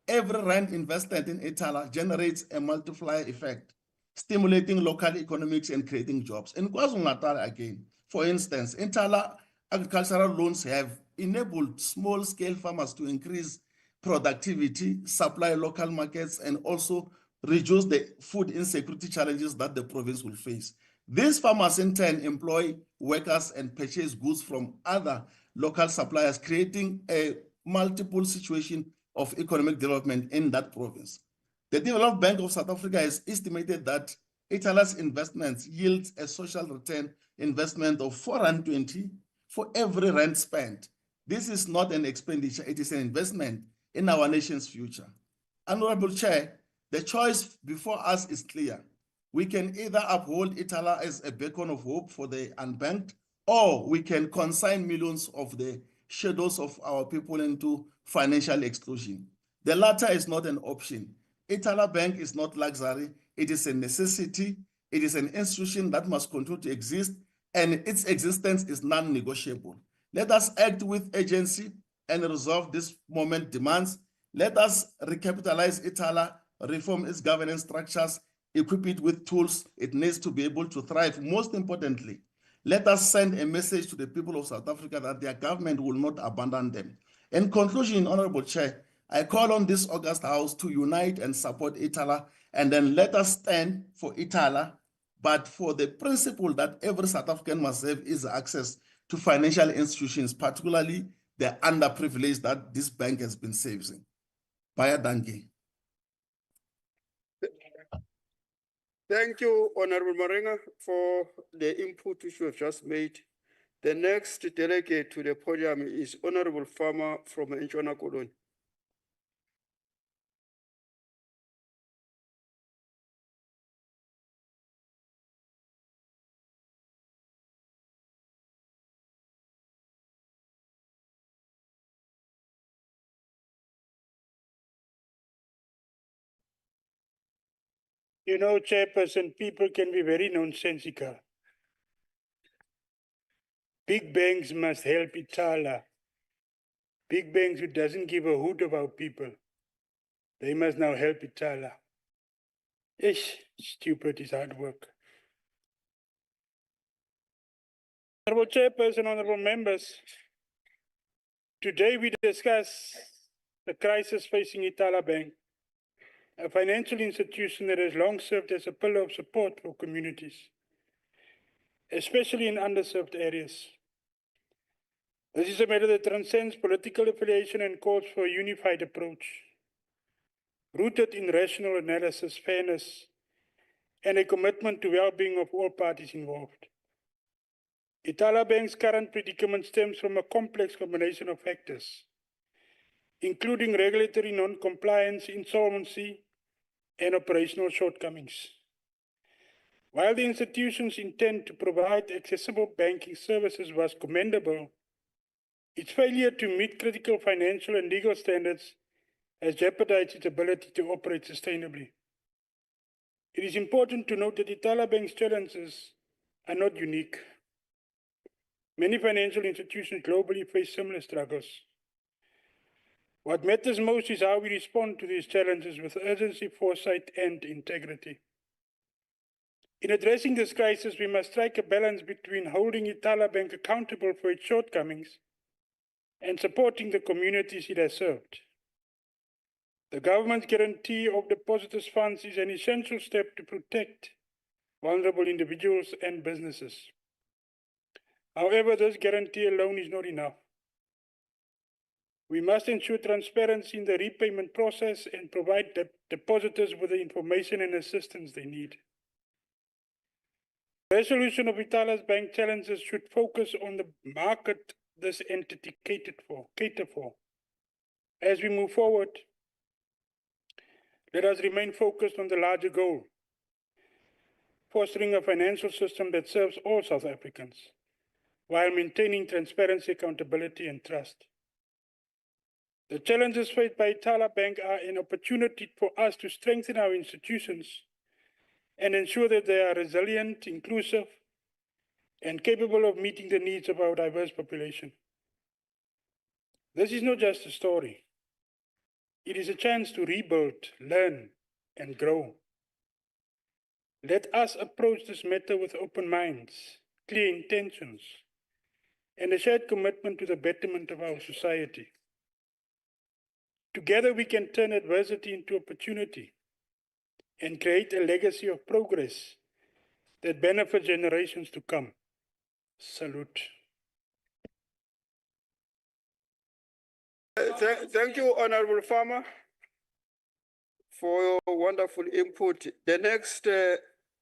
every rand invested in Ithala generates a multiplier effect, stimulating local economics and creating jobs. In KwaZulu-Natal again, for instance, Ithala agricultural loans have enabled small-scale farmers to increase productivity, supply local markets, and also reduce the food insecurity challenges that the province will face. These farmers in turn employ workers and purchase goods from other local suppliers, creating a multiple situation of economic development in that province. The Development Bank of South Africa has estimated that Ithala's investments yields a social return investment of 420 for every rand spent. This is not an expenditure, it is an investment in our nation's future. Honorable Chair, the choice before us is clear. We can either uphold Ithala as a beacon of hope for the unbanked, or we can consign millions of the shadows of our people into financial exclusion. The latter is not an option. Ithala Bank is not luxury, it is a necessity. It is an institution that must continue to exist, and its existence is non-negotiable. Let us act with urgency and resolve this moment demands. Let us recapitalize Ithala, reform its governance structures, equip it with tools it needs to be able to thrive. Most importantly, let us send a message to the people of South Africa that their government will not abandon them. In conclusion, Honorable Chair, I call on this August House to unite and support Ithala, and then let us stand for Ithala, but for the principle that every South African must have is access to financial institutions, particularly the underprivileged that this bank has been saving. Baya dankie. Thank you, Honorable Marenga, for the input which you have just made. The next delegate to the podium is Honorable Farmer from Nchona Koloni. You know, Chairperson, people can be very nonsensical. Big banks must help Ithala. Big banks who doesn't give a hoot about people. They must now help Ithala. Ish, stupid is hard work. Honorable Chairperson, honorable members, today we discuss the crisis facing Ithala Bank, a financial institution that has long served as a pillar of support for communities, especially in underserved areas. This is a matter that transcends political affiliation and calls for a unified approach, rooted in rational analysis, fairness, and a commitment to well-being of all parties involved. Ithala Bank's current predicament stems from a complex combination of factors, including regulatory non-compliance, insolvency, and operational shortcomings. While the institution's intent to provide accessible banking services was commendable, its failure to meet critical financial and legal standards has jeopardized its ability to operate sustainably. It is important to note that Ithala Bank's challenges are not unique. Many financial institutions globally face similar struggles. What matters most is how we respond to these challenges with urgency, foresight, and integrity. In addressing this crisis, we must strike a balance between holding Ithala Bank accountable for its shortcomings and supporting the communities it has served. The government's guarantee of depositors' funds is an essential step to protect vulnerable individuals and businesses. However, this guarantee alone is not enough. We must ensure transparency in the repayment process and provide depositors with the information and assistance they need. Resolution of Ithala's bank challenges should focus on the market this entity cater for. As we move forward, let us remain focused on the larger goal, fostering a financial system that serves all South Africans, while maintaining transparency, accountability, and trust. The challenges faced by Ithala Bank are an opportunity for us to strengthen our institutions and ensure that they are resilient, inclusive, and capable of meeting the needs of our diverse population. This is not just a story. It is a chance to rebuild, learn, and grow. Let us approach this matter with open minds, clear intentions, and a shared commitment to the betterment of our society. Together we can turn adversity into opportunity and create a legacy of progress that benefits generations to come. Salute. Thank you, Honorable Farmer, for your wonderful input. The next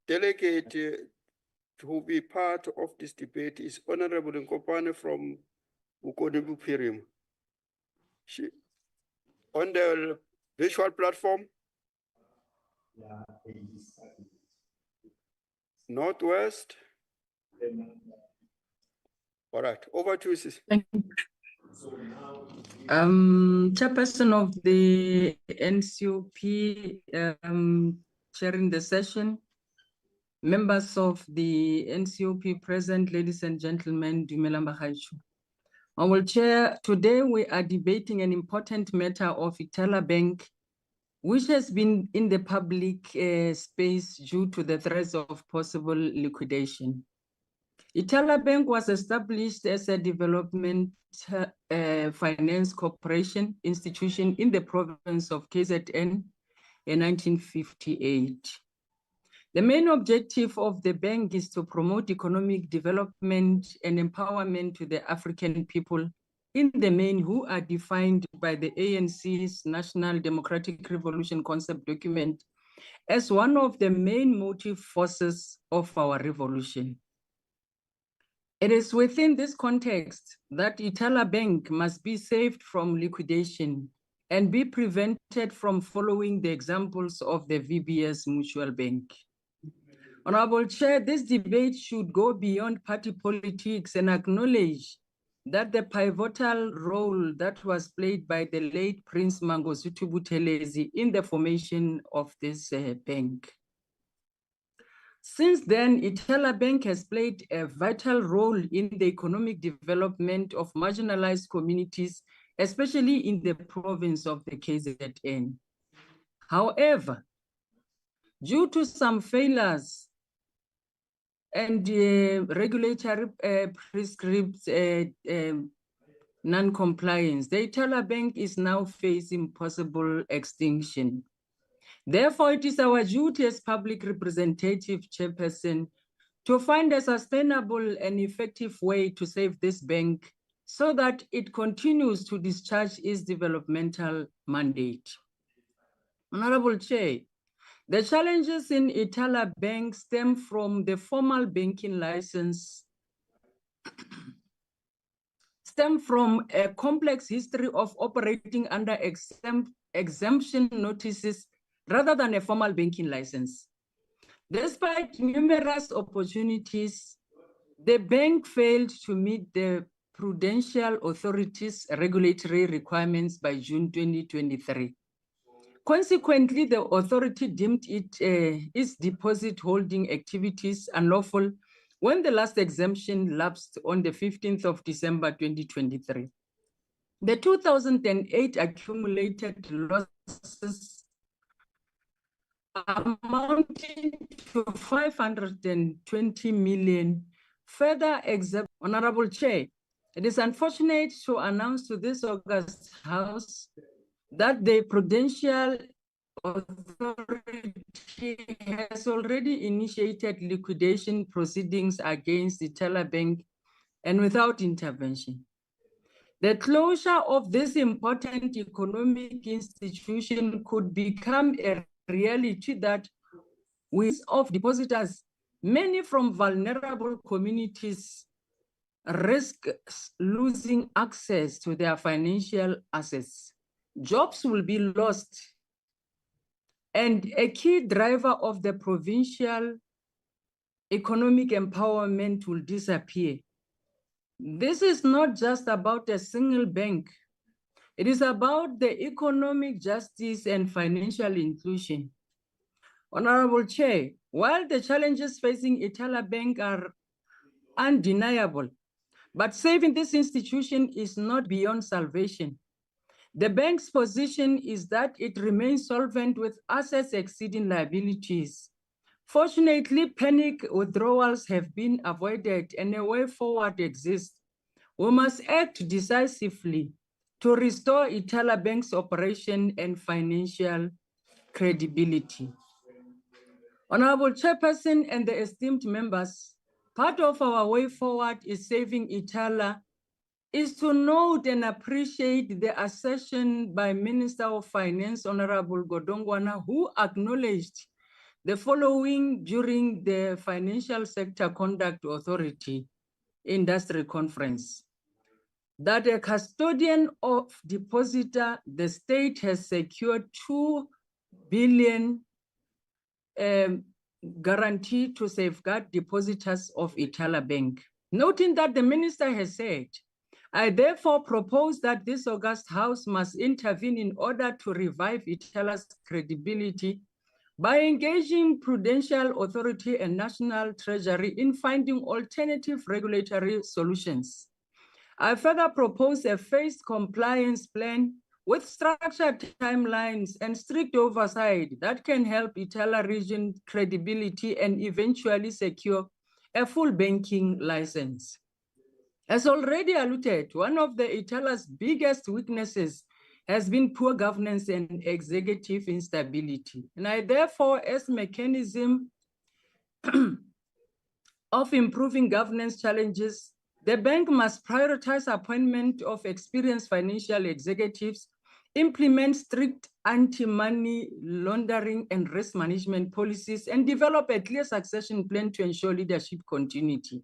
delegate to be part of this debate is Honorable Nkopane from Bukonebu Pirim. On the visual platform, Northwest. All right, over to you, sis. Thank you. Chairperson of the NCOP, chairing the session, members of the NCOP present, ladies and gentlemen, Dumelang Bagaetsho. I will chair. Today we are debating an important matter of Ithala Bank, which has been in the public space due to the threats of possible liquidation. Ithala Bank was established as a development finance corporation institution in the province of KZN in 1958. The main objective of the bank is to promote economic development and empowerment to the African people in the main who are defined by the ANC's National Democratic Revolution concept document as one of the main motive forces of our revolution. It is within this context that Ithala Bank must be saved from liquidation and be prevented from following the examples of the VBS Mutual Bank. Honorable Chair, this debate should go beyond party politics and acknowledge that the pivotal role that was played by the late Prince Mangosuthu Buthelezi in the formation of this bank. Since then, Ithala Bank has played a vital role in the economic development of marginalized communities, especially in the province of the KZN. However, due to some failures and regulatory prescribed non-compliance, the Ithala Bank is now facing possible extinction. Therefore, it is our duty as public representative chairperson to find a sustainable and effective way to save this bank so that it continues to discharge its developmental mandate. Honorable Chair, the challenges in Ithala Bank stem from the formal banking license, stem from a complex history of operating under exemption notices rather than a formal banking license. Despite numerous opportunities, the bank failed to meet the Prudential Authority's regulatory requirements by June 2023. Consequently, the authority deemed its deposit holding activities unlawful when the last exemption lapsed on the 15th of December 2023. The 2008 accumulated losses amounting to 520 million further exempt. Honorable Chair, it is unfortunate to announce to this August House that the Prudential Authority has already initiated liquidation proceedings against Ithala Bank and without intervention. The closure of this important economic institution could become a reality that with of depositors, many from vulnerable communities risk losing access to their financial assets. Jobs will be lost, and a key driver of the provincial economic empowerment will disappear. This is not just about a single bank. It is about the economic justice and financial inclusion. Honorable Chair, while the challenges facing Ithala Bank are undeniable, but saving this institution is not beyond salvation. The bank's position is that it remains solvent with assets exceeding liabilities. Fortunately, panic withdrawals have been avoided and a way forward exists. We must act decisively to restore Ithala Bank's operation and financial credibility. Honorable Chairperson and the esteemed members, part of our way forward is saving Ithala is to note and appreciate the assertion by Minister of Finance, Honorable Godongwana, who acknowledged the following during the Financial Sector Conduct Authority Industry Conference: that a custodian of depositor, the state has secured 2 billion guarantee to safeguard depositors of Ithala Bank. Noting that the minister has said, I therefore propose that this August House must intervene in order to revive Ithala's credibility by engaging Prudential Authority and National Treasury in finding alternative regulatory solutions. I further propose a phased compliance plan with structured timelines and strict oversight that can help Ithala region credibility and eventually secure a full banking license. As already alluded, one of the Ithala's biggest weaknesses has been poor governance and executive instability. And I therefore, as mechanism of improving governance challenges, the bank must prioritize appointment of experienced financial executives, implement strict anti-money laundering and risk management policies, and develop a clear succession plan to ensure leadership continuity.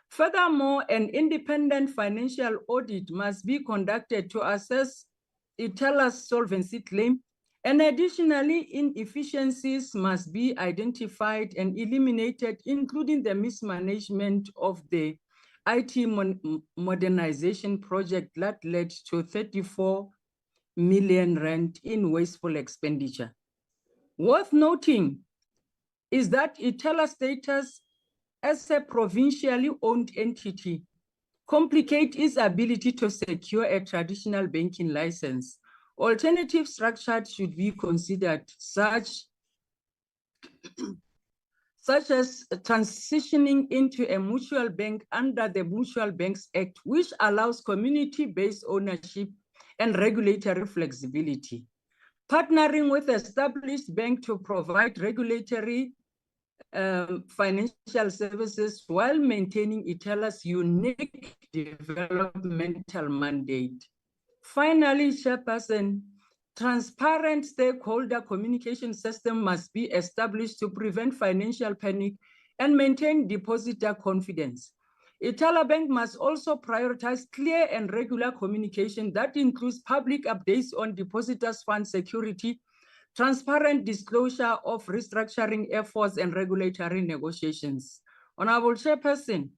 Furthermore, an independent financial audit must be conducted to assess Ithala's solvency claim, and additionally, inefficiencies must be identified and eliminated, including the mismanagement of the IT modernization project that led to 34 million rand in wasteful expenditure. Worth noting is that Ithala's status as a provincially owned entity complicate its ability to secure a traditional banking license. Alternative structures should be considered, such as transitioning into a mutual bank under the Mutual Banks Act, which allows community-based ownership and regulatory flexibility. Partnering with established bank to provide regulatory financial services while maintaining Ithala's unique developmental mandate. Finally, Chairperson, transparent stakeholder communication system must be established to prevent financial panic and maintain depositor confidence. Ithala Bank must also prioritize clear and regular communication that includes public updates on depositors' fund security, transparent disclosure of restructuring efforts and regulatory negotiations. Honorable Chairperson,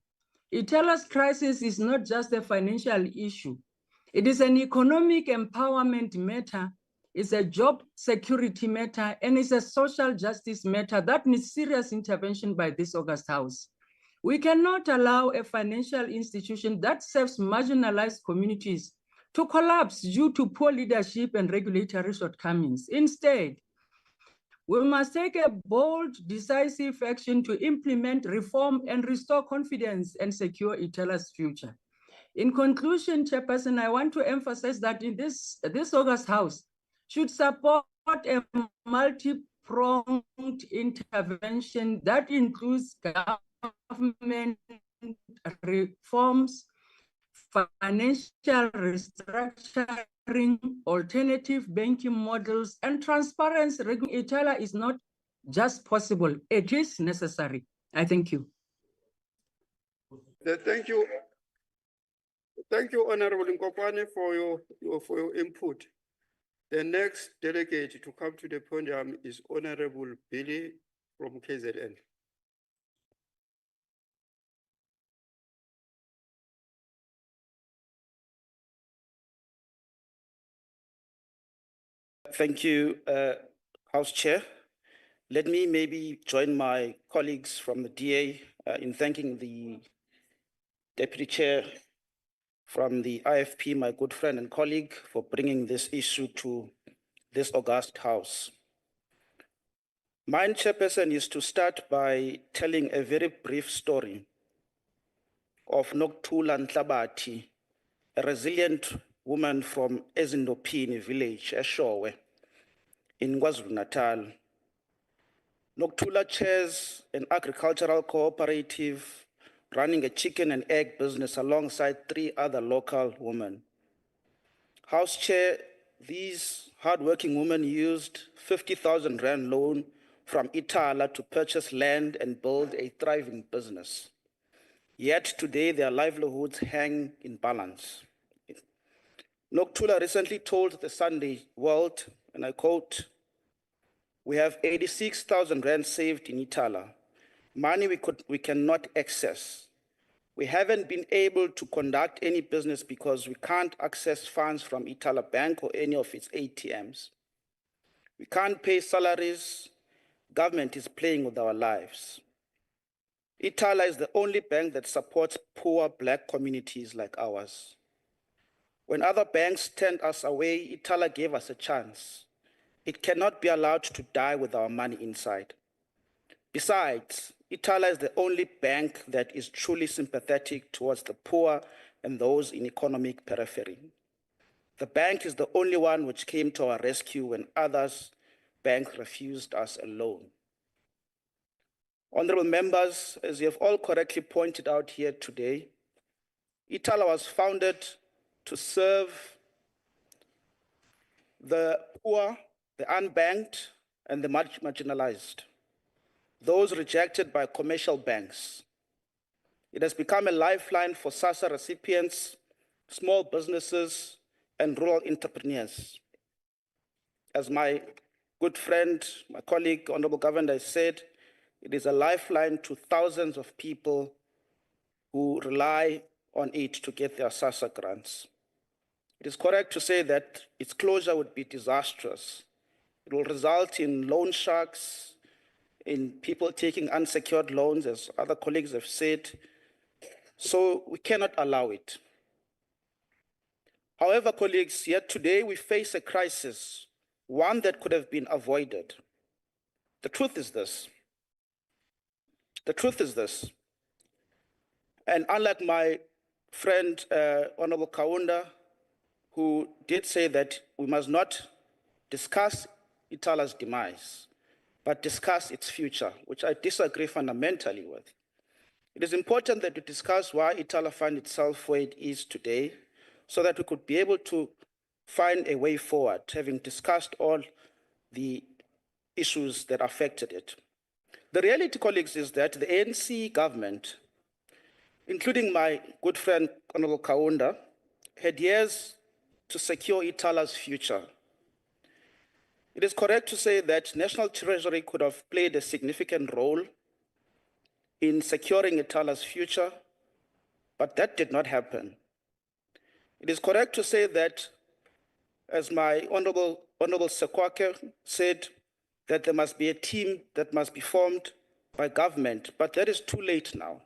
Ithala's crisis is not just a financial issue. It is an economic empowerment matter, it's a job security matter, and it's a social justice matter that needs serious intervention by this August House. We cannot allow a financial institution that serves marginalized communities to collapse due to poor leadership and regulatory shortcomings. Instead, we must take a bold, decisive action to implement reform and restore confidence and secure Ithala's future. In conclusion, Chairperson, I want to emphasize that in this August House should support a multi-pronged intervention that includes government reforms, financial restructuring, alternative banking models, and transparency. Ithala is not just possible, it is necessary. I thank you. Thank you. Thank you, Honorable Nkopane, for your input. The next delegate to come to the podium is Honorable Billy from KZN. Thank you, House Chair. Let me maybe join my colleagues from the DA in thanking the Deputy Chair from the IFP, my good friend and colleague, for bringing this issue to this August House. Mine, Chairperson, is to start by telling a very brief story of Nokuthula Nhlabati, a resilient woman from Ezindopini village, Eshowe, in KwaZulu-Natal. Nokuthula chairs an agricultural cooperative running a chicken and egg business alongside 3 other local women. House Chair, these hardworking women used 50,000 Rand loan from Ithala to purchase land and build a thriving business. Yet today their livelihoods hang in balance. Nokuthula recently told the Sunday World, and I quote, "We have 86,000 Rand saved in Ithala, money we cannot access. We haven't been able to conduct any business because we can't access funds from Ithala Bank or any of its ATMs. We can't pay salaries. Government is playing with our lives. Ithala is the only bank that supports poor Black communities like ours. When other banks turned us away, Ithala gave us a chance. It cannot be allowed to die with our money inside. Besides, Ithala is the only bank that is truly sympathetic towards the poor and those in economic periphery. The bank is the only one which came to our rescue when others' banks refused us a loan." Honorable members, as you have all correctly pointed out here today, Ithala was founded to serve the poor, the unbanked, and the marginalized, those rejected by commercial banks. It has become a lifeline for SASSA recipients, small businesses, and rural entrepreneurs. As my good friend, my colleague, Honorable Governor said, it is a lifeline to thousands of people who rely on it to get their SASSA grants. It is correct to say that its closure would be disastrous. It will result in loan sharks, in people taking unsecured loans, as other colleagues have said. So we cannot allow it. However, colleagues, yet today we face a crisis, one that could have been avoided. The truth is this. And unlike my friend, Honorable Kaunda, who did say that we must not discuss Ithala's demise, but discuss its future, which I disagree fundamentally with. It is important that we discuss why Ithala finds itself where it is today, so that we could be able to find a way forward, having discussed all the issues that affected it. The reality, colleagues, is that the ANC government, including my good friend Honorable Kaunda, had years to secure Ithala's future. It is correct to say that National Treasury could have played a significant role in securing Ithala's future, but that did not happen. It is correct to say that, as my Honorable Sekwake said, that there must be a team that must be formed by government, but that is too late now.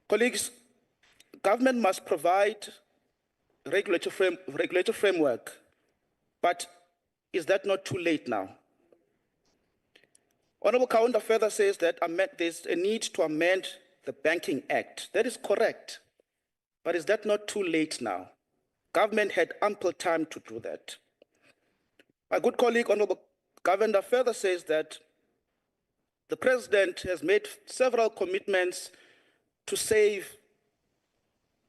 Colleagues, government must provide regulatory framework, but is that not too late now? Honorable Kaunda further says that there's a need to amend the Banking Act. That is correct, but is that not too late now? Government had ample time to do that. My good colleague, Honorable Governor, further says that the President has made several commitments to save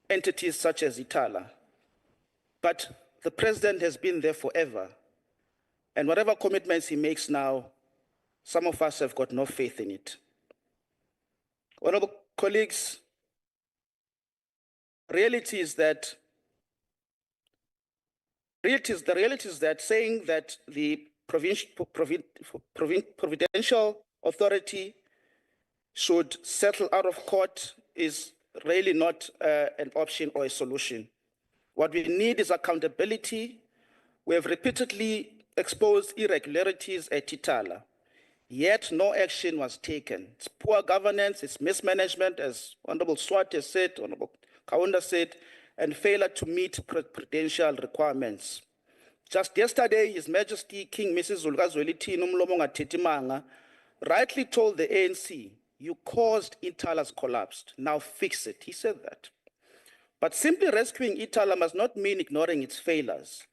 entities such as Ithala, but the President has been there forever, and whatever commitments he makes now, some of us have got no faith in it. Honorable colleagues, the reality is that saying that the providential authority should settle out of court is really not an option or a solution. What we need is accountability. We have repeatedly exposed irregularities at Ithala, yet no action was taken. It's poor governance, it's mismanagement, as Honorable Swart has said, Honorable Kaunda said, and failure to meet prudential requirements. Just yesterday, His Majesty King Mrs. Zulukazwelithini Umlomonga Tetimanga rightly told the ANC, you caused Ithala's collapse, now fix it. He said that. But simply rescuing Ithala must not mean ignoring its failures.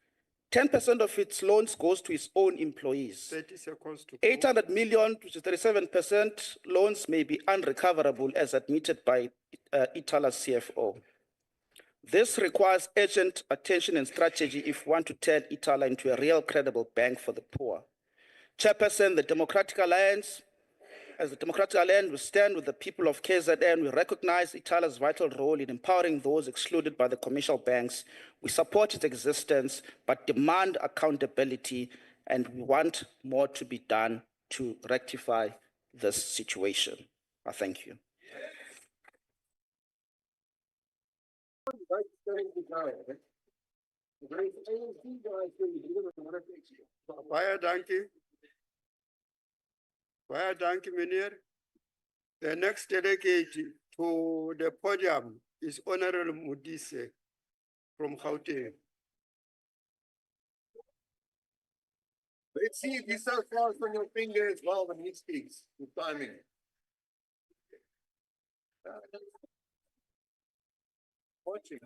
10% of its loans goes to its own employees. 30 seconds to 800 million, which is 37% loans, may be unrecoverable as admitted by Ithala's CFO. This requires urgent attention and strategy if we want to turn Ithala into a real credible bank for the poor. Chairperson, the Democratic Alliance, as the Democratic Alliance, we stand with the people of KZN. We recognize Ithala's vital role in empowering those excluded by the commercial banks. We support its existence, but demand accountability, and we want more to be done to rectify this situation. I thank you. Baie dankie, meneer. The next delegate to the podium is Honorable Mudise from Gauteng. Let's see if you're so fast on your finger as well when he speaks. Good timing. Watching.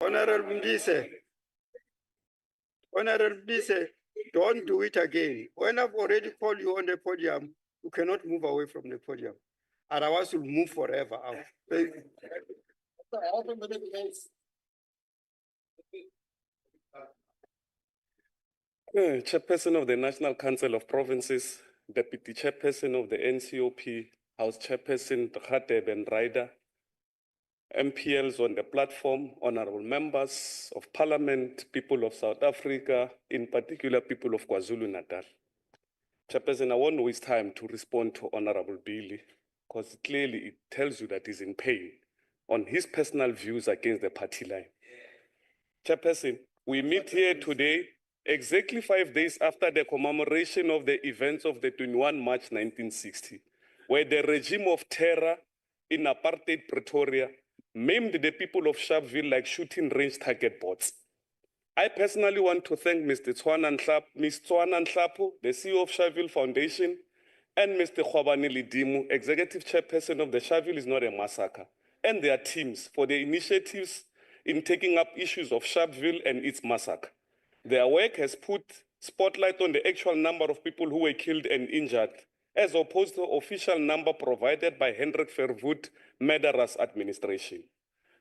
Honorable Mudise. Honorable Mudise, don't do it again. When I've already called you on the podium, you cannot move away from the podium. Otherwise, you'll move forever out. Chairperson of the National Council of Provinces, Deputy Chairperson of the NCOP, House Chairperson Dr. Ben Ryder, MPLs on the platform, honorable members of Parliament, people of South Africa, in particular people of KwaZulu-Natal. Chairperson, I won't waste time to respond to Honorable Billy, because clearly it tells you that he's in pain on his personal views against the party line. Chairperson, we meet here today exactly 5 days after the commemoration of the events of the 21 March 1960, where the regime of terror in apartheid Pretoria maimed the people of Sharpeville like shooting range target bots. I personally want to thank Ms. Tswana Nhlapo, the CEO of Sharville Foundation, and Mr. Khwabane Lidimu, Executive Chairperson of the Sharville is Not a Massacre, and their teams for their initiatives in taking up issues of Sharpeville and its massacre. Their work has put spotlight on the actual number of people who were killed and injured, as opposed to the official number provided by Hendrik Verwoerd murderers administration.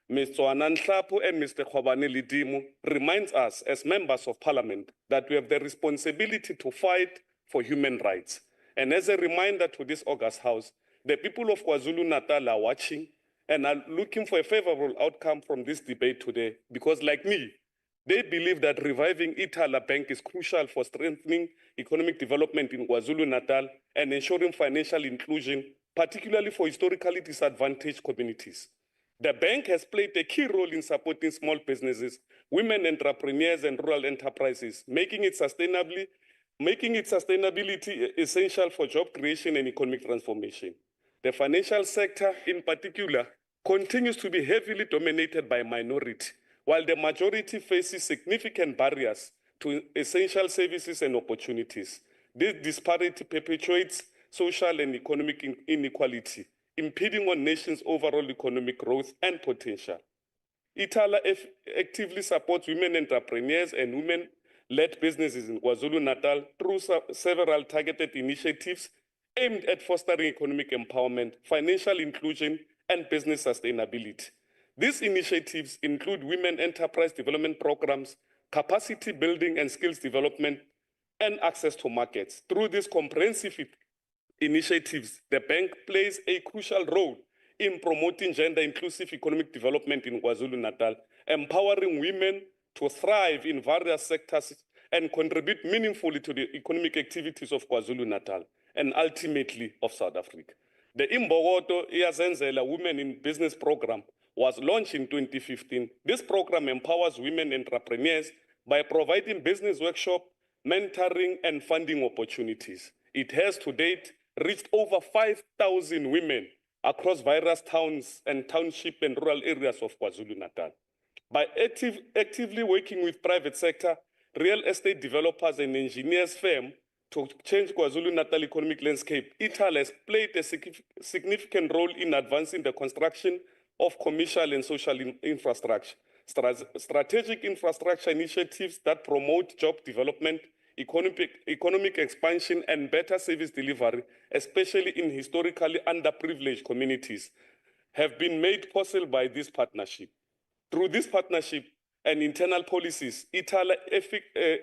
Ms. Tswana Nhlapo and Mr. Khwabane Lidimu reminds us as members of parliament that we have the responsibility to fight for human rights. And as a reminder to this August House, the people of KwaZulu-Natal are watching and are looking for a favorable outcome from this debate today, because like me, they believe that reviving Ithala Bank is crucial for strengthening economic development in KwaZulu-Natal and ensuring financial inclusion, particularly for historically disadvantaged communities. The bank has played a key role in supporting small businesses, women entrepreneurs, and rural enterprises, making its sustainability essential for job creation and economic transformation. The financial sector, in particular, continues to be heavily dominated by minority, while the majority faces significant barriers to essential services and opportunities. This disparity perpetuates social and economic inequality, impeding on nation's overall economic growth and potential. Ithala actively supports women entrepreneurs and women-led businesses in KwaZulu-Natal through several targeted initiatives aimed at fostering economic empowerment, financial inclusion, and business sustainability. These initiatives include women enterprise development programs, capacity building and skills development, and access to markets. Through these comprehensive initiatives, the bank plays a crucial role in promoting gender-inclusive economic development in KwaZulu-Natal, empowering women to thrive in various sectors and contribute meaningfully to the economic activities of KwaZulu-Natal and ultimately of South Africa. The Imbokodo Iyazenzela Women in Business Program was launched in 2015. This program empowers women entrepreneurs by providing business workshop, mentoring, and funding opportunities. It has to date reached over 5,000 women across various towns and township and rural areas of KwaZulu-Natal. By actively working with private sector, real estate developers and engineers firms to change KwaZulu-Natal economic landscape, Ithala has played a significant role in advancing the construction of commercial and social infrastructure, strategic infrastructure initiatives that promote job development, economic expansion, and better service delivery, especially in historically underprivileged communities, have been made possible by this partnership. Through this partnership and internal policies, Ithala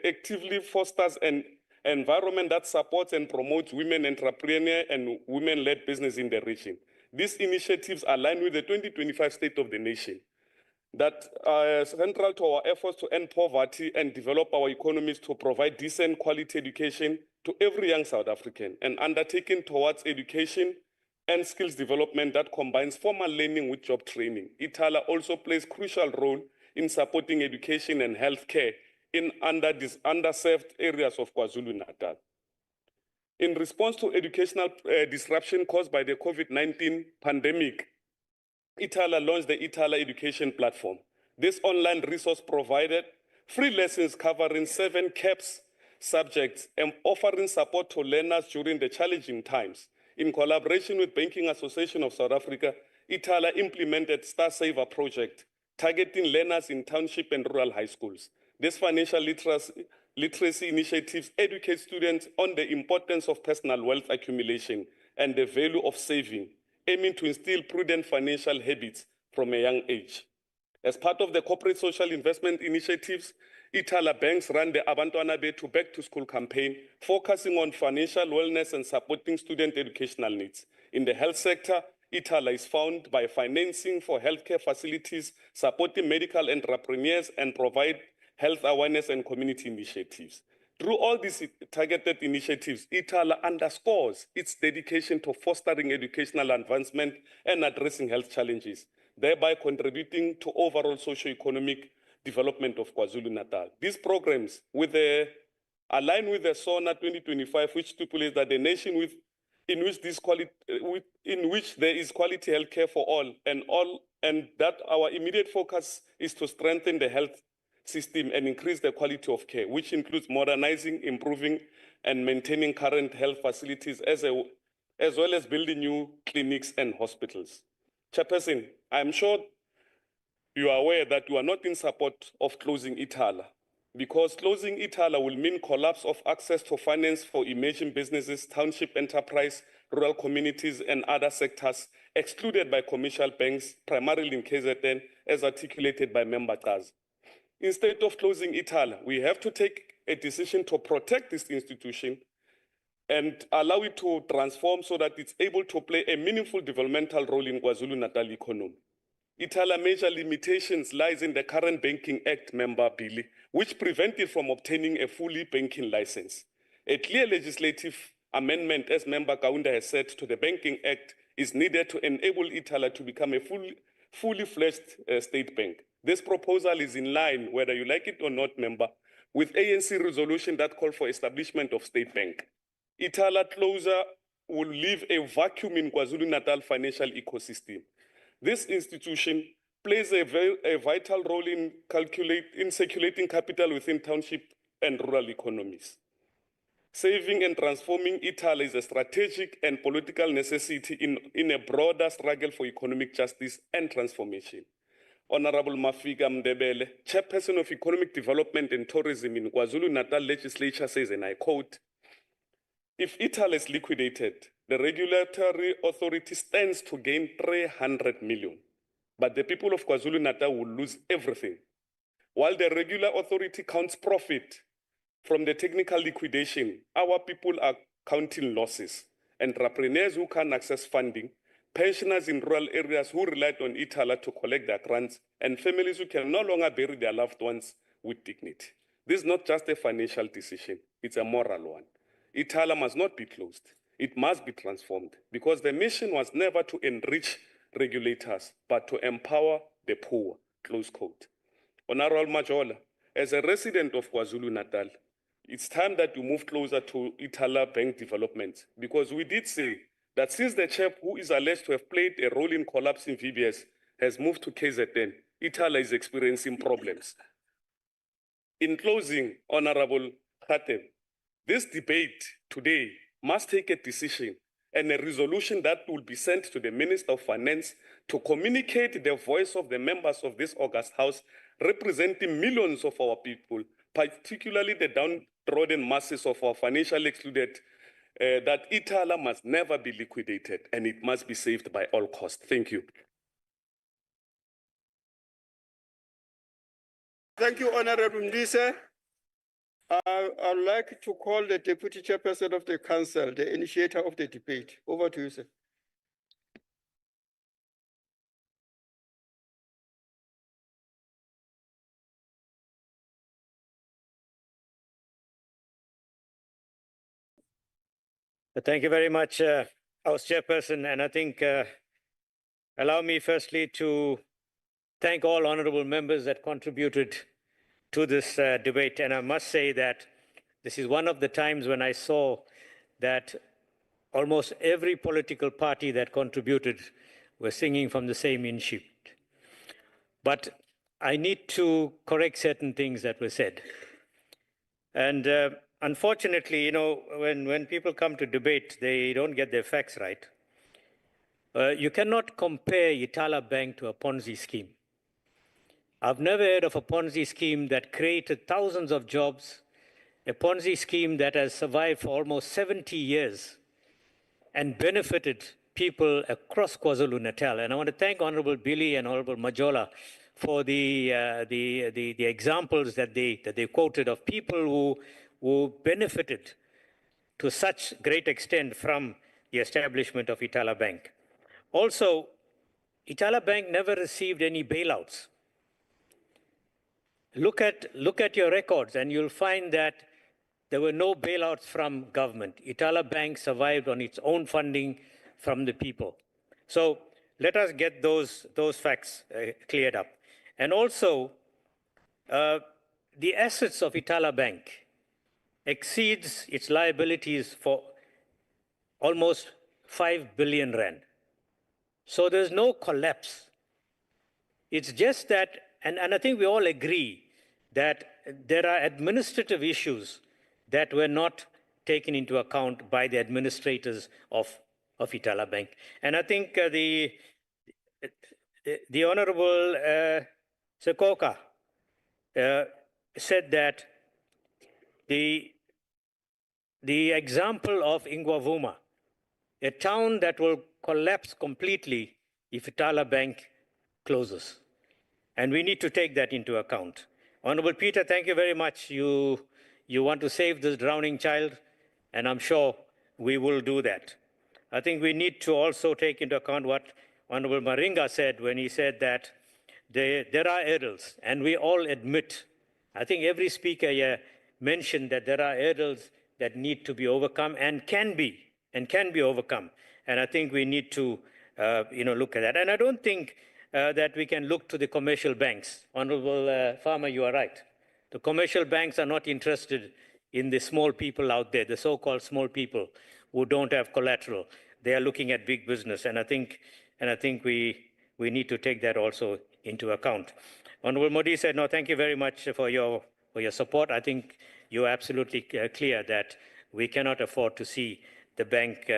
actively fosters an environment that supports and promotes women entrepreneurs and women-led business in the region. These initiatives align with the 2025 State of the Nation that are central to our efforts to end poverty and develop our economies to provide decent quality education to every young South African, and undertaken towards education and skills development that combines formal learning with job training. Ithala also plays a crucial role in supporting education and healthcare in underserved areas of KwaZulu-Natal. In response to educational disruption caused by the COVID-19 pandemic, Ithala launched the Ithala Education Platform. This online resource provided free lessons covering 7 CAPS subjects and offering support to learners during the challenging times. In collaboration with Banking Association of South Africa, Ithala implemented Star Saver project, targeting learners in township and rural high schools. This financial literacy initiatives educate students on the importance of personal wealth accumulation and the value of saving, aiming to instill prudent financial habits from a young age. As part of the corporate social investment initiatives, Ithala Banks ran the Abantwana Bethu Back to School campaign, focusing on financial wellness and supporting student educational needs. In the health sector, Ithala is found by financing for healthcare facilities, supporting medical entrepreneurs, and provide health awareness and community initiatives. Through all these targeted initiatives, Ithala underscores its dedication to fostering educational advancement and addressing health challenges, thereby contributing to overall socio-economic development of KwaZulu-Natal. These programs align with the SONA 2025, which stipulates that the nation in which there is quality healthcare for all, and that our immediate focus is to strengthen the health system and increase the quality of care, which includes modernizing, improving, and maintaining current health facilities as well as building new clinics and hospitals. Chairperson, I'm sure you are aware that you are not in support of closing Ithala, because closing Ithala will mean collapse of access to finance for emerging businesses, township enterprise, rural communities, and other sectors excluded by commercial banks, primarily in KZN, as articulated by Member Kaz. Instead of closing Ithala, we have to take a decision to protect this institution and allow it to transform so that it's able to play a meaningful developmental role in KwaZulu-Natal economy. Ithala major limitations lies in the current Banking Act member bill, which prevent it from obtaining a fully banking license. A clear legislative amendment, as Member Kaunda has said, to the Banking Act is needed to enable Ithala to become a fully fledged state bank. This proposal is in line, whether you like it or not, Member, with ANC resolution that called for establishment of state bank. Ithala closure will leave a vacuum in KwaZulu-Natal financial ecosystem. This institution plays a vital role in circulating capital within township and rural economies. Saving and transforming Ithala is a strategic and political necessity in a broader struggle for economic justice and transformation. Honorable Mafika Mdebele, Chairperson of Economic Development and Tourism in KwaZulu-Natal Legislature says, and I quote, "If Ithala is liquidated, the regulatory authority stands to gain 300 million, but the people of KwaZulu-Natal will lose everything. While the regular authority counts profit from the technical liquidation, our people are counting losses. Entrepreneurs who can't access funding, pensioners in rural areas who relied on Ithala to collect their grants, and families who can no longer bury their loved ones with dignity. This is not just a financial decision, it's a moral one. Ithala must not be closed. It must be transformed, because the mission was never to enrich regulators, but to empower the poor," close quote. Honorable Majola, as a resident of KwaZulu-Natal, it's time that you move closer to Ithala Bank development, because we did say that since the chap who is alleged to have played a role in collapsing VBS has moved to KZN, Ithala is experiencing problems. In closing, Honorable Khatem, this debate today must take a decision and a resolution that will be sent to the Minister of Finance to communicate the voice of the members of this august House representing millions of our people, particularly the downtrodden masses of our financially excluded, that Ithala must never be liquidated and it must be saved by all costs. Thank you. Thank you, Honorable Mdise. I'd like to call the Deputy Chairperson of the Council, the initiator of the debate. Over to you, sir. Thank you very much, House Chairperson. And I think, allow me firstly to thank all honorable members that contributed to this debate. And I must say that this is one of the times when I saw that almost every political party that contributed were singing from the same hymn sheet. But I need to correct certain things that were said. And unfortunately, you know, when people come to debate, they don't get their facts right. You cannot compare Ithala Bank to a Ponzi scheme. I've never heard of a Ponzi scheme that created thousands of jobs, a Ponzi scheme that has survived for almost 70 years and benefited people across KwaZulu-Natal. And I want to thank Honorable Billy and Honorable Majola for the examples that they quoted of people who benefited to such great extent from the establishment of Ithala Bank. Also, Ithala Bank never received any bailouts. Look at your records and you'll find that there were no bailouts from government. Ithala Bank survived on its own funding from the people. So let us get those facts cleared up. And also, the assets of Ithala Bank exceeds its liabilities for almost 5 billion rand. So there's no collapse. It's just that, and I think we all agree, that there are administrative issues that were not taken into account by the administrators of Ithala Bank. And I think the Honorable Sekoka said that the example of Ingwavuma, a town that will collapse completely if Ithala Bank closes. And we need to take that into account. Honorable Peter, thank you very much. You want to save this drowning child, and I'm sure we will do that. I think we need to also take into account what Honorable Maringa said when he said that there are hurdles, and we all admit, I think every speaker here mentioned that there are hurdles that need to be overcome and can be overcome. And I think we need to look at that. And I don't think that we can look to the commercial banks. Honorable Farmer, you are right. The commercial banks are not interested in the small people out there, the so-called small people who don't have collateral. They are looking at big business, and I think we need to take that also into account. Honorable Modi said, no, thank you very much for your support. I think you're absolutely clear that we cannot afford to see the bank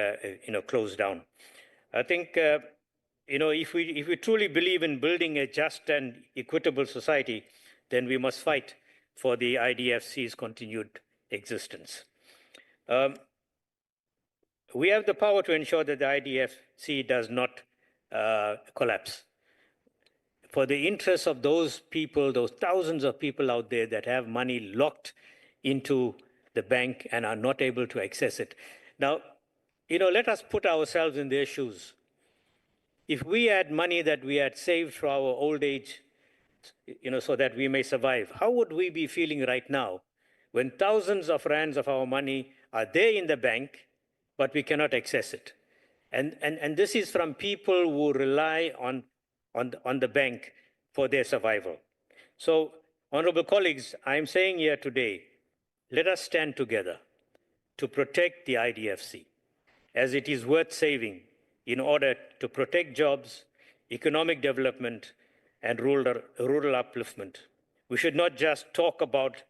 close down. I think if we truly believe in building a just and equitable society, then we must fight for the IDFC's continued existence. We have the power to ensure that the IDFC does not collapse. For the interests of those people, those thousands of people out there that have money locked into the bank and are not able to access it. Now, let us put ourselves in their shoes. If we had money that we had saved for our old age, so that we may survive, how would we be feeling right now when thousands of rands of our money are there in the bank, but we cannot access it? And this is from people who rely on the bank for their survival. So, honorable colleagues, I'm saying here today, let us stand together to protect the IDFC, as it is worth saving in order to protect jobs, economic development, and rural upliftment. We should not just talk about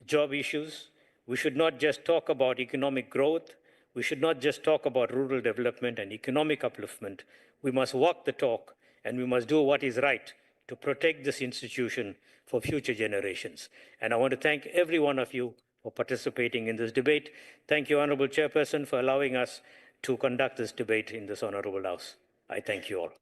job issues. We should not just talk about economic growth. We should not just talk about rural development and economic upliftment. We must walk the talk, and we must do what is right to protect this institution for future generations. And I want to thank every one of you for participating in this debate. Thank you, Honorable Chairperson, for allowing us to conduct this debate in this Honorable House. I thank you all.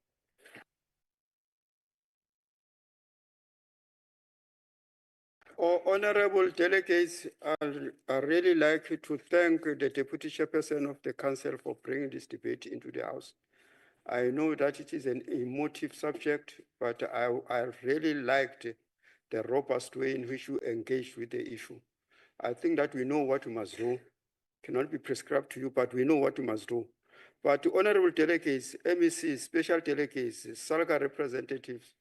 Honorable delegates, I really like to thank the Deputy Chairperson of the Council for bringing this debate into the House. I know that it is an emotive subject, but I really liked the robust way in which you engaged with the issue. I think that we know what we must do. Cannot be prescribed to you, but we know what we must do. But honorable delegates, MECs, special delegates, SALGA representatives,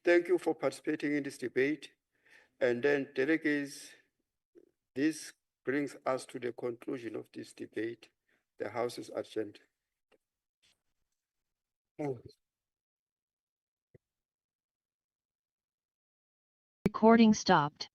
thank you for participating in this debate. And then delegates, this brings us to the conclusion of this debate. The House is adjourned. Recording stopped.